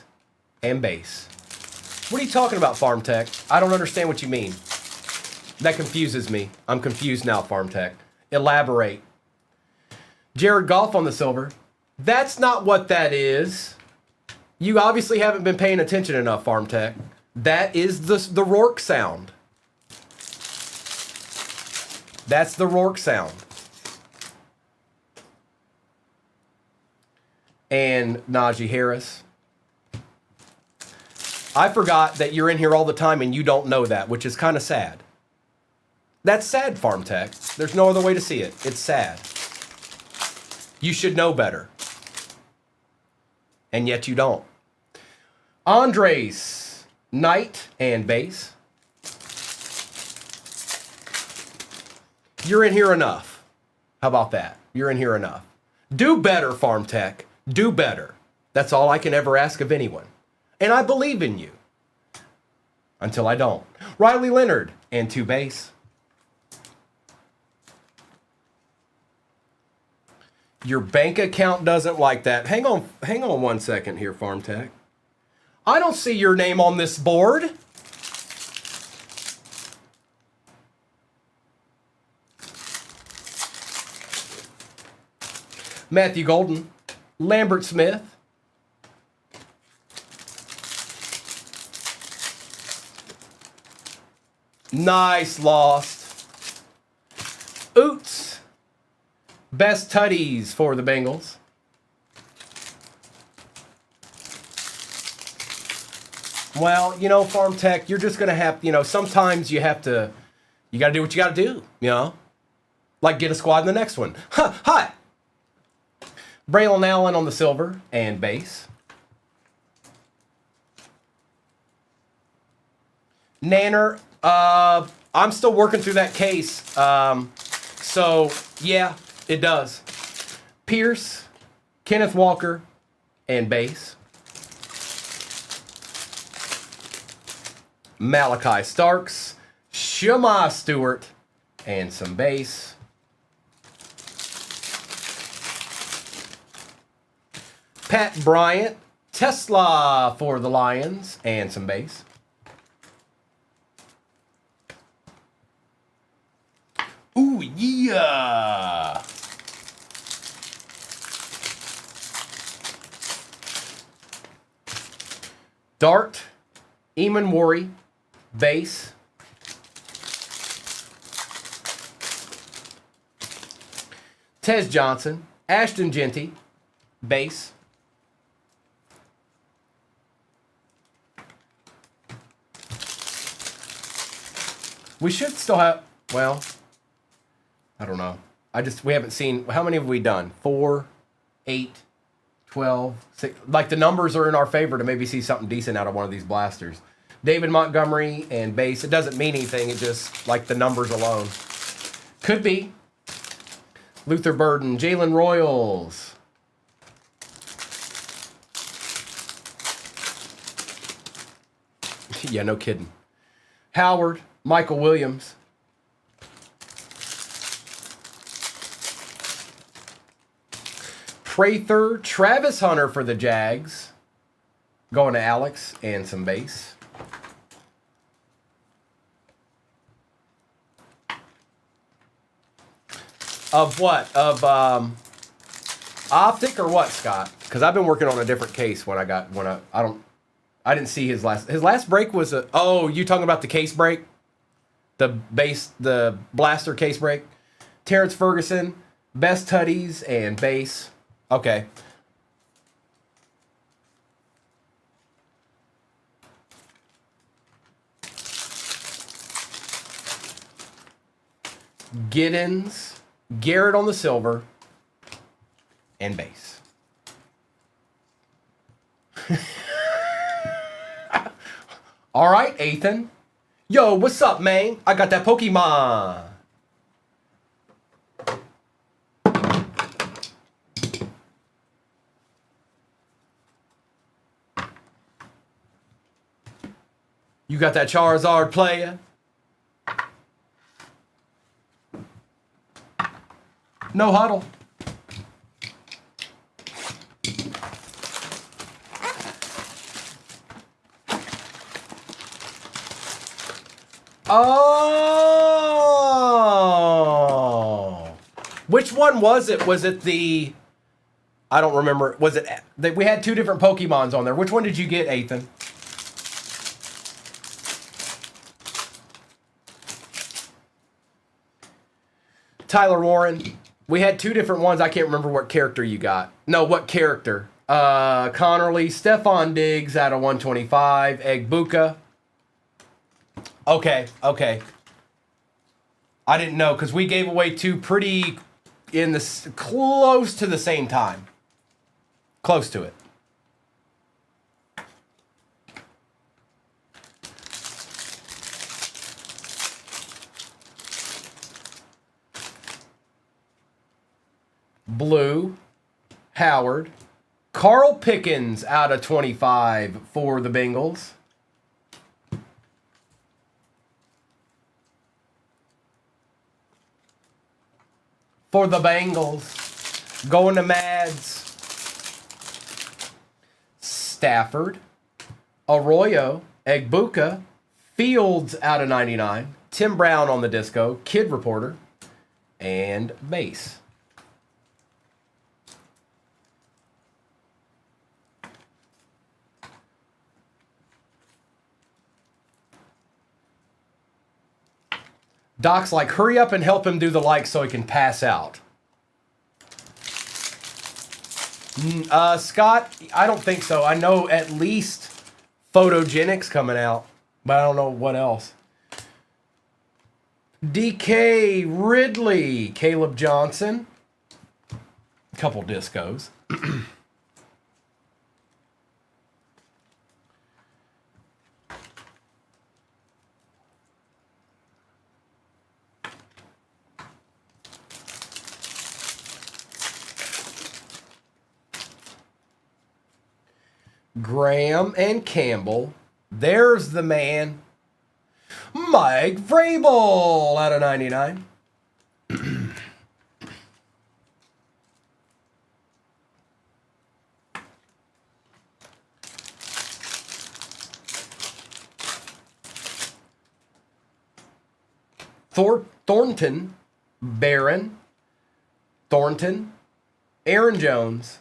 and Base. What are you talking about, Farm Tech? I don't understand what you mean. That confuses me. I'm confused now, Farm Tech. Elaborate. Jared Goff on the silver. That's not what that is. You obviously haven't been paying attention enough, Farm Tech. That is the Rourke sound. That's the Rourke sound. And Najee Harris. I forgot that you're in here all the time and you don't know that, which is kind of sad. That's sad, Farm Tech. There's no other way to see it. It's sad. You should know better. And yet you don't. Andres, Knight, and Base. You're in here enough. How about that? You're in here enough. Do better, Farm Tech. Do better. That's all I can ever ask of anyone. And I believe in you. Until I don't. Riley Leonard and 2 base. Your bank account doesn't like that. Hang on 1 second here, Farm Tech. I don't see your name on this board. Matthew Golden, Lambert Smith, nice lost. Oots, best tutties for the Bengals. Well, you know, Farm Tech, you're just going to have, you know, sometimes you got to do what you got to do, you know, like get a squad in the next one. Hi. Braylon Allen on the silver and base. Nanner, I'm still working through that case. So, yeah, it does. Pierce, Kenneth Walker, and base. Malachi Starks, Shema Stewart, and some base. Pat Bryant, Tesla for the Lions, and some base. Ooh, yeah! Dart, Eamon Worry, base. Tez Johnson, Ashton Genty, base. We should still have, well, I don't know. We haven't seen, how many have we done? 4, 8, 12, 6. Like the numbers are in our favor to maybe see something decent out of one of these blasters. David Montgomery and base. It doesn't mean anything. It just, like the numbers alone. Could be. Luther Burden, Jalen Royals. Yeah, no kidding. Howard, Michael Williams. Prather, Travis Hunter for the Jags. Going to Alex and some base. Of what? Of optic or what, Scott? Because I've been working on a different case I didn't see his last break was you talking about the case break? The blaster case break. Terrence Ferguson, best tutties and base. Okay. Giddens, Garrett on the silver, and base. All right, Ethan. Yo, what's up, man? I got that Pokemon. You got that Charizard player? No huddle. Oh. Which one was it? Was it the... I don't remember. Was it... We had two different Pokemons on there. Which one did you get, Ethan? Tyler Warren. We had two different ones. I can't remember what character you got. No, what character? Connerly, Stephon Diggs out of 125. Egbuka. Okay. I didn't know because we gave away two pretty close to the same time. Close to it. Blue, Howard. Carl Pickens out of 25 for the Bengals. For the Bengals. Going to Mads. Stafford. Arroyo. Egbuka. Fields out of 99. Tim Brown on the disco. Kid Reporter. And base. Doc's like, hurry up and help him do the like so he can pass out. Scott, I don't think so. I know at least Photogenics coming out, but I don't know what else. DK Ridley, Caleb Johnson. A couple discos. Graham and Campbell. There's the man. Mike Vrabel out of 99. Thornton, Barron, Thornton, Aaron Jones.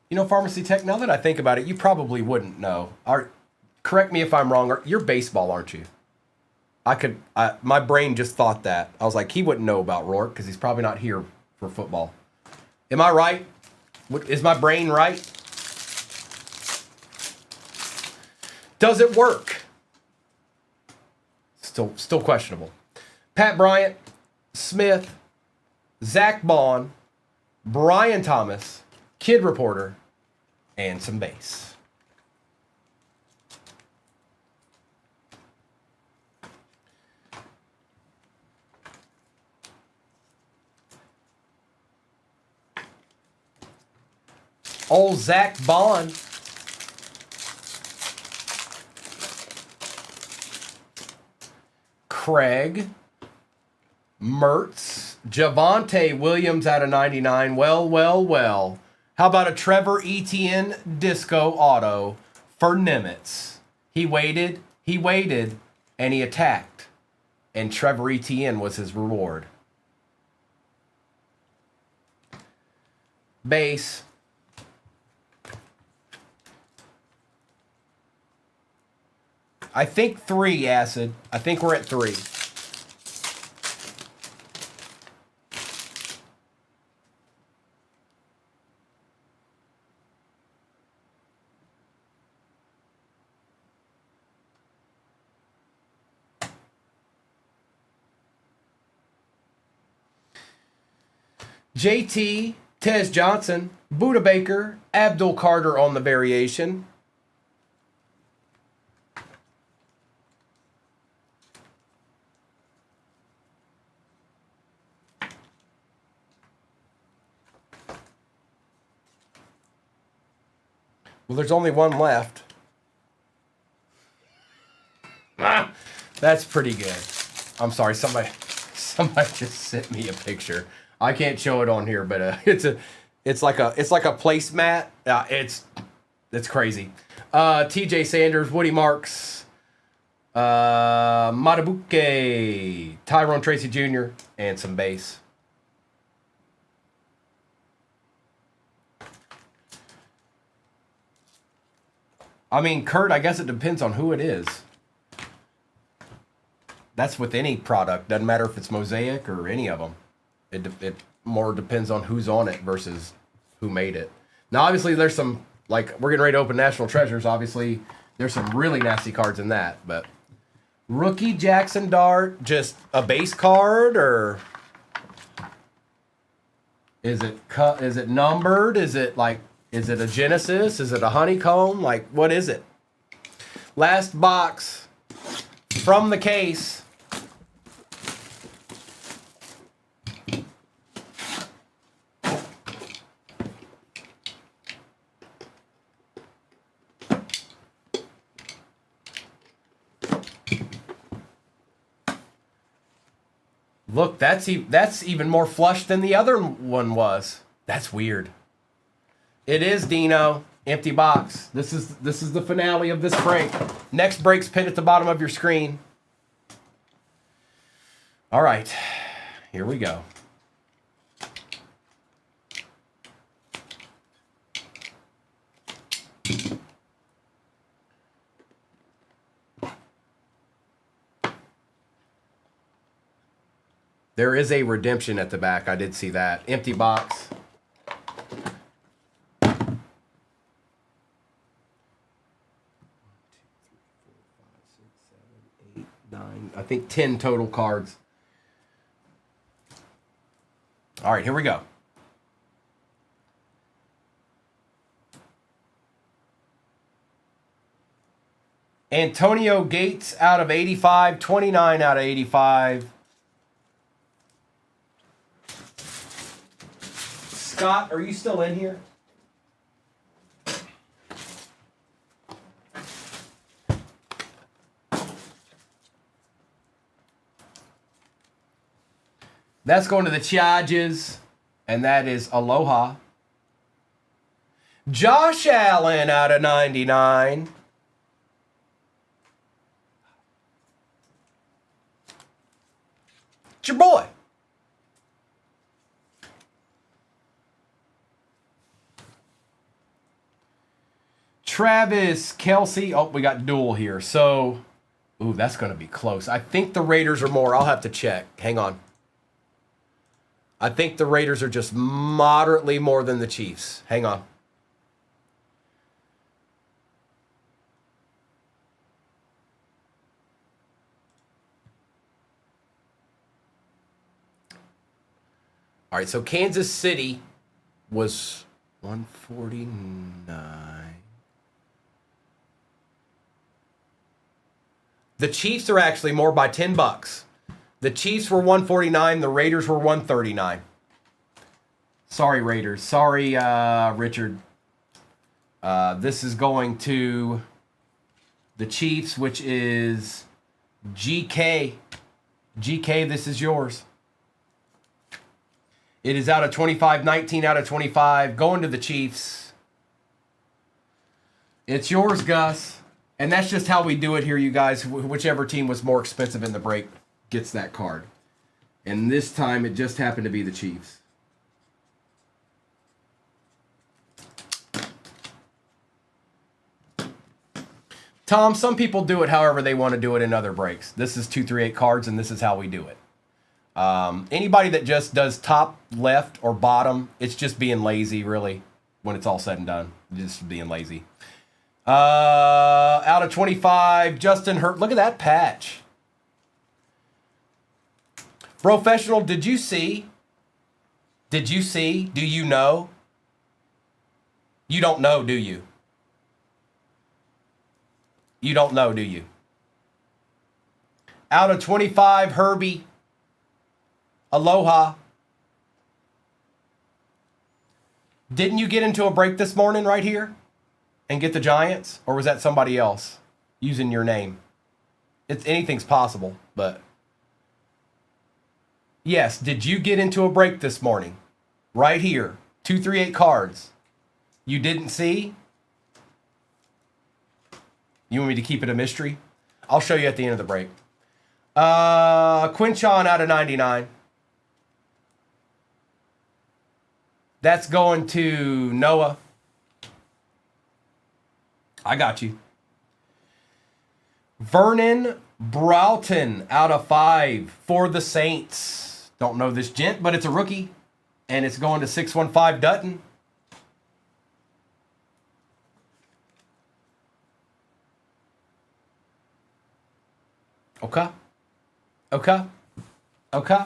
You know, Pharmacy Tech, now that I think about it, you probably wouldn't know. Correct me if I'm wrong. You're baseball, aren't you? My brain just thought that. I was like, he wouldn't know about Rourke because he's probably not here for football. Am I right? Is my brain right? Does it work? Still questionable. Pat Bryant, Smith, Zach Bond, Brian Thomas, Kid Reporter, and some base. Old Zach Bond. Craig. Mertz. Javonte Williams out of 99. Well. How about a Trevor Etienne disco auto for Nimitz? He waited, and he attacked. And Trevor Etienne was his reward. Base. I think 3, Acid. I think we're at 3. JT, Tez Johnson, Buda Baker, Abdul Carter on the variation. Well, there's only one left. That's pretty good. I'm sorry, somebody just sent me a picture. I can't show it on here, but it's like a placemat. It's crazy. TJ Sanders, Woody Marks, Matabuke, Tyrone Tracy Jr., and some base. I mean, Kurt, I guess it depends on who it is. That's with any product. Doesn't matter if it's Mosaic or any of them. It more depends on who's on it versus who made it. Now, obviously, there's some, like, we're getting ready to open National Treasures. Obviously, there's some really nasty cards in that. But rookie Jackson Dart, just a base card, or is it numbered? Is it a Genesis? Is it a honeycomb? Like, what is it? Last box. from the case. Look, that's even more flush than the other one was. That's weird. It is, Dino. Empty box. This is the finale of this break. Next break's pinned at the bottom of your screen. All right. Here we go. There is a redemption at the back. I did see that. Empty box. I think 10 total cards. All right, here we go. Antonio Gates out of 85, 29 out of 85. Scott, are you still in here? That's going to the Charges, and that is Aloha. Josh Allen out of 99. It's your boy. Travis Kelce. Oh, we got dual here. So, ooh, that's going to be close. I think the Raiders are more. I'll have to check. Hang on. I think the Raiders are just moderately more than the Chiefs. Hang on. All right, so Kansas City was 149. The Chiefs are actually more by $10. The Chiefs were 149. The Raiders were 139. Sorry, Raiders. Sorry, Richard. This is going to the Chiefs, which is GK. GK, this is yours. It is out of 25, 19 out of 25. Going to the Chiefs. It's yours, Gus. And that's just how we do it here, you guys. Whichever team was more expensive in the break gets that card. And this time it just happened to be the Chiefs. Tom, some people do it however they want to do it in other breaks. This is 238 cards, and this is how we do it. Anybody that just does top, left, or bottom, it's just being lazy, really, when it's all said and done. Just being lazy. Out of 25, Justin Hurt. Look at that patch. Professional, did you see? Did you see? Do you know? You don't know, do you? You don't know, do you? Out of 25, Herbie. Aloha. Didn't you get into a break this morning right here and get the Giants? Or was that somebody else using your name? Anything's possible, but... Yes, did you get into a break this morning? Right here. 238 cards. You didn't see? You want me to keep it a mystery? I'll show you at the end of the break. Quinchon out of 99. That's going to Noah. I got you. Vernon Broughton out of 5 for the Saints. Don't know this gent, but it's a rookie. And it's going to 615 Dutton. Okay. Okay. Okay.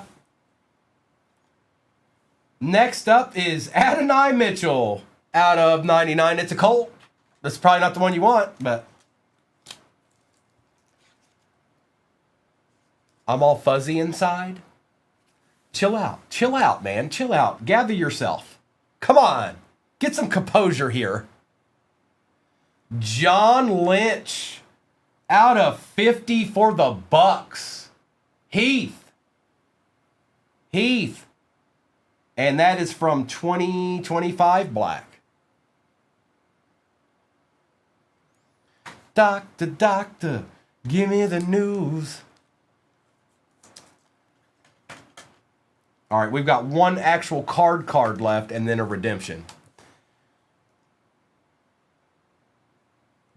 Next up is Adonai Mitchell out of 99. It's a Colt. That's probably not the one you want, but... I'm all fuzzy inside. Chill out, man, chill out. Gather yourself. Come on, get some composure here. John Lynch out of 50 for the Bucks. Heath. And that is from 2025 black. Doctor, give me the news. All right, we've got one actual card left and then a redemption.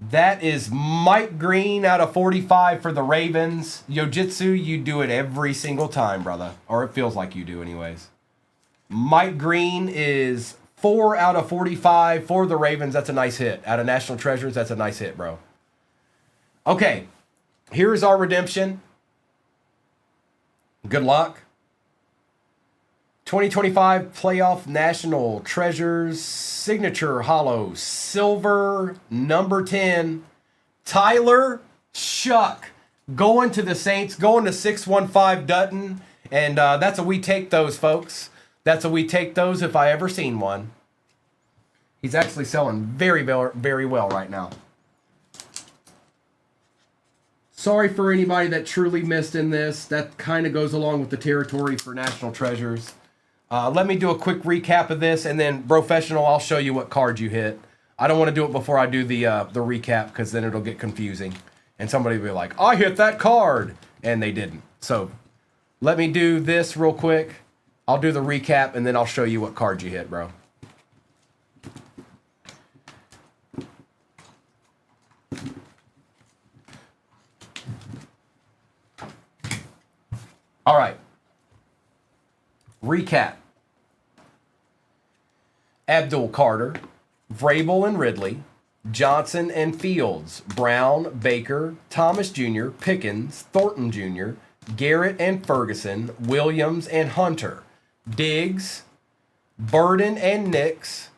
That is Mike Green out of 45 for the Ravens. Yojitsu, you do it every single time, brother. Or it feels like you do anyways. Mike Green is 4 out of 45 for the Ravens. That's a nice hit. Out of National Treasures, that's a nice hit, bro. Okay, here's our redemption. Good luck. 2025 Playoff National Treasures Signature Hollow Silver number 10. Tyler Shuck going to the Saints, going to 615 Dutton. And that's a we take those, folks. That's a we take those if I ever seen one. He's actually selling very, very well right now. Sorry for anybody that truly missed in this. That kind of goes along with the territory for National Treasures. Let me do a quick recap of this, and then Professional, I'll show you what card you hit. I don't want to do it before I do the recap, because then it'll get confusing. And somebody will be like, I hit that card, and they didn't. So let me do this real quick. I'll do the recap, and then I'll show you what card you hit, bro. All right. Recap. Abdul Carter, Vrabel and Ridley, Johnson and Fields, Brown, Baker, Thomas Jr., Pickens, Thornton Jr., Garrett and Ferguson, Williams and Hunter, Diggs, Burden and Nix,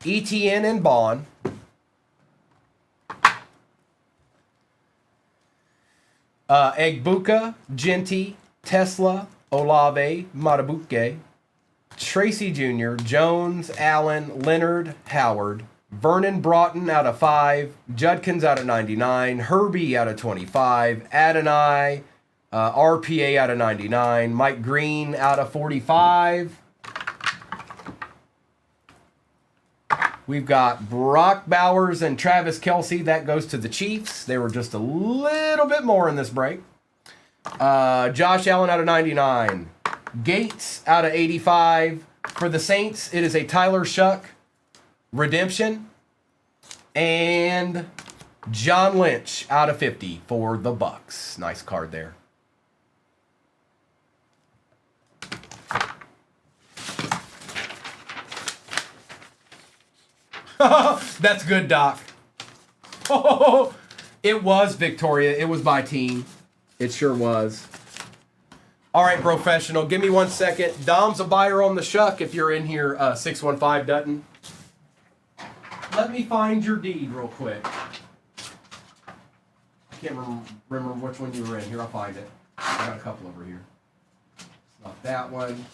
ETN and Bond, Egbuka, Genty, Tesla, Olave, Matabuke, Tracy Jr., Jones, Allen, Leonard, Howard, Vernon Broughton out of 5, Judkins out of 99, Herbie out of 25, Adonai, RPA out of 99, Mike Green out of 45. We've got Brock Bowers and Travis Kelce. That goes to the Chiefs. They were just a little bit more in this break. Josh Allen out of 99. Gates out of 85. For the Saints, it is a Tyler Shuck redemption. And John Lynch out of 50 for the Bucks. Nice card there. That's good, Doc. Oh, it was Victoria. It was my team. It sure was. All right, Professional. Give me 1 second. Dom's a buyer on the Shuck if you're in here, 615 Dutton. Let me find your deed real quick. I can't remember which one you were in. Here, I'll find it. I got a couple over here. It's not that one.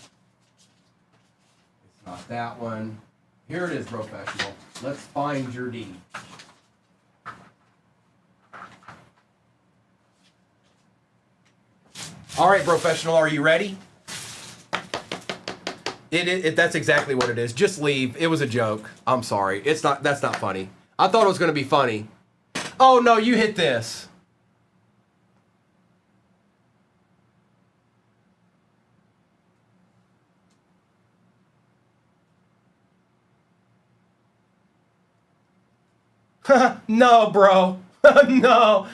It's not that one. Here it is, Professional. Let's find your deed. All right, Professional, are you ready? That's exactly what it is. Just leave. It was a joke. I'm sorry. It's not. That's not funny. I thought it was going to be funny. Oh no, you hit this. No, bro. No.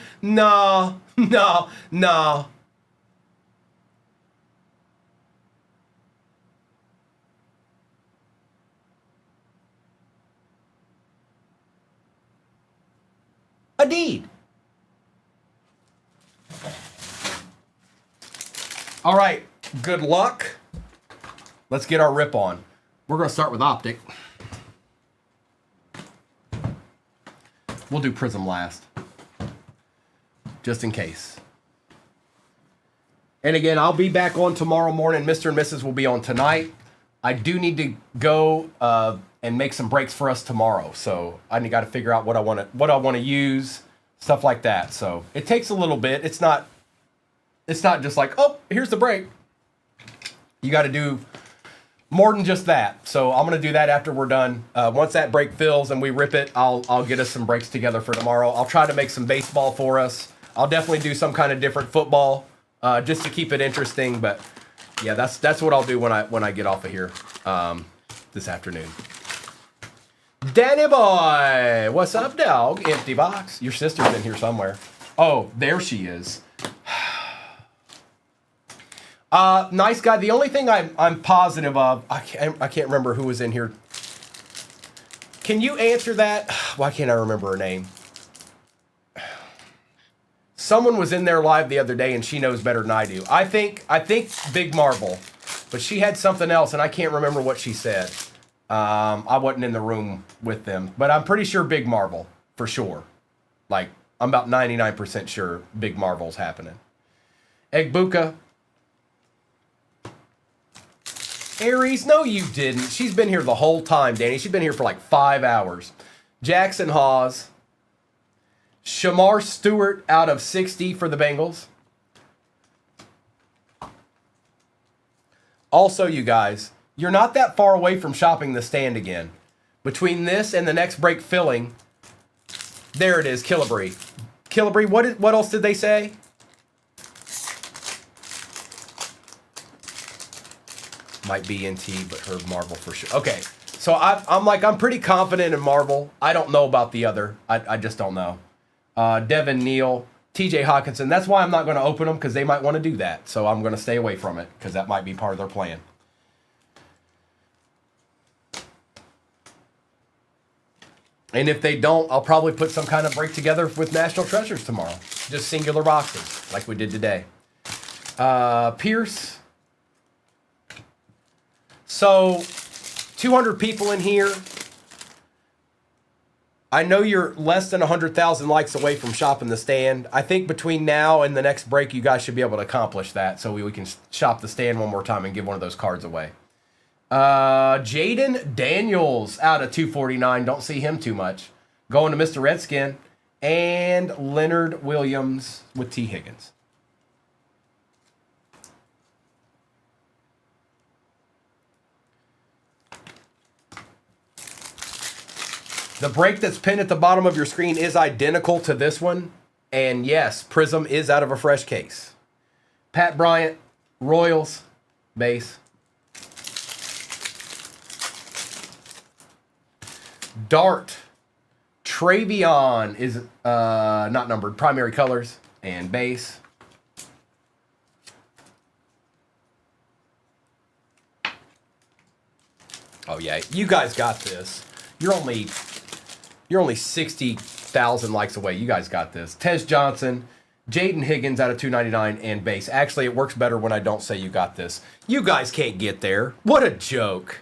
A deed. All right. Good luck. Let's get our rip on. We're going to start with Optic. We'll do Prism last, just in case. And again, I'll be back on tomorrow morning. Mr. and Mrs. will be on tonight. I do need to go and make some breaks for us tomorrow. So I got to figure out what I want to use, stuff like that. So it takes a little bit. It's not just like, oh, here's the break. You got to do more than just that. So I'm going to do that after we're done. Once that break fills and we rip it, I'll get us some breaks together for tomorrow. I'll try to make some baseball for us. I'll definitely do some kind of different football just to keep it interesting. But yeah, that's what I'll do when I get off of here this afternoon. Danny boy, what's up, dog? Empty box. Your sister's in here somewhere. Oh, there she is. Nice guy. The only thing I'm positive of, I can't remember who was in here. Can you answer that? Why can't I remember her name? Someone was in there live the other day, and she knows better than I do. I think Big Marvel, but she had something else, and I can't remember what she said. I wasn't in the room with them, but I'm pretty sure Big Marvel for sure. Like I'm about 99% sure Big Marvel's happening. Egbuka. Aries, no you didn't. She's been here the whole time, Danny. She's been here for like 5 hours. Jackson Hawes. Shamar Stewart out of 60 for the Bengals. Also, you guys, you're not that far away from shopping the stand again. Between this and the next break filling, there it is, Killebrew. Killebrew, what else did they say? Might be NT, but her Marvel for sure. Okay, so I'm pretty confident in Marvel. I don't know about the other. I just don't know. Devin Neal, TJ Hawkinson. That's why I'm not going to open them, because they might want to do that. So I'm going to stay away from it, because that might be part of their plan. And if they don't, I'll probably put some kind of break together with National Treasures tomorrow. Just singular boxes, like we did today. Pierce. So, 200 people in here. I know you're less than 100,000 likes away from shopping the stand. I think between now and the next break, you guys should be able to accomplish that, so we can shop the stand one more time and give one of those cards away. Jaden Daniels out of 249. Don't see him too much. Going to Mr. Redskin. And Leonard Williams with T. Higgins. The break that's pinned at the bottom of your screen is identical to this one. And yes, Prism is out of a fresh case. Pat Bryant, Royals, base. Dart, Travion is not numbered, primary colors, and base. Oh yeah, you guys got this. You're only 60,000 likes away. You guys got this. Tez Johnson, Jaden Higgins out of 299 and base. Actually, it works better when I don't say you got this. You guys can't get there. What a joke.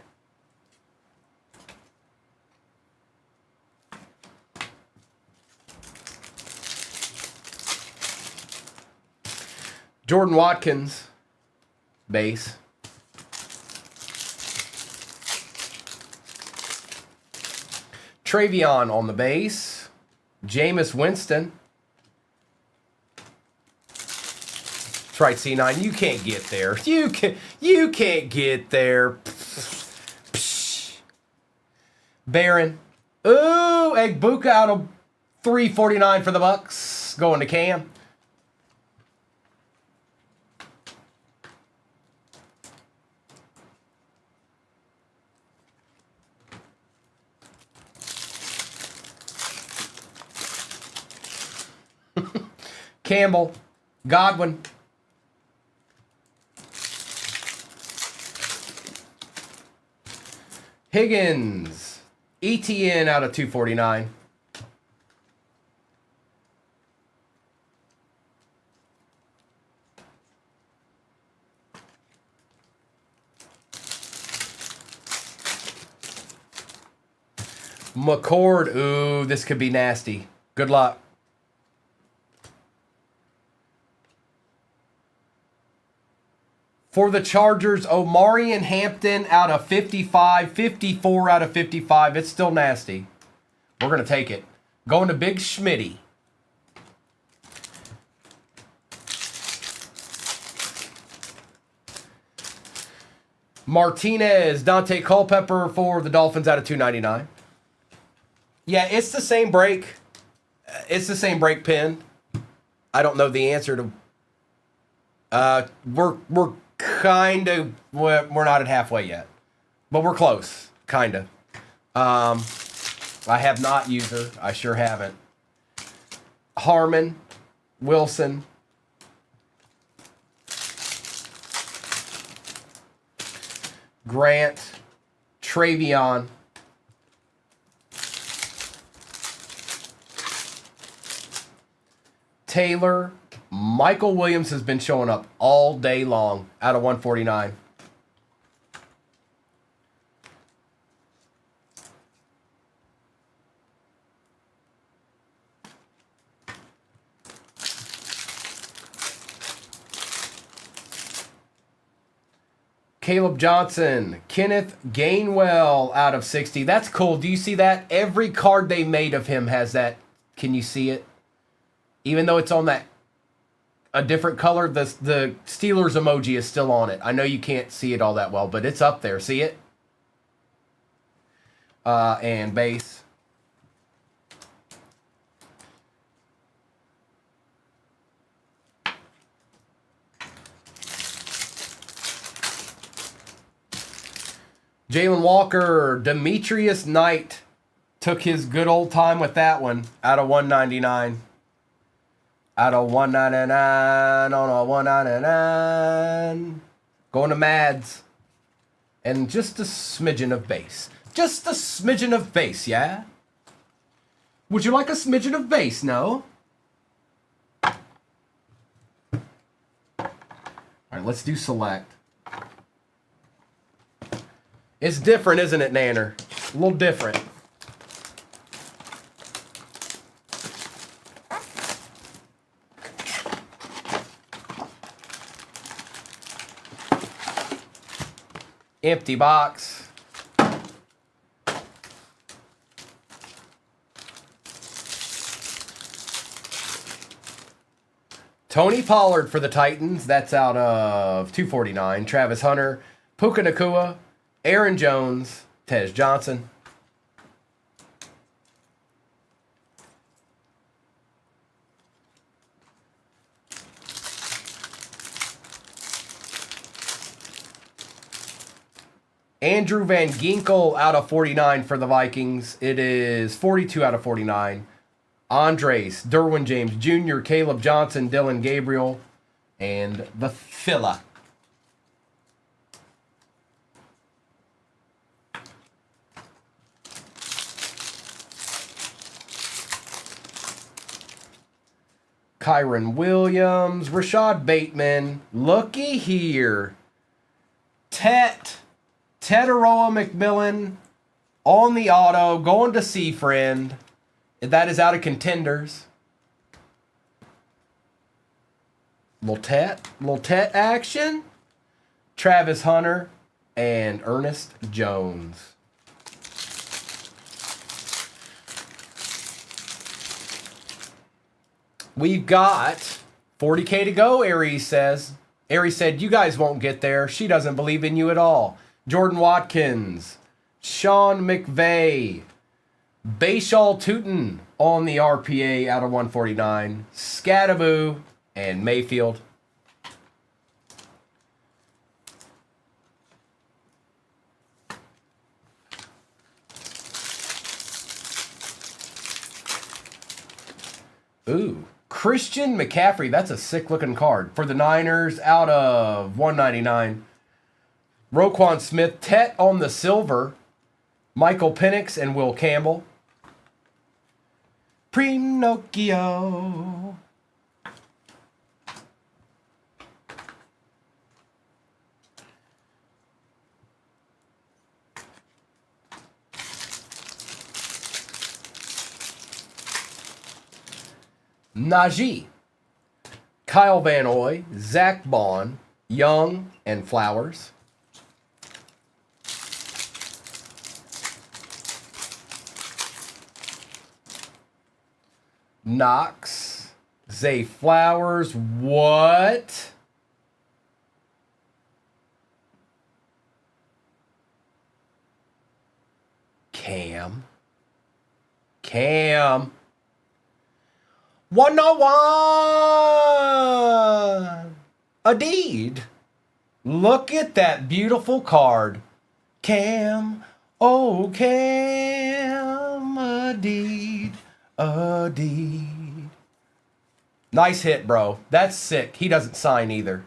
Jordan Watkins, base. Travion on the base. Jameis Winston. That's right, C9. You can't get there. You can't get there. Barron. Ooh, Egbuka out of 349 for the Bucks. Going to Cam. Campbell, Godwin. Higgins, ETN out of 249. McCord, ooh, this could be nasty. Good luck. For the Chargers, Omari and Hampton out of 55, 54 out of 55. It's still nasty. We're going to take it. Going to Big Schmitty. Martinez, Dante Culpepper for the Dolphins out of 299. Yeah, it's the same break. It's the same break pin. I don't know the answer to. We're kind of, we're not at halfway yet, but we're close, kind of. I have not user. I sure haven't. Harmon, Wilson. Grant, Travion. Taylor, Michael Williams has been showing up all day long out of 149. Caleb Johnson, Kenneth Gainwell out of 60. That's cool. Do you see that? Every card they made of him has that. Can you see it? Even though it's on that a different color, the Steelers emoji is still on it. I know you can't see it all that well, but it's up there. See it? And base. Jalen Walker, Demetrius Knight took his good old time with that one out of 199. Out of 199 on a 199. Going to Mads. And just a smidgen of base. Just a smidgen of base, yeah? Would you like a smidgen of base, no? All right, let's do select. It's different, isn't it, Nanner? A little different. Empty box. Tony Pollard for the Titans. That's out of 249. Travis Hunter. Puka Nacua. Aaron Jones, Tej Johnson. Andrew Van Ginkel out of 49 for the Vikings. It is 42 out of 49. Andres, Derwin James Jr., Caleb Johnson, Dylan Gabriel, and the Filla. Kyron Williams, Rashad Bateman, looky here. Teteroa McMillan on the auto, going to Seafriend. That is out of contenders. Little Tet action. Travis Hunter and Ernest Jones. We've got 40K to go, Aries says. Aries said, you guys won't get there. She doesn't believe in you at all. Jordan Watkins, Sean McVay, Bayshall Tootin on the RPA out of 149, Scattaboo, and Mayfield. Ooh. Christian McCaffrey, that's a sick-looking card. For the Niners, out of 199. Roquan Smith, Tet on the silver. Michael Penix and Will Campbell. Pinocchio. Najee, Kyle Van Noy, Zach Bond, Young, and Flowers. Knox, Zay Flowers, what? Cam. 101. A deed. Look at that beautiful card. Cam. Oh, Cam. A deed. A deed. Nice hit, bro. That's sick. He doesn't sign either.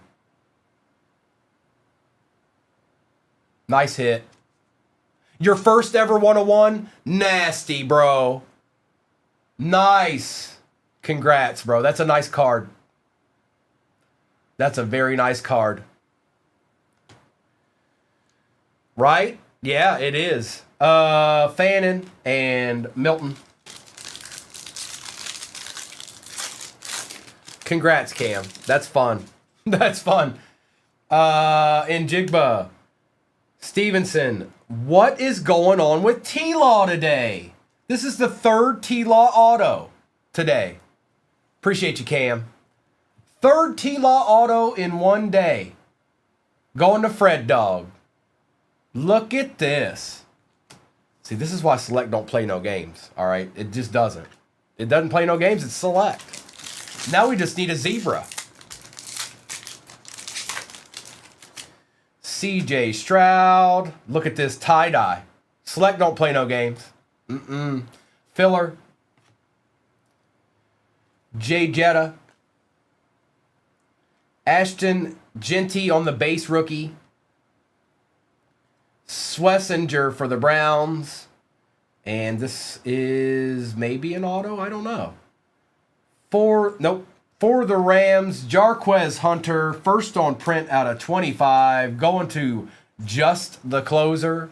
Nice hit. Your first ever 101? Nasty, bro. Nice. Congrats, bro. That's a nice card. That's a very nice card. Right? Yeah, it is. Fannin and Milton. Congrats, Cam. That's fun. That's fun. And Jigba. Stevenson. What is going on with T-Law today? This is the third T-Law auto today. Appreciate you, Cam. Third T-Law auto in one day. Going to Fred Dog. Look at this. See, this is why Select don't play no games. All right? It just doesn't. It doesn't play no games. It's Select. Now we just need a zebra. CJ Stroud. Look at this tie-dye. Select don't play no games. Filler. Jay Jetta. Ashton Genty on the base rookie. Swessinger for the Browns. And this is maybe an auto? I don't know. For the Rams, Jarquez Hunter, first on print out of 25, going to just the closer.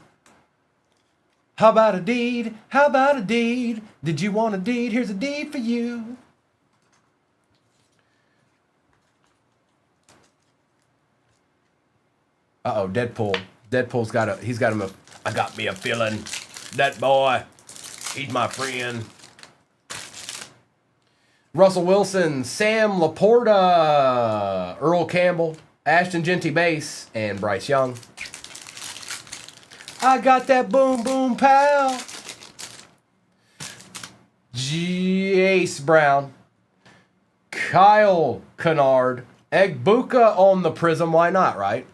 How about a deed? How about a deed? Did you want a deed? Here's a deed for you. Uh-oh, Deadpool. Deadpool's got I got me a feeling. That boy, he's my friend. Russell Wilson, Sam Laporta, Earl Campbell, Ashton Genty base, and Bryce Young. I got that boom boom pal. Jace Brown, Kyle Kennard, Egbuka on the prism. Why not, right?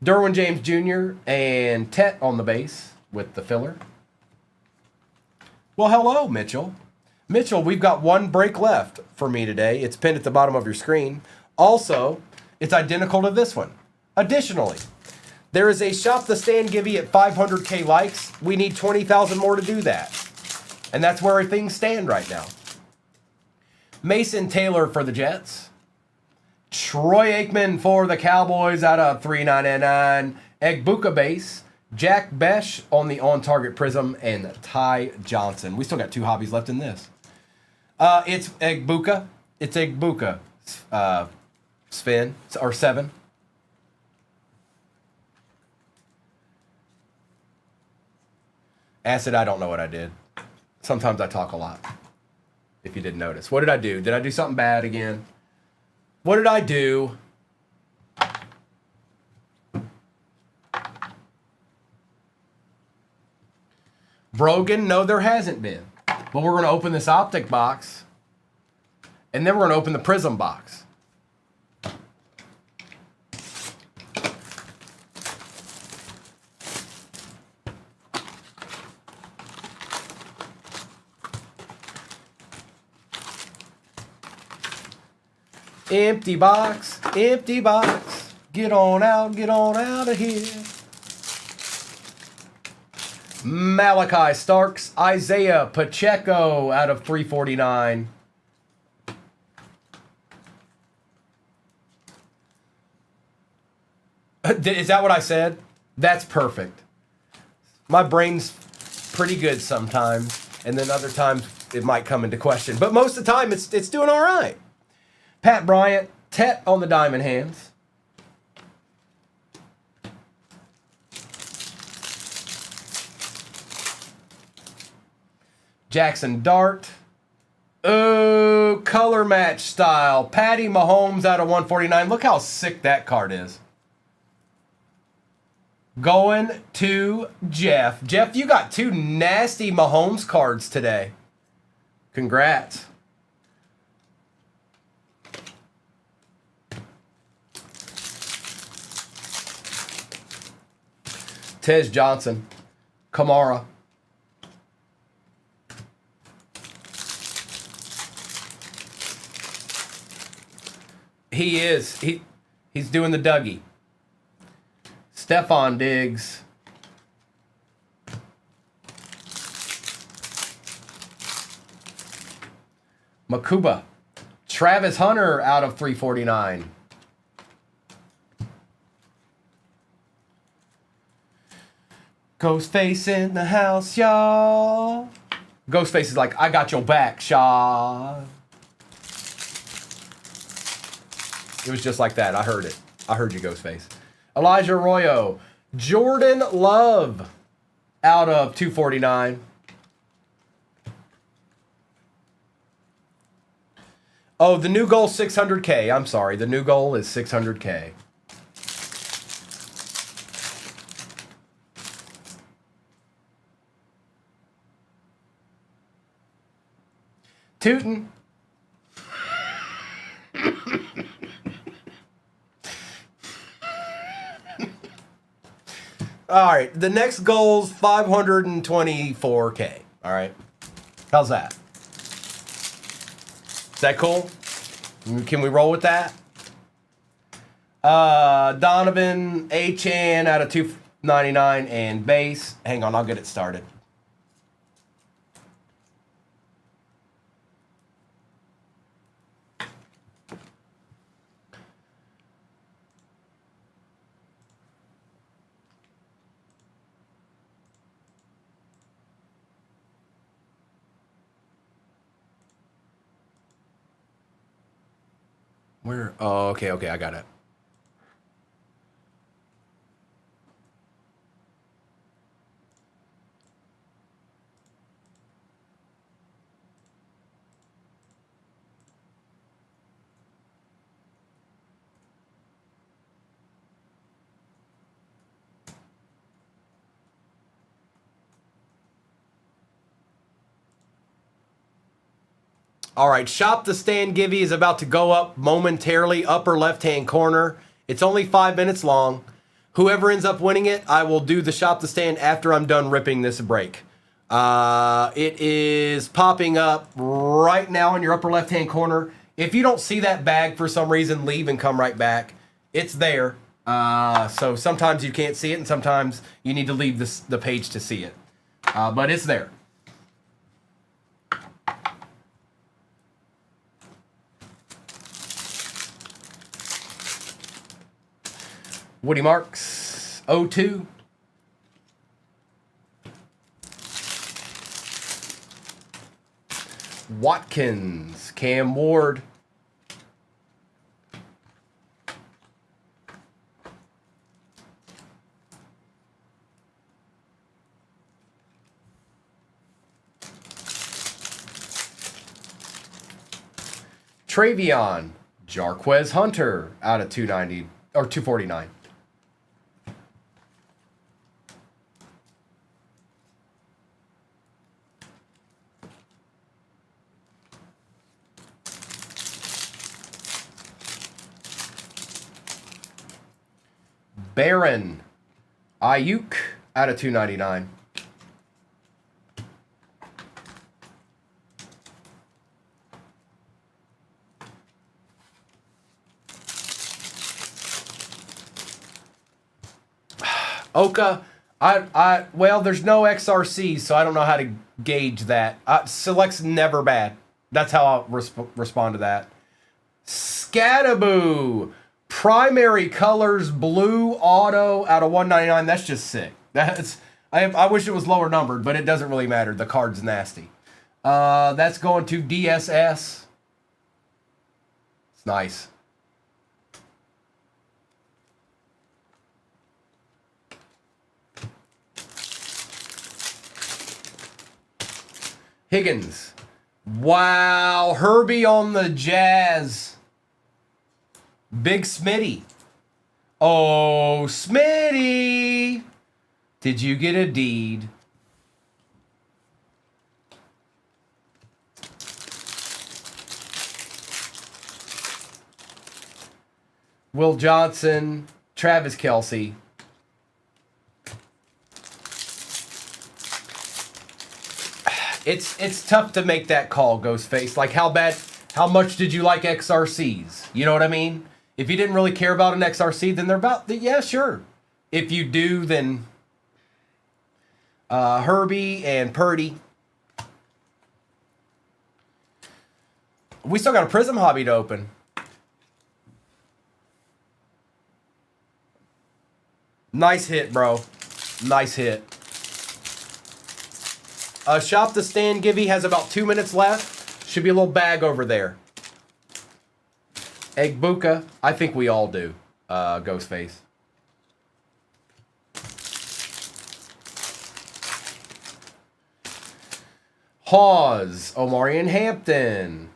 Derwin James Jr. and Tet on the base with the filler. Well, hello, Mitchell. Mitchell, we've got one break left for me today. It's pinned at the bottom of your screen. Also, it's identical to this one. Additionally, there is a Shop the Stand Givey at 500K likes. We need 20,000 more to do that. And that's where things stand right now. Mason Taylor for the Jets. Troy Aikman for the Cowboys out of 399. Egbuka base. Jack Besh on the on-target prism. And Ty Johnson. We still got two hobbies left in this. It's Egbuka. It's Egbuka. Sven. Or 7. Acid, I don't know what I did. Sometimes I talk a lot. If you didn't notice. What did I do? Did I do something bad again? What did I do? Brogan, no, there hasn't been. But we're going to open this optic box. And then we're going to open the prism box. Empty box, empty box. Get on out of here. Malachi Starks, Isaiah Pacheco out of 349. Is that what I said? That's perfect. My brain's pretty good sometimes, and then other times it might come into question. But most of the time, it's doing all right. Pat Bryant, Tet on the diamond hands. Jackson Dart. Oh, color match style. Patty Mahomes out of 149. Look how sick that card is. Going to Jeff. Jeff, you got 2 nasty Mahomes cards today. Congrats. Tez Johnson. Kamara. He is. He's doing the Dougie. Stephon Diggs. Makuba. Travis Hunter out of 349. Ghostface in the house, y'all. Ghostface is like, I got your back, Shaw. It was just like that. I heard it. I heard you, Ghostface. Elijah Arroyo. Jordan Love out of 249. Oh, the new goal 600K. I'm sorry. The new goal is 600K. Tootin'. All right, the next goal's 524K. All right, how's that? Is that cool? Can we roll with that? Donovan Achan out of 299 and base. Hang on, I'll get it started. Where? Oh, okay, I got it. All right, Shop the Stand Givey is about to go up momentarily, upper left-hand corner. It's only 5 minutes long. Whoever ends up winning it, I will do the Shop the Stand after I'm done ripping this break. It is popping up right now in your upper left-hand corner. If you don't see that bag for some reason, leave and come right back. It's there. So sometimes you can't see it, and sometimes you need to leave the page to see it. But it's there. Woody Marks, 02. Watkins, Cam Ward. Travion, Jarquez Hunter out of 290 or 249. Barron, Ayuk out of 299. Oka, well, there's no XRC, so I don't know how to gauge that. Select's never bad. That's how I'll respond to that. Scattaboo, primary colors, blue auto out of 199. That's just sick. I wish it was lower numbered, but it doesn't really matter. The card's nasty. That's going to DSS. It's nice. Higgins. Wow. Herbie on the Jazz. Big Smitty. Oh, Smitty. Did you get a deed? Will Johnson, Travis Kelce. It's tough to make that call, Ghostface. Like, how much did you like XRCs? You know what I mean? If you didn't really care about an XRC, then they're about, yeah, sure. If you do, then Herbie and Purdy. We still got a Prism hobby to open. Nice hit, bro. Nice hit. Shop the Stand Givey has about 2 minutes left. Should be a little bag over there. Egg Buka. I think we all do. Ghostface. Hawes. Omarion Hampton.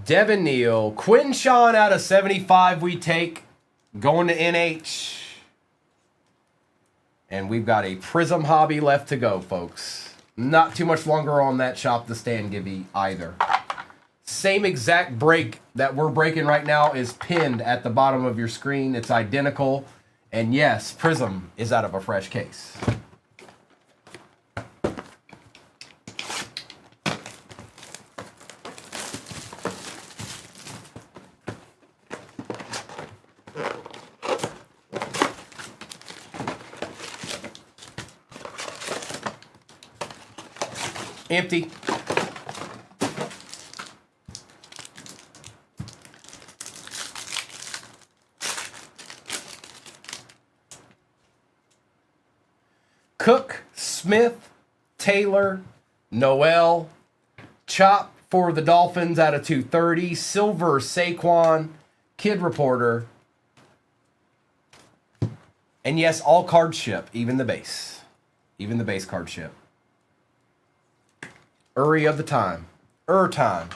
Devin Neal. Quinn Sean out of 75 we take. Going to NH. And we've got a Prism hobby left to go, folks. Not too much longer on that Shop the Stand Givey either. Same exact break that we're breaking right now is pinned at the bottom of your screen. It's identical. And yes, Prism is out of a fresh case. Empty. Cook, Smith, Taylor, Noel, Chop for the Dolphins out of 230, Silver, Saquon, Kid Reporter, and yes, all cards ship, even the base. Even the base card ship. Uri of the time. Time.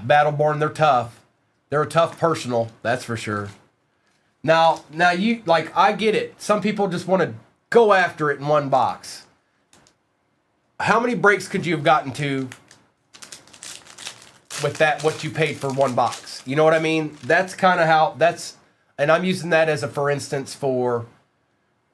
Battleborn, they're tough. They're a tough personal, that's for sure. Now you, like, I get it. Some people just want to go after it in one box. How many breaks could you have gotten to with that, what you paid for one box? You know what I mean? That's kind of how, and I'm using that as a for instance for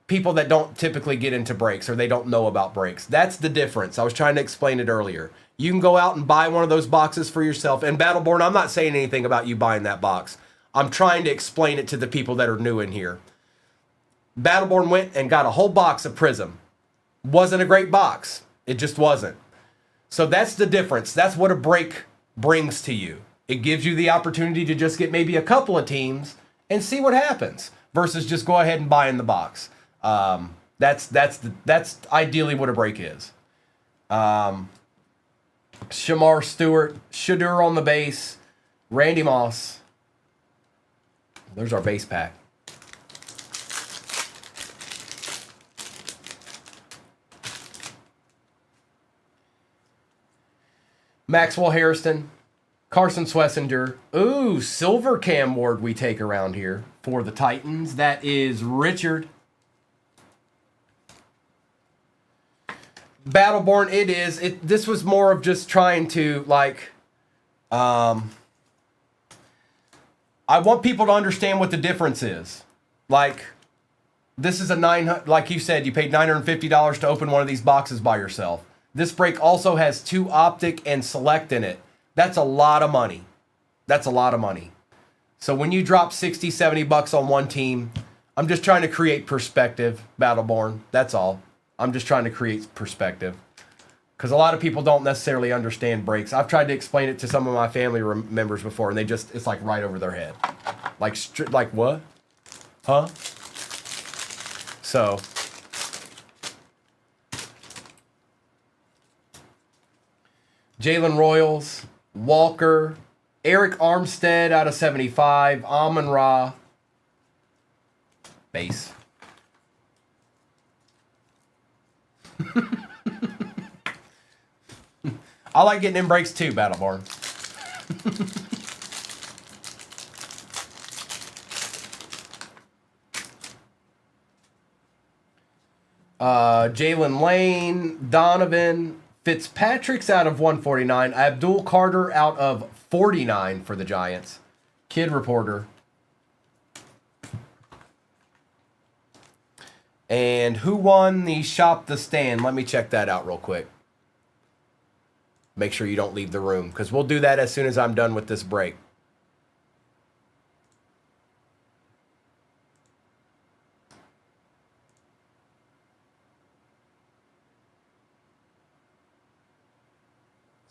people that don't typically get into breaks or they don't know about breaks. That's the difference. I was trying to explain it earlier. You can go out and buy one of those boxes for yourself. And Battleborn, I'm not saying anything about you buying that box. I'm trying to explain it to the people that are new in here. Battleborn went and got a whole box of Prism. Wasn't a great box. It just wasn't. So that's the difference. That's what a break brings to you. It gives you the opportunity to just get maybe a couple of teams and see what happens versus just go ahead and buy in the box. That's ideally what a break is. Shamar Stewart, Shadur on the base, Randy Moss. There's our base pack. Maxwell Harrison, Carson Swessinger. Ooh, silver Cam Ward we take around here for the Titans. That is Richard. Battleborn, it is. This was more of just trying to, like, I want people to understand what the difference is. Like, this is a like you said, you paid $950 to open one of these boxes by yourself. This break also has 2 Optic and Select in it. That's a lot of money. That's a lot of money. So when you drop 60, 70 bucks on one team, I'm just trying to create perspective, Battleborn. That's all. I'm just trying to create perspective. Because a lot of people don't necessarily understand breaks. I've tried to explain it to some of my family members before, and they just, it's like right over their head. Like what? Huh? So. Jalen Royals, Walker, Eric Armstead out of 75, Amon-Ra, Base. I like getting in breaks too, Battle Barn. Jalen Lane, Donovan, Fitzpatrick's out of 149, Abdul Carter out of 49 for the Giants. Kid Reporter. And who won the Shop the Stand? Let me check that out real quick. Make sure you don't leave the room, because we'll do that as soon as I'm done with this break.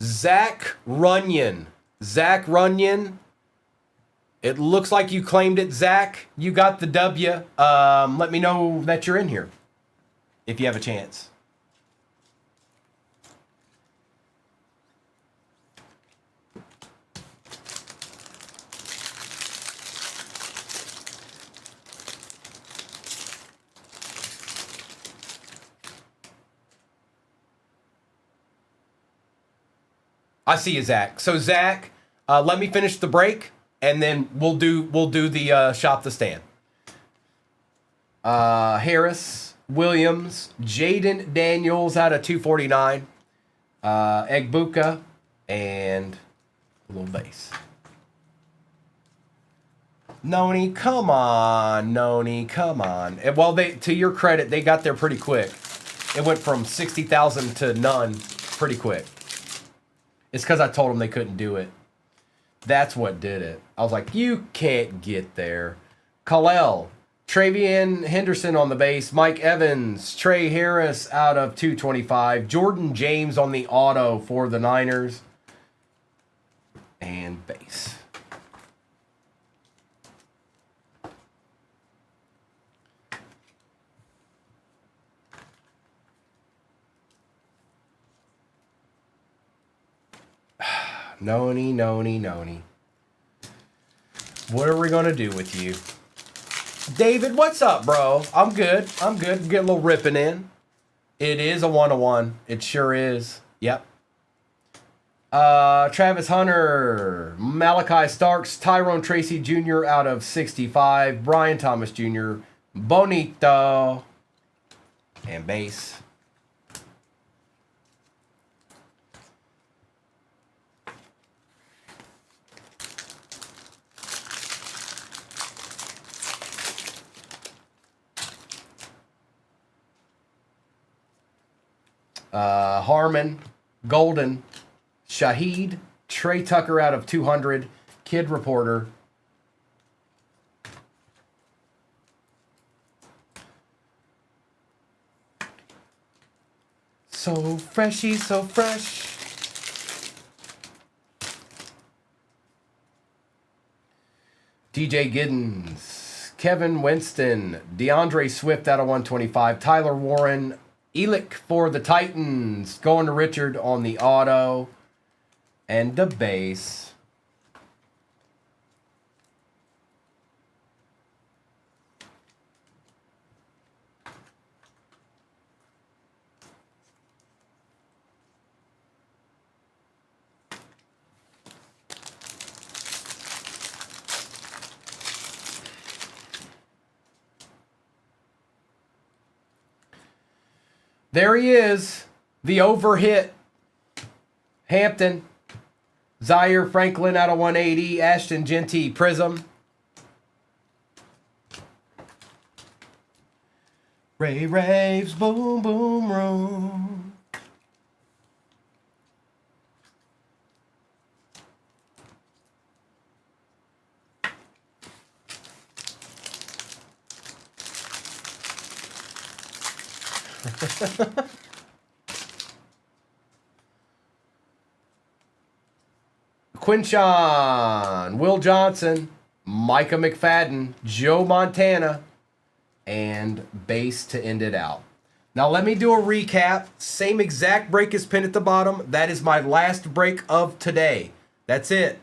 Zach Runyon. Zach Runyon. It looks like you claimed it, Zach. You got the W. Let me know that you're in here if you have a chance. I see you, Zach. So Zach, let me finish the break, and then we'll do the Shop the Stand. Harris, Williams, Jaden Daniels out of 249, Egbuka, and a little base. Noni, come on, Noni, come on. Well, to your credit, they got there pretty quick. It went from 60,000 to none pretty quick. It's because I told them they couldn't do it. That's what did it. I was like, you can't get there. Khalil, Travian Henderson on the base, Mike Evans, Trey Harris out of 225, Jordan James on the auto for the Niners, and base. Noni, Noni, Noni. What are we going to do with you? David, what's up, bro? I'm good. I'm good. Get a little ripping in. It is a 1-1. It sure is. Yep. Travis Hunter, Malachi Starks, Tyrone Tracy Jr. out of 65, Brian Thomas Jr., Bonito, and base. Harmon, Golden, Shaheed, Trey Tucker out of 200, Kid Reporter. So freshy, so fresh. DJ Giddens, Kevin Winston, DeAndre Swift out of 125, Tyler Warren, Elick for the Titans, going to Richard on the auto, and the base. There he is, the overhit. Hampton, Zaire Franklin out of 180, Ashton Genty Prism. Ray Raves, boom, boom, room. Quinshawn, Will Johnson, Micah McFadden, Joe Montana, and base to end it out. Now let me do a recap. Same exact break as pinned at the bottom. That is my last break of today. That's it.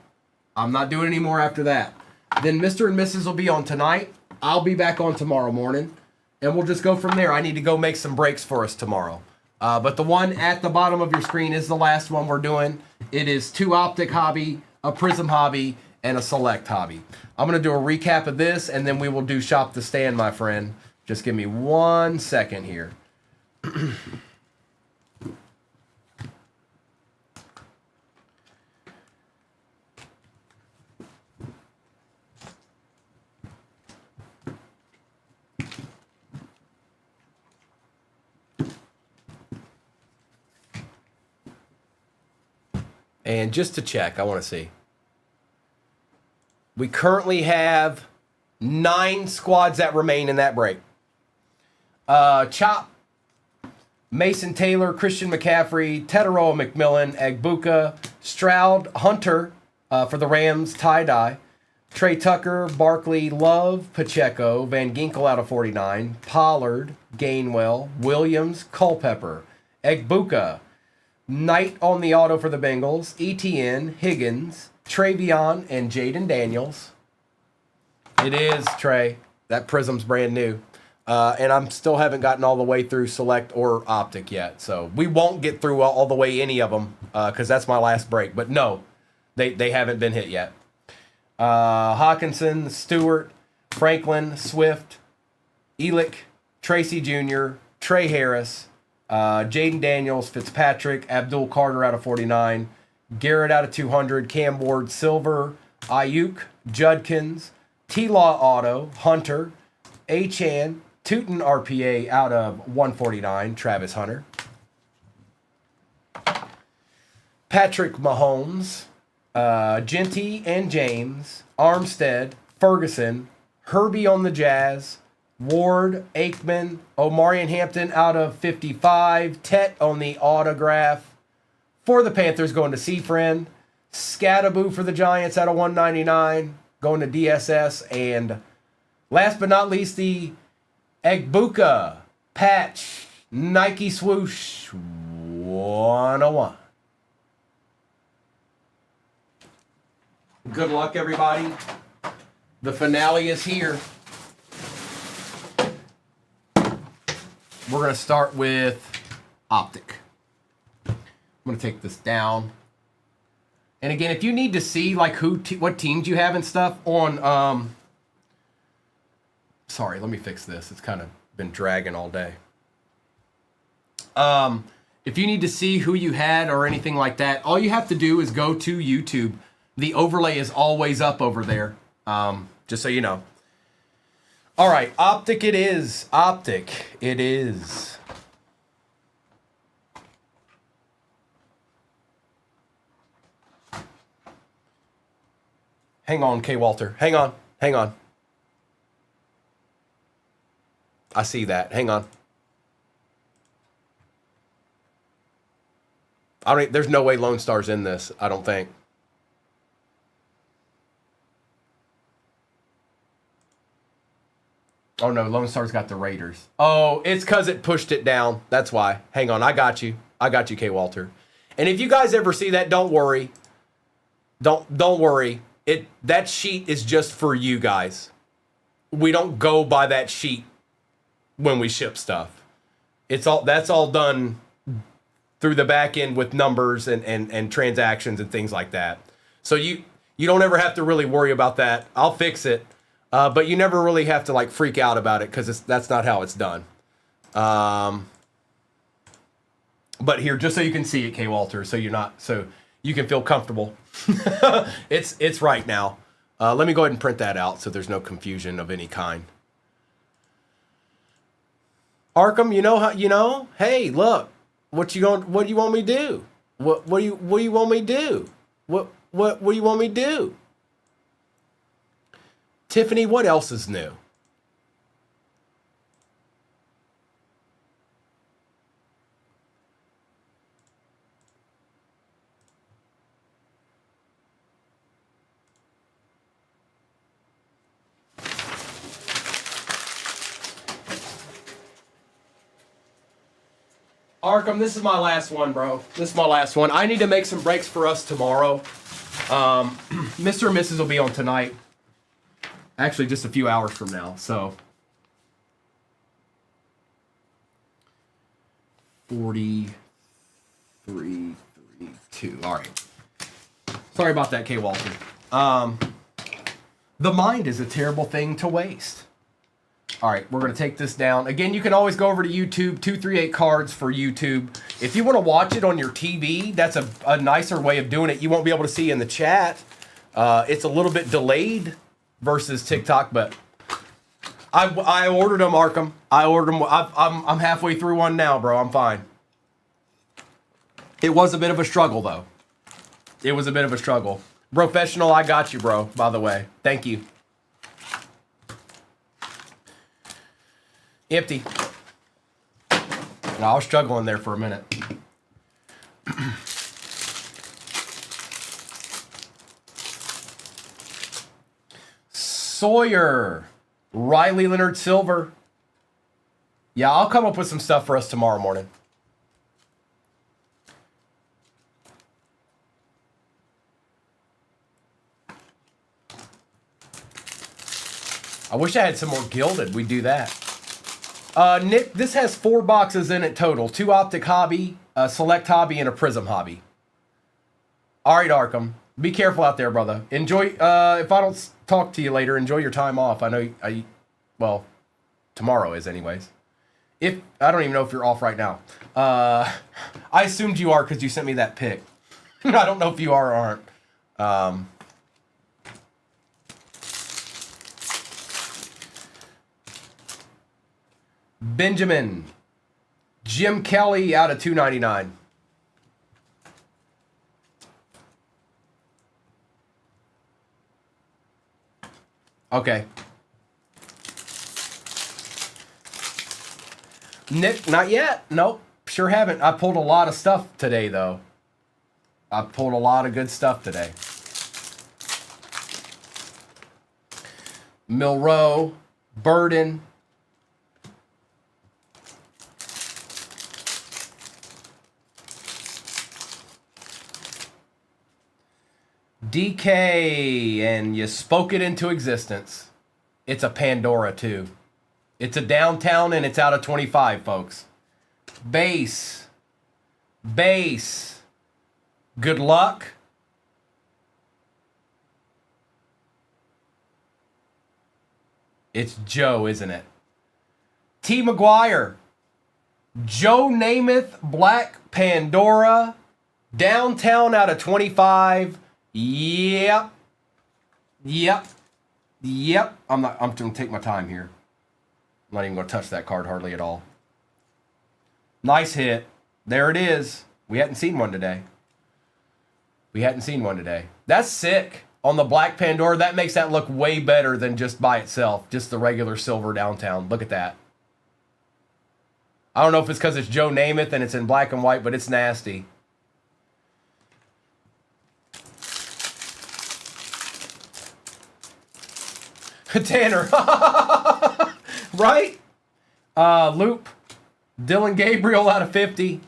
I'm not doing any more after that. Then Mr. and Mrs. will be on tonight. I'll be back on tomorrow morning, and we'll just go from there. I need to go make some breaks for us tomorrow. But the one at the bottom of your screen is the last one we're doing. It is 2 optic hobby, a prism hobby, and a select hobby. I'm going to do a recap of this, and then we will do shop the stand, my friend. Just give me 1 second here. And just to check, I want to see. We currently have 9 squads that remain in that break. Chop, Mason Taylor, Christian McCaffrey, Tetaroa McMillan, Agbuka, Stroud, Hunter for the Rams, tie-dye, Trey Tucker, Barkley, Love, Pacheco, Van Ginkel out of 49, Pollard, Gainwell, Williams, Culpepper, Agbuka, Knight on the auto for the Bengals, ETN, Higgins, Travion, and Jaden Daniels. It is, Trey. That prism's brand new. And I'm still haven't gotten all the way through select or optic yet. So we won't get through all the way any of them because that's my last break. But no, they haven't been hit yet. Hawkinson, Stewart, Franklin, Swift, Elick, Tracy Jr., Trey Harris, Jaden Daniels, Fitzpatrick, Abdul Carter out of 49, Garrett out of 200, Cam Ward, Silver, Ayuk, Judkins, T-Law Auto, Hunter, A-Chan, Tootin RPA out of 149, Travis Hunter, Patrick Mahomes, Genty and James, Armstead, Ferguson, Herbie on the Jazz, Ward, Aikman, Omarion Hampton out of 55, Tet on the autograph. For the Panthers, going to Seafriend, Scattaboo for the Giants out of 199, going to DSS, and last but not least, the Agbuka patch Nike swoosh 101. Good luck, everybody. The finale is here. We're going to start with optic. I'm going to take this down. And again, if you need to see like what teams you have and stuff on, sorry, let me fix this. It's kind of been dragging all day. If you need to see who you had or anything like that, all you have to do is go to YouTube. The overlay is always up over there, just so you know. All right, optic it is. Optic it is. Hang on, K. Walter. Hang on. Hang on. I see that. Hang on. There's no way Lone Star's in this, I don't think. Oh, no, Lone Star's got the Raiders. Oh, it's because it pushed it down. That's why. Hang on, I got you. I got you, K. Walter. And if you guys ever see that, don't worry. Don't worry. That sheet is just for you guys. We don't go by that sheet when we ship stuff. That's all done through the back end with numbers and transactions and things like that. So you don't ever have to really worry about that. I'll fix it. But you never really have to like freak out about it because that's not how it's done. But here, just so you can see it, K. Walter, so you can feel comfortable. It's right now. Let me go ahead and print that out so there's no confusion of any kind. Arkham, hey, look, what do you want me to do? What do you want me to do? What do you want me to do? Tiffany, what else is new? Arkham, this is my last one, bro. This is my last one. I need to make some breaks for us tomorrow. Mr. and Mrs. will be on tonight. Actually, just a few hours from now. So 43.32. All right. Sorry about that, K. Walton. The mind is a terrible thing to waste. All right, we're going to take this down. Again, you can always go over to YouTube, 238 cards for YouTube. If you want to watch it on your TV, that's a nicer way of doing it. You won't be able to see in the chat. It's a little bit delayed versus TikTok, but I ordered them, Arkham. I ordered them. I'm halfway through one now, bro. I'm fine. It was a bit of a struggle, though. It was a bit of a struggle. Professional, I got you, bro, by the way. Thank you. Empty. No, I was struggling there for a minute. Sawyer. Riley Leonard Silver. Yeah, I'll come up with some stuff for us tomorrow morning. I wish I had some more gilded. We'd do that. Nick, this has 4 boxes in it total. 2 Optic Hobby, a Select Hobby, and a Prism Hobby. All right, Arkham. Be careful out there, brother. Enjoy, if I don't talk to you later, enjoy your time off. I know, well, tomorrow is anyways. I don't even know if you're off right now. I assumed you are because you sent me that pic. I don't know if you are or aren't. Benjamin. Jim Kelly out of 299. Okay. Nick, not yet. Nope. Sure haven't. I pulled a lot of stuff today, though. I pulled a lot of good stuff today. Milrow. Burden. DK, and you spoke it into existence. It's a Pandora, too. It's a downtown, and it's out of 25, folks. Base. Base. Good luck. It's Joe, isn't it? T. McGuire. Joe Namath, Black Pandora. Downtown out of 25. Yep. Yep. Yep. I'm going to take my time here. I'm not even going to touch that card hardly at all. Nice hit. There it is. We hadn't seen one today. We hadn't seen one today. That's sick. On the Black Pandora, that makes that look way better than just by itself. Just the regular silver downtown. Look at that. I don't know if it's because it's Joe Namath and it's in black and white, but it's nasty. Tanner. Right? Loop. Dylan Gabriel out of 50.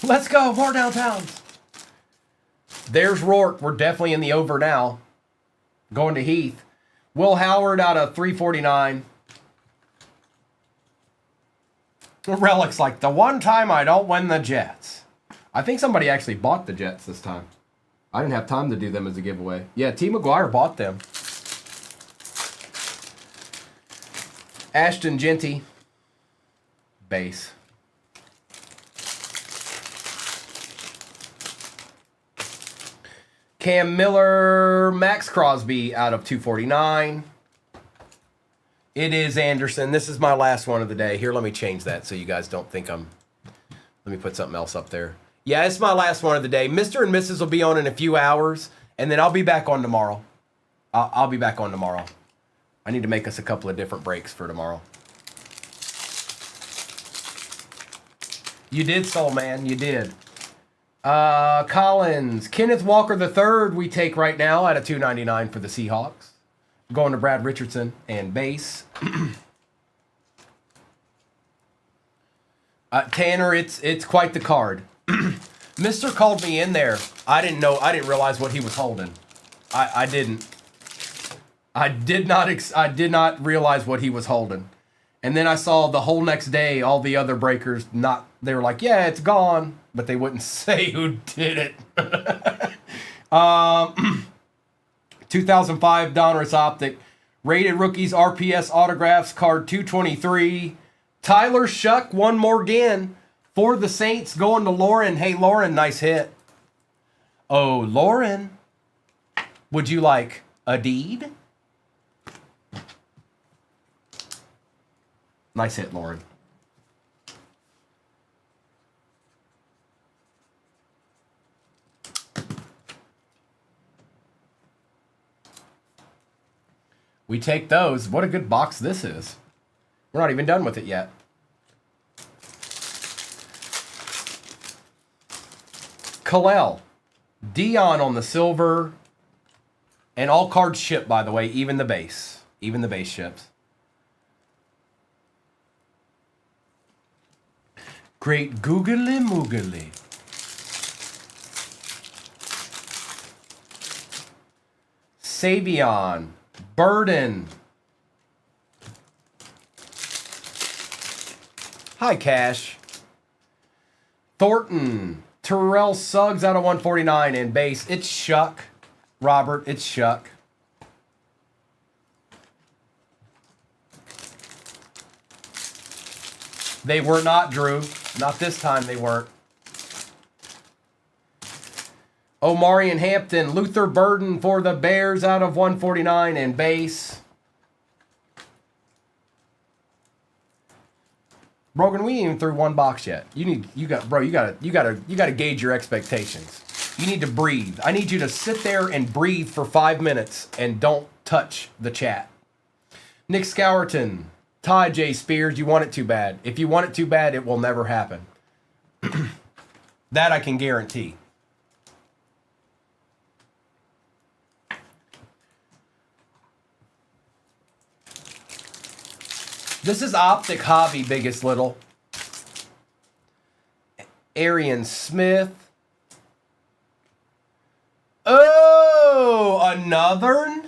Let's go. More downtowns. There's Rourke. We're definitely in the over now. Going to Heath. Will Howard out of 349. Relic's like, the one time I don't win the Jets. I think somebody actually bought the Jets this time. I didn't have time to do them as a giveaway. Yeah, T. McGuire bought them. Ashton Genty. Base. Cam Miller, Max Crosby out of 249. It is Anderson. This is my last one of the day. Here, let me change that so you guys don't think I'm... Let me put something else up there. Yeah, it's my last one of the day. Mr. and Mrs. will be on in a few hours, and then I'll be back on tomorrow. I'll be back on tomorrow. I need to make us a couple of different breaks for tomorrow. You did, Soul Man. You did. Collins. Kenneth Walker III we take right now out of 299 for the Seahawks. Going to Brad Richardson and base. Tanner, it's quite the card. Mister called me in there. I didn't realize what he was holding. I didn't. I did not realize what he was holding. And then I saw the whole next day, all the other breakers they were like, yeah, it's gone, but they wouldn't say who did it. 2005 Donruss Optic. Rated Rookies RPS Autographs, card 223. Tyler Shuck, one more again. For the Saints, going to Lauren. Hey, Lauren, nice hit. Oh, Lauren. Would you like a deed? Nice hit, Lauren. We take those. What a good box this is. We're not even done with it yet. Kalel. Dion on the silver. And all cards ship, by the way. Even the base. Even the base ships. Great googly moogly. Savion. Burden. Hi, Cash. Thornton. Terrell Suggs out of 149 and base. It's Shuck. Robert, it's Shuck. They were not, Drew. Not this time they weren't. Omari and Hampton. Luther Burden for the Bears out of 149 and base. Brogan, we ain't even through one box yet. You gotta gauge your expectations. You need to breathe. I need you to sit there and breathe for 5 minutes and don't touch the chat. Nick Scowerton, Ty J. Spears, you want it too bad. If you want it too bad, it will never happen. That I can guarantee. This is Optic Hobby, biggest little. Arian Smith. Oh, another?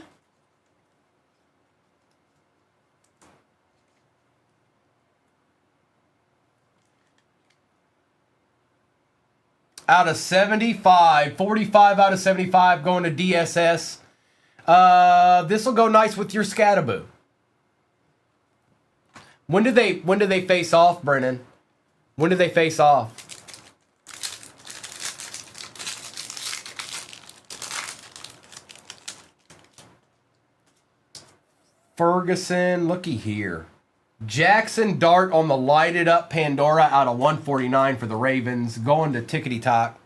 Out of 75, 45 out of 75 going to DSS. This will go nice with your Scataboo. When do they face off, Brennan? When do they face off? Ferguson, looky here. Jackson Dart on the lighted up Pandora out of 149 for the Ravens. Going to Tickety Tock.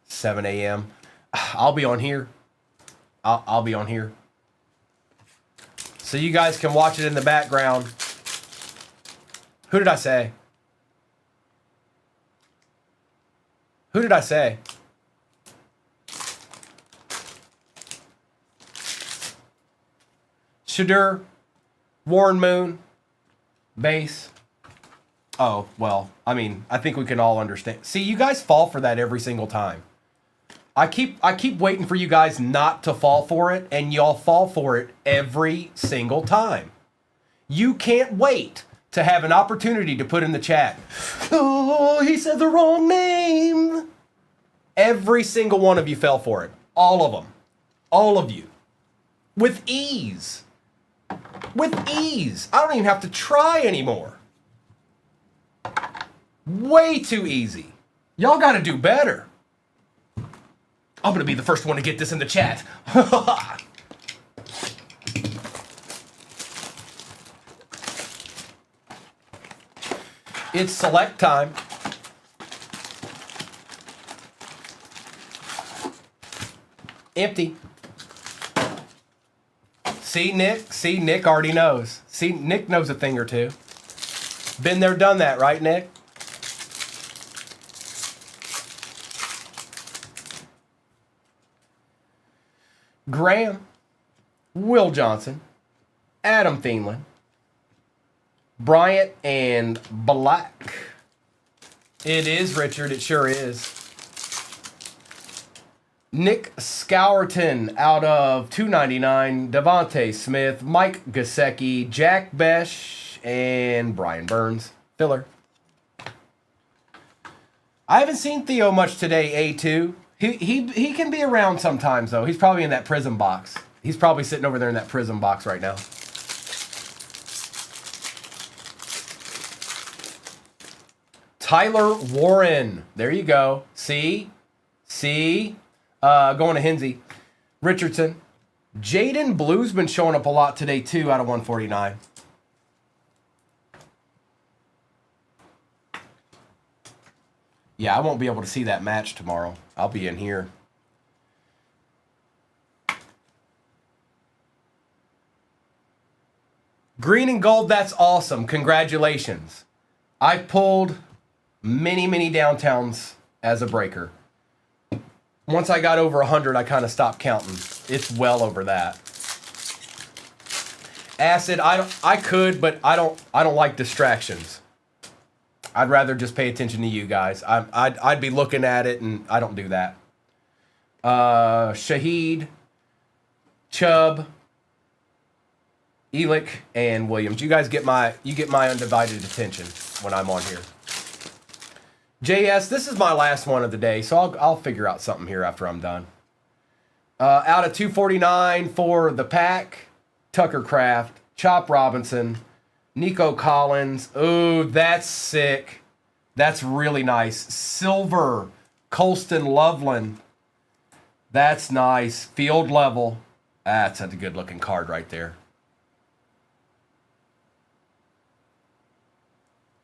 7 a.m. I'll be on here. I'll be on here. So you guys can watch it in the background. Who did I say? Who did I say? Shadur, Warren Moon, base. Oh, well, I mean, I think we can all understand. See, you guys fall for that every single time. I keep waiting for you guys not to fall for it, and y'all fall for it every single time. You can't wait to have an opportunity to put in the chat, oh, he said the wrong name. Every single one of you fell for it. All of them. All of you. With ease. With ease. I don't even have to try anymore. Way too easy. Y'all got to do better. I'm going to be the first one to get this in the chat. It's select time. Empty. See, Nick already knows. See, Nick knows a thing or two. Been there, done that, right, Nick? Graham, Will Johnson, Adam Thielen, Bryant and Black. It is, Richard. It sure is. Nick Scourton out of 299. Devontae Smith, Mike Gesicki, Jack Besh, and Brian Burns. Filler. I haven't seen Theo much today, A2. He can be around sometimes, though. He's probably in that prison box. He's probably sitting over there in that prison box right now. Tyler Warren. There you go. See? Going to Hinsey. Richardson. Jaden Blue's been showing up a lot today, too, out of 149. Yeah, I won't be able to see that match tomorrow. I'll be in here. Green and gold, that's awesome. Congratulations. I've pulled many, many downtowns as a breaker. Once I got over 100, I kind of stopped counting. It's well over that. Acid, I could, but I don't like distractions. I'd rather just pay attention to you guys. I'd be looking at it, and I don't do that. Shaheed, Chubb, Elick, and Williams. You guys get my undivided attention when I'm on here. JS, this is my last one of the day, so I'll figure out something here after I'm done. Out of 249 for the pack, Tucker Kraft, Chop Robinson, Nico Collins. Ooh, that's sick. That's really nice. Silver, Colston Loveland. That's nice. Field level. That's a good looking card right there.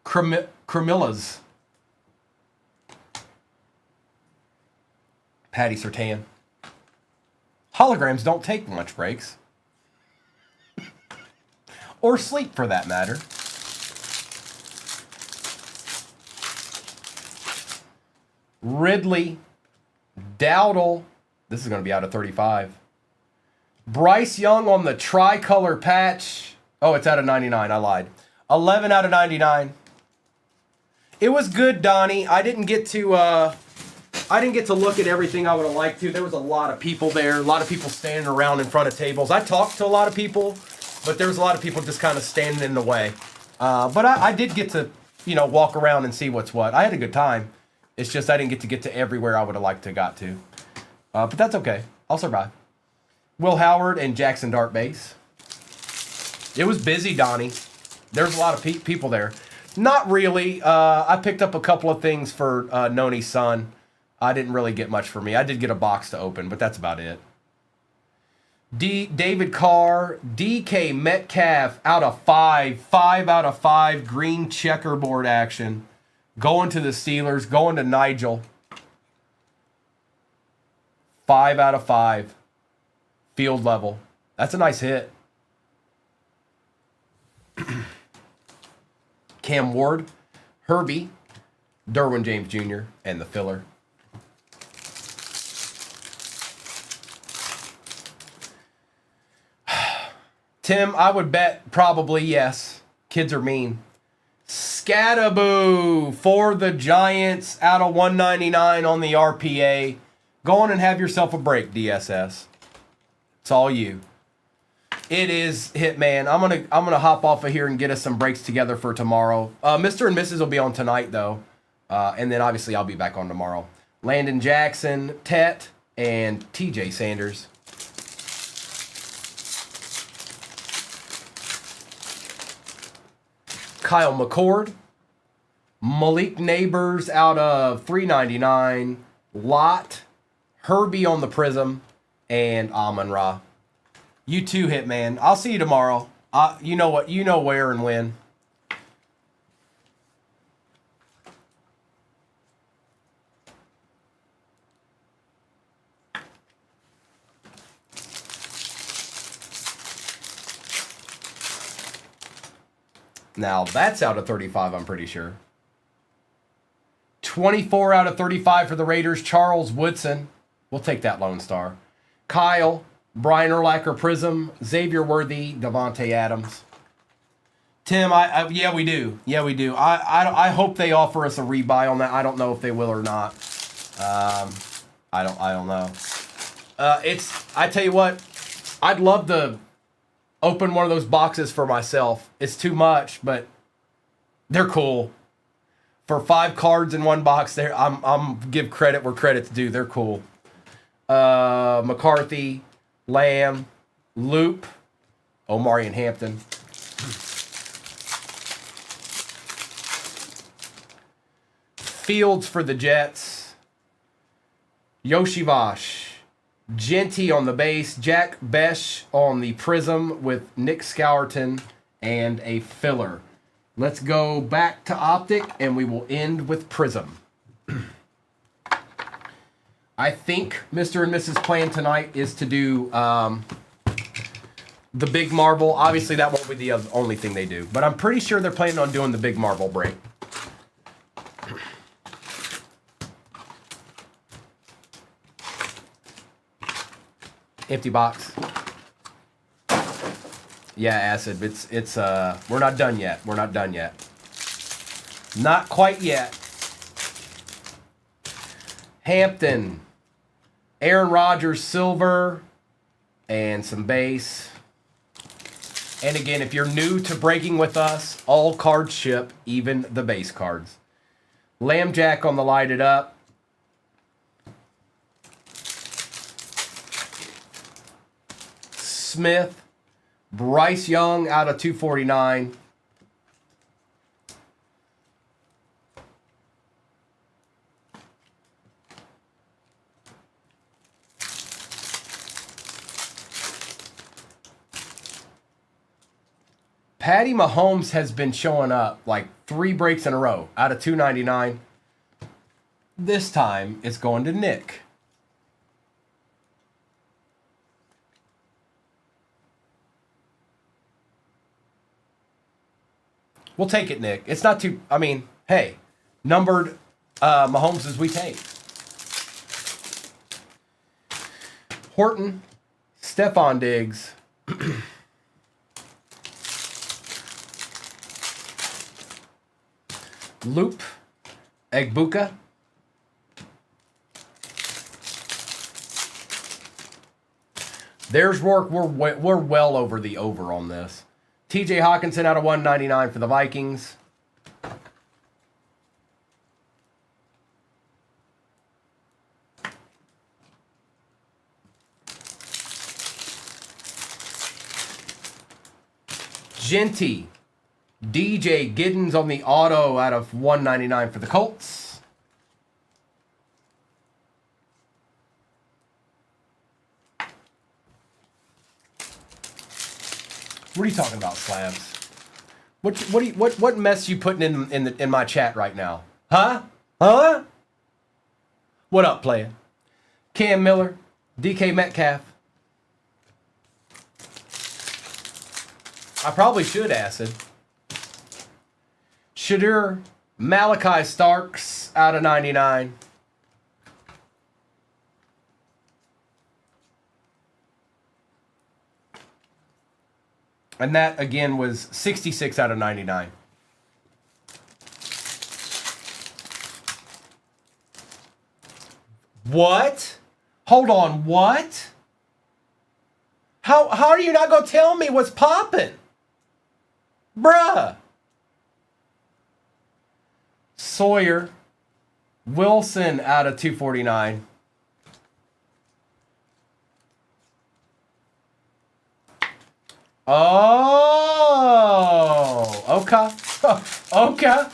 Cremillas. Patty Surtain. Holograms don't take lunch breaks. Or sleep, for that matter. Ridley. Dowdle. This is going to be out of 35. Bryce Young on the tricolor patch. Oh, it's out of 99. I lied. 11 out of 99. It was good, Donnie. I didn't get to look at everything I would have liked to. There was a lot of people there. A lot of people standing around in front of tables. I talked to a lot of people, but there was a lot of people just kind of standing in the way. But I did get to, walk around and see what's what. I had a good time. It's just I didn't get to everywhere I would have liked to got to. But that's okay. I'll survive. Will Howard and Jackson Dart Base. It was busy, Donnie. There's a lot of people there. Not really. I picked up a couple of things for Noni's son. I didn't really get much for me. I did get a box to open, but that's about it. David Carr, DK Metcalf out of 5. 5 out of 5. Green checkerboard action. Going to the Steelers. Going to Nigel. 5 out of 5. Field level. That's a nice hit. Cam Ward, Herbie, Derwin James Jr., and the filler. Tim, I would bet probably yes. Kids are mean. Scataboo for the Giants out of 199 on the RPA. Go on and have yourself a break, DSS. It's all you. It is Hitman. I'm gonna hop off of here and get us some breaks together for tomorrow. Mr. and Mrs. will be on tonight though, and then obviously I'll be back on tomorrow. Landon Jackson, Tet, and TJ Sanders. Kyle McCord, Malik Neighbors out of 399, Lot, Herbie on the Prism, and Amon-Ra. You too, Hitman. I'll see you tomorrow. You know what? You know where and when. Now, that's out of 35, I'm pretty sure. 24 out of 35 for the Raiders. Charles Woodson. We'll take that Lone Star. Kyle. Brian Urlacher Prism. Xavier Worthy. Devontae Adams. Tim, yeah, we do. Yeah, we do. I hope they offer us a rebuy on that. I don't know if they will or not. I don't know. I tell you what, I'd love to open one of those boxes for myself. It's too much, but they're cool. For 5 cards in one box, there I'm give credit where credit's due. They're cool. McCarthy, Lamb, Loop, Omari and Hampton. Fields for the Jets. Yoshivash. Genty on the base. Jack Besh on the Prism with Nick Scourton and a filler. Let's go back to Optic and we will end with Prism. I think Mr. and Mrs. plan tonight is to do the big marble. Obviously that won't be the only thing they do, but I'm pretty sure they're planning on doing the big marble break. Empty box. Yeah, Acid. It's we're not done yet. We're not done yet. Not quite yet. Hampton. Aaron Rodgers silver and some base. And again, if you're new to breaking with us, all cards ship, even the base cards. Lamb Jack on the lighted up. Smith, Bryce Young out of 249. Patty Mahomes has been showing up like 3 breaks in a row out of 299. This time it's going to Nick. We'll take it, Nick. It's not too, I mean, hey, numbered Mahomes as we take. Horton, Stephon Diggs. Loop, Egbuka. There's Rourke. We're well over the over on this. TJ Hawkinson out of 199 for the Vikings. Genty. DJ Giddens on the auto out of 199 for the Colts. What are you talking about, Slabs? What mess you putting in my chat right now? Huh? Huh? What up, player? Cam Miller, DK Metcalf. I probably should, Acid. Shadur, Malachi Starks out of 99. And that, again, was 66 out of 99. What? Hold on, what? How are you not going to tell me what's popping? Bruh. Sawyer, Wilson out of 249. Oh, okay. Okay.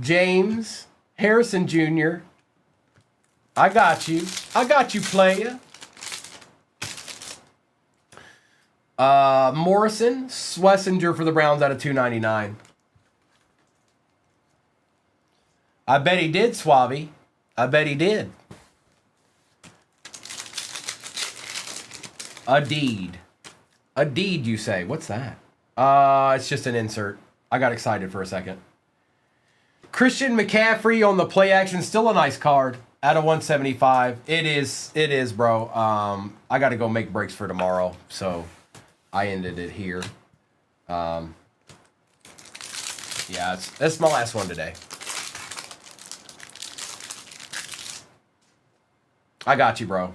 James, Harrison Jr. I got you. I got you, player. Morrison, Schlesinger for the Browns out of 299. I bet he did, Swabby. I bet he did. A deed. A deed, you say? What's that? It's just an insert. I got excited for a second. Christian McCaffrey on the play action. Still a nice card. Out of 175. It is, bro. I got to go make breaks for tomorrow. So I ended it here. Yeah, that's my last one today. I got you, bro.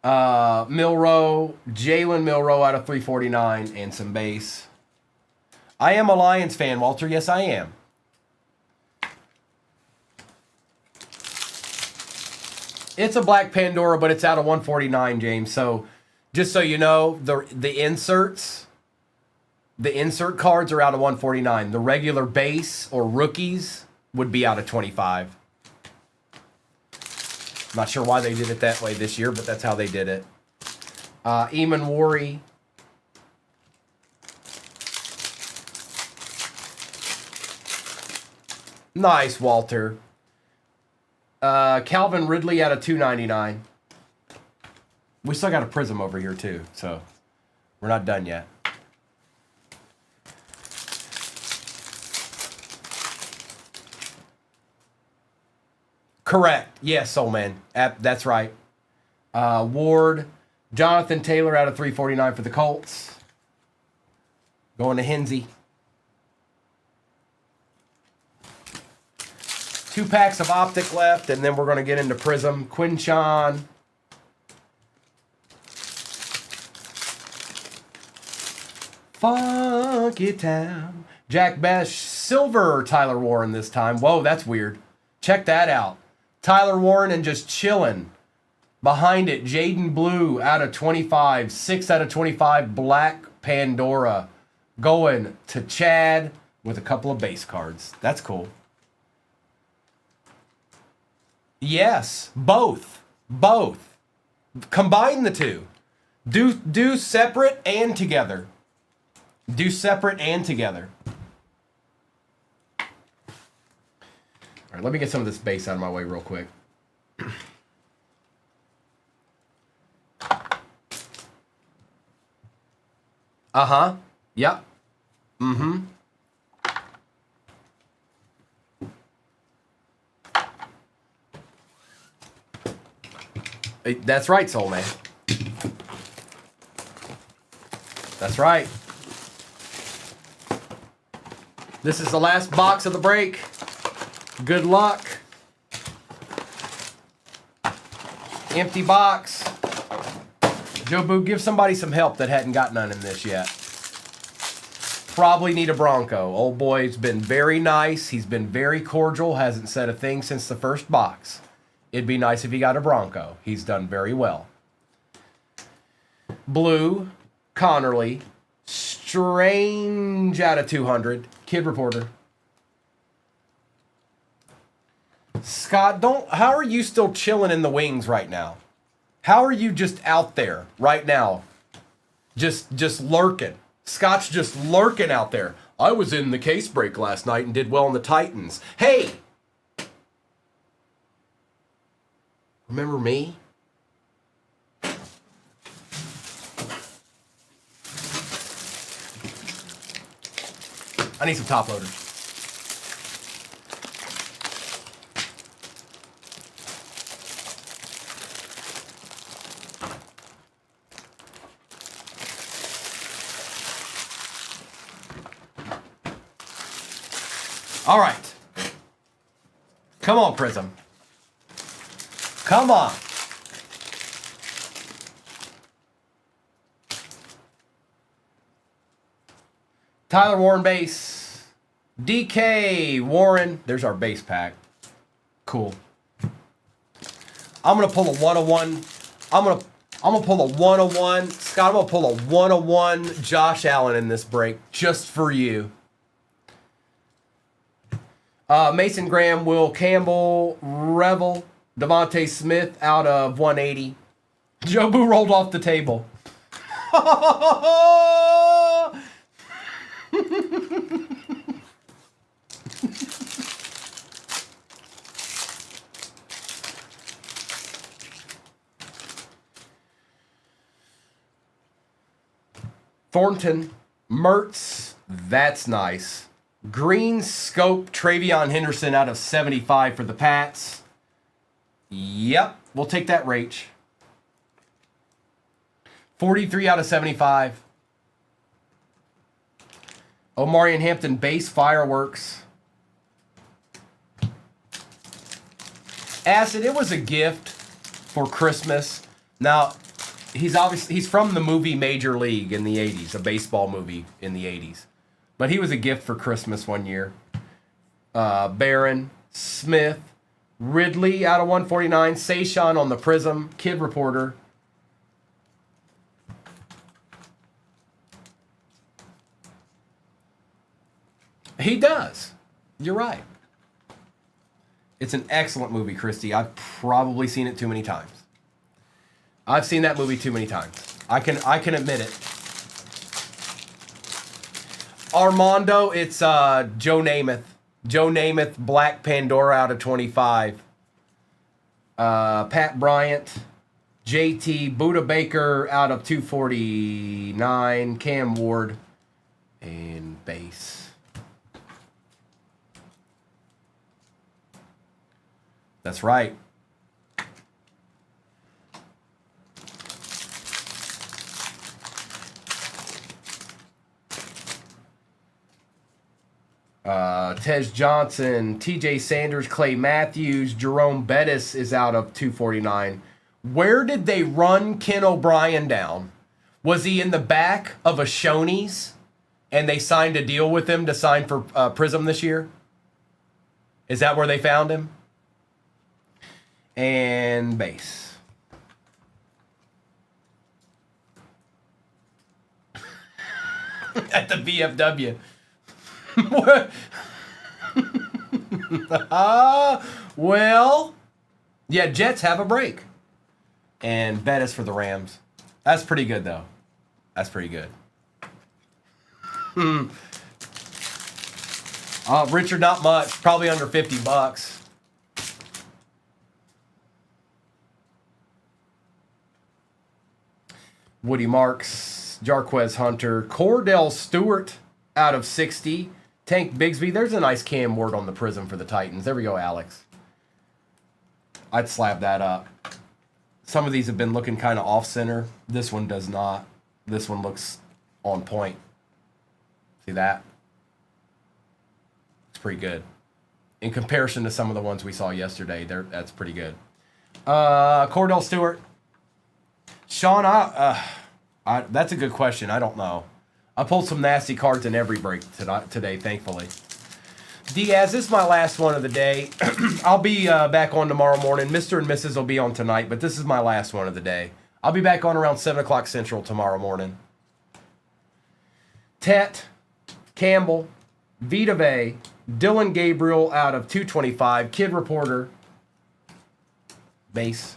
Milrow, Jalen Milrow out of 349 and some base. I am a Lions fan, Walter. Yes, I am. It's a black Pandora, but it's out of 149, James. So, just so you know, the insert cards are out of 149. The regular base or rookies would be out of 25. I'm not sure why they did it that way this year, but that's how they did it. Eamon Worry. Nice, Walter. Calvin Ridley out of 299. We still got a prism over here too, so we're not done yet. Correct. Yes, Soul Man. That's right. Ward. Jonathan Taylor out of 349 for the Colts. Going to Hensey. 2 packs of Optic left, and then we're going to get into Prism. Quinshawn. Funky Town. Jack Besh. Silver Tyler Warren this time. Whoa, that's weird. Check that out. Tyler Warren and just chilling. Behind it, Jaden Blue out of 25. 6 out of 25. Black Pandora. Going to Chad with a couple of base cards. That's cool. Yes, both. Both. Combine the two. Do separate and together. Do separate and together. All right, let me get some of this base out of my way real quick. Uh-huh. Yep. Mm-hmm. That's right, Soul Man. That's right. This is the last box of the break. Good luck. Empty box. Joe Boo, give somebody some help that hadn't got none in this yet. Probably need a Bronco. Old boy's been very nice. He's been very cordial. Hasn't said a thing since the first box. It'd be nice if he got a Bronco. He's done very well. Blue, Connerly, Strange out of 200. Kid Reporter. Scott, how are you still chilling in the wings right now? How are you just out there right now? Just lurking. Scott's just lurking out there. I was in the case break last night and did well in the Titans. Hey! Remember me? I need some top loaders. All right. Come on, Prism. Come on. Tyler Warren base. DK Warren. There's our base pack. Cool. I'm gonna pull a 101. I'm gonna pull a 101. Scott, I'm gonna pull a 101 Josh Allen in this break just for you. Mason Graham, Will Campbell, Revel, Devontae Smith out of 180. Joe Boo rolled off the table. Thornton, Mertz, that's nice. Green Scope, Travion Henderson out of 75 for the Pats. Yep, we'll take that Rach. 43 out of 75. Omari and Hampton base fireworks. Acid, it was a gift for Christmas. Now, he's from the movie Major League in the 80s, a baseball movie in the 80s. But he was a gift for Christmas one year. Barron, Smith, Ridley out of 149, Sayshawn on the Prism, Kid Reporter. He does. You're right. It's an excellent movie, Christy. I've probably seen it too many times. I've seen that movie too many times. I can admit it. Armando, it's Joe Namath. Joe Namath, Black Pandora out of 25. Pat Bryant, JT, Buda Baker out of 249. Cam Ward, and base. That's right. Tej Johnson, TJ Sanders, Clay Matthews, Jerome Bettis is out of 249. Where did they run Ken O'Brien down? Was he in the back of a Shoney's and they signed a deal with him to sign for Prism this year? Is that where they found him? And base. At the VFW. What? Well, yeah, Jets have a break. And Bettis for the Rams. That's pretty good, though. That's pretty good. Richard, not much. Probably under $50. Woody Marks, Jarquez Hunter, Cordell Stewart out of 60. Tank Bigsby. There's a nice Cam Ward on the Prism for the Titans. There we go, Alex. I'd slab that up. Some of these have been looking kind of off-center. This one does not. This one looks on point. See that? It's pretty good. In comparison to some of the ones we saw yesterday, that's pretty good. Cordell Stewart. Sean, that's a good question. I don't know. I pulled some nasty cards in every break today, thankfully. Diaz, this is my last one of the day. I'll be back on tomorrow morning. Mr. and Mrs. will be on tonight, but this is my last one of the day. I'll be back on around 7 o'clock Central tomorrow morning. Tet, Campbell, Vita Vey, Dylan Gabriel out of 225, Kid Reporter, base.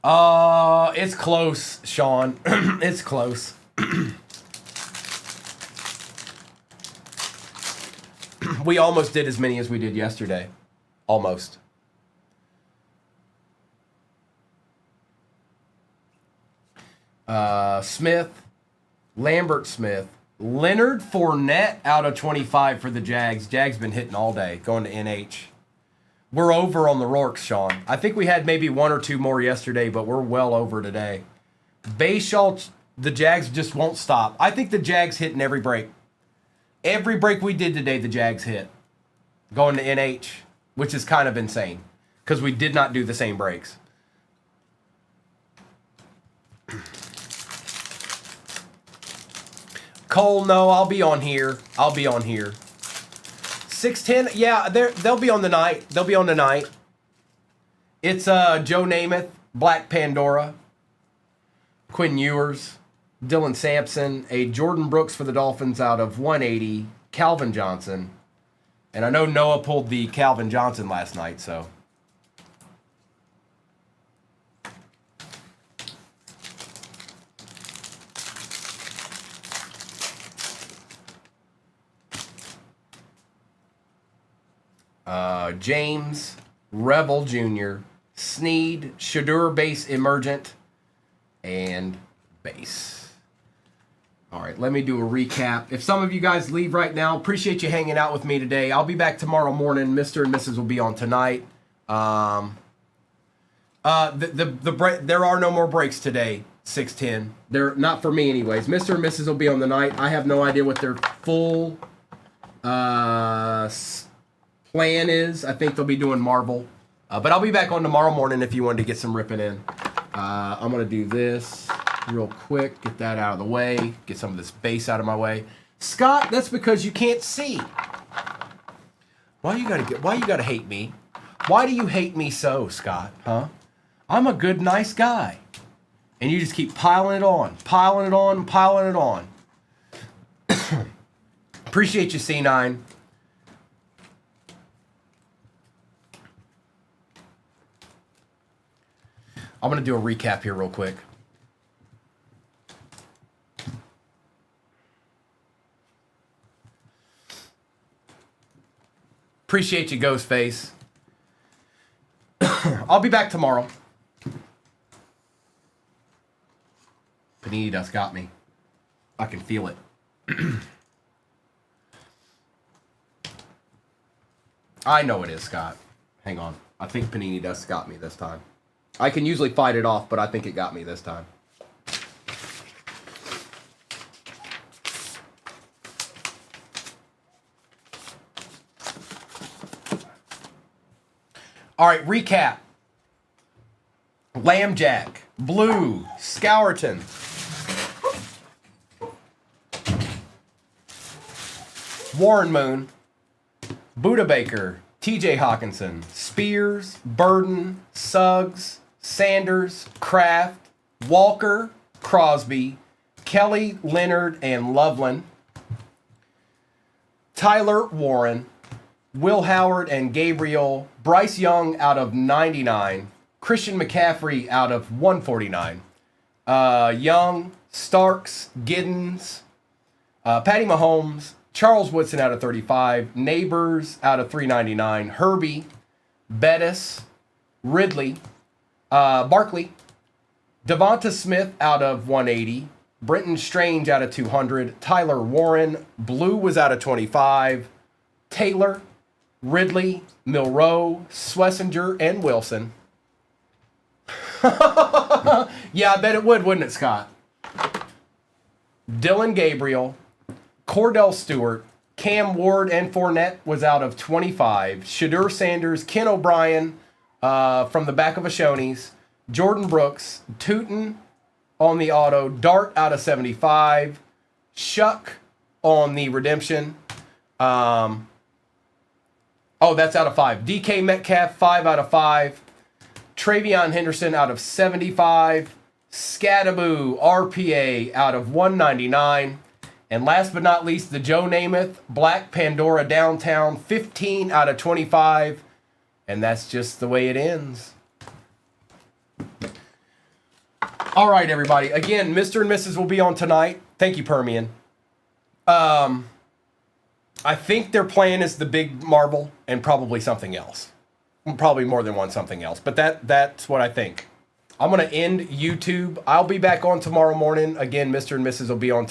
It's close, Sean. It's close. We almost did as many as we did yesterday. Almost. Smith, Lambert Smith, Leonard Fournette out of 25 for the Jags. Jags been hitting all day, going to NH. We're over on the Rourkes, Sean. I think we had maybe one or two more yesterday, but we're well over today. Bayshaw, the Jags just won't stop. I think the Jags hit in every break. Every break we did today, the Jags hit. Going to NH, which is kind of insane because we did not do the same breaks. Cole, no, I'll be on here. 610, yeah, they'll be on the night. They'll be on tonight. It's Joe Namath, Black Pandora, Quinn Ewers, Dylan Sampson, a Jordan Brooks for the Dolphins out of 180, Calvin Johnson. And I know Noah pulled the Calvin Johnson last night, so. James, Revel Jr., Sneed, Shadur base emergent, and base. All right, let me do a recap. If some of you guys leave right now, appreciate you hanging out with me today. I'll be back tomorrow morning. Mr. and Mrs. will be on tonight. There are no more breaks today. 610. They're not for me anyways. Mr. and Mrs. will be on the night. I have no idea what their full plan is. I think they'll be doing marble. But I'll be back on tomorrow morning if you wanted to get some ripping in. I'm going to do this real quick. Get that out of the way. Get some of this base out of my way. Scott, that's because you can't see. Why you gotta hate me? Why do you hate me so, Scott? Huh? I'm a good, nice guy. And you just keep piling it on, piling it on, piling it on. Appreciate you, C9. I'm going to do a recap here real quick. Appreciate you, Ghostface. I'll be back tomorrow. Panini Dust got me. I can feel it. I know it is, Scott. Hang on. I think Panini Dust got me this time. I can usually fight it off, but I think it got me this time. All right, recap. Lambjack, Blue, Scourton, Warren Moon, Buda Baker, TJ Hawkinson, Spears, Burden, Suggs, Sanders, Kraft, Walker, Crosby, Kelly, Leonard, and Loveland, Tyler, Warren, Will Howard and Gabriel, Bryce Young out of 99, Christian McCaffrey out of 149, Young, Starks, Giddens, Patty Mahomes, Charles Woodson out of 35, Neighbors out of 399, Herbie, Bettis, Ridley, Barkley, Devonta Smith out of 180, Brenton Strange out of 200, Tyler Warren, Blue was out of 25, Taylor, Ridley, Milroe, Schlesinger, and Wilson. Yeah, I bet it would, wouldn't it, Scott? Dylan Gabriel, Cordell Stewart, Cam Ward, and Fournette was out of 25. Shadur Sanders, Ken O'Brien from the back of a Shoney's, Jordan Brooks, Tootin on the auto, Dart out of 75, Shuck on the redemption. Oh, that's out of 5. DK Metcalf, 5 out of 5. Travion Henderson out of 75. Scattaboo RPA out of 199. And last but not least, the Joe Namath Black Pandora Downtown, 15 out of 25. And that's just the way it ends. All right, everybody. Again, Mr. and Mrs. will be on tonight. Thank you, Permian. I think their plan is the big marble and probably something else. Probably more than one something else. But that's what I think. I'm going to end YouTube. I'll be back on tomorrow morning. Again, Mr. and Mrs. will be on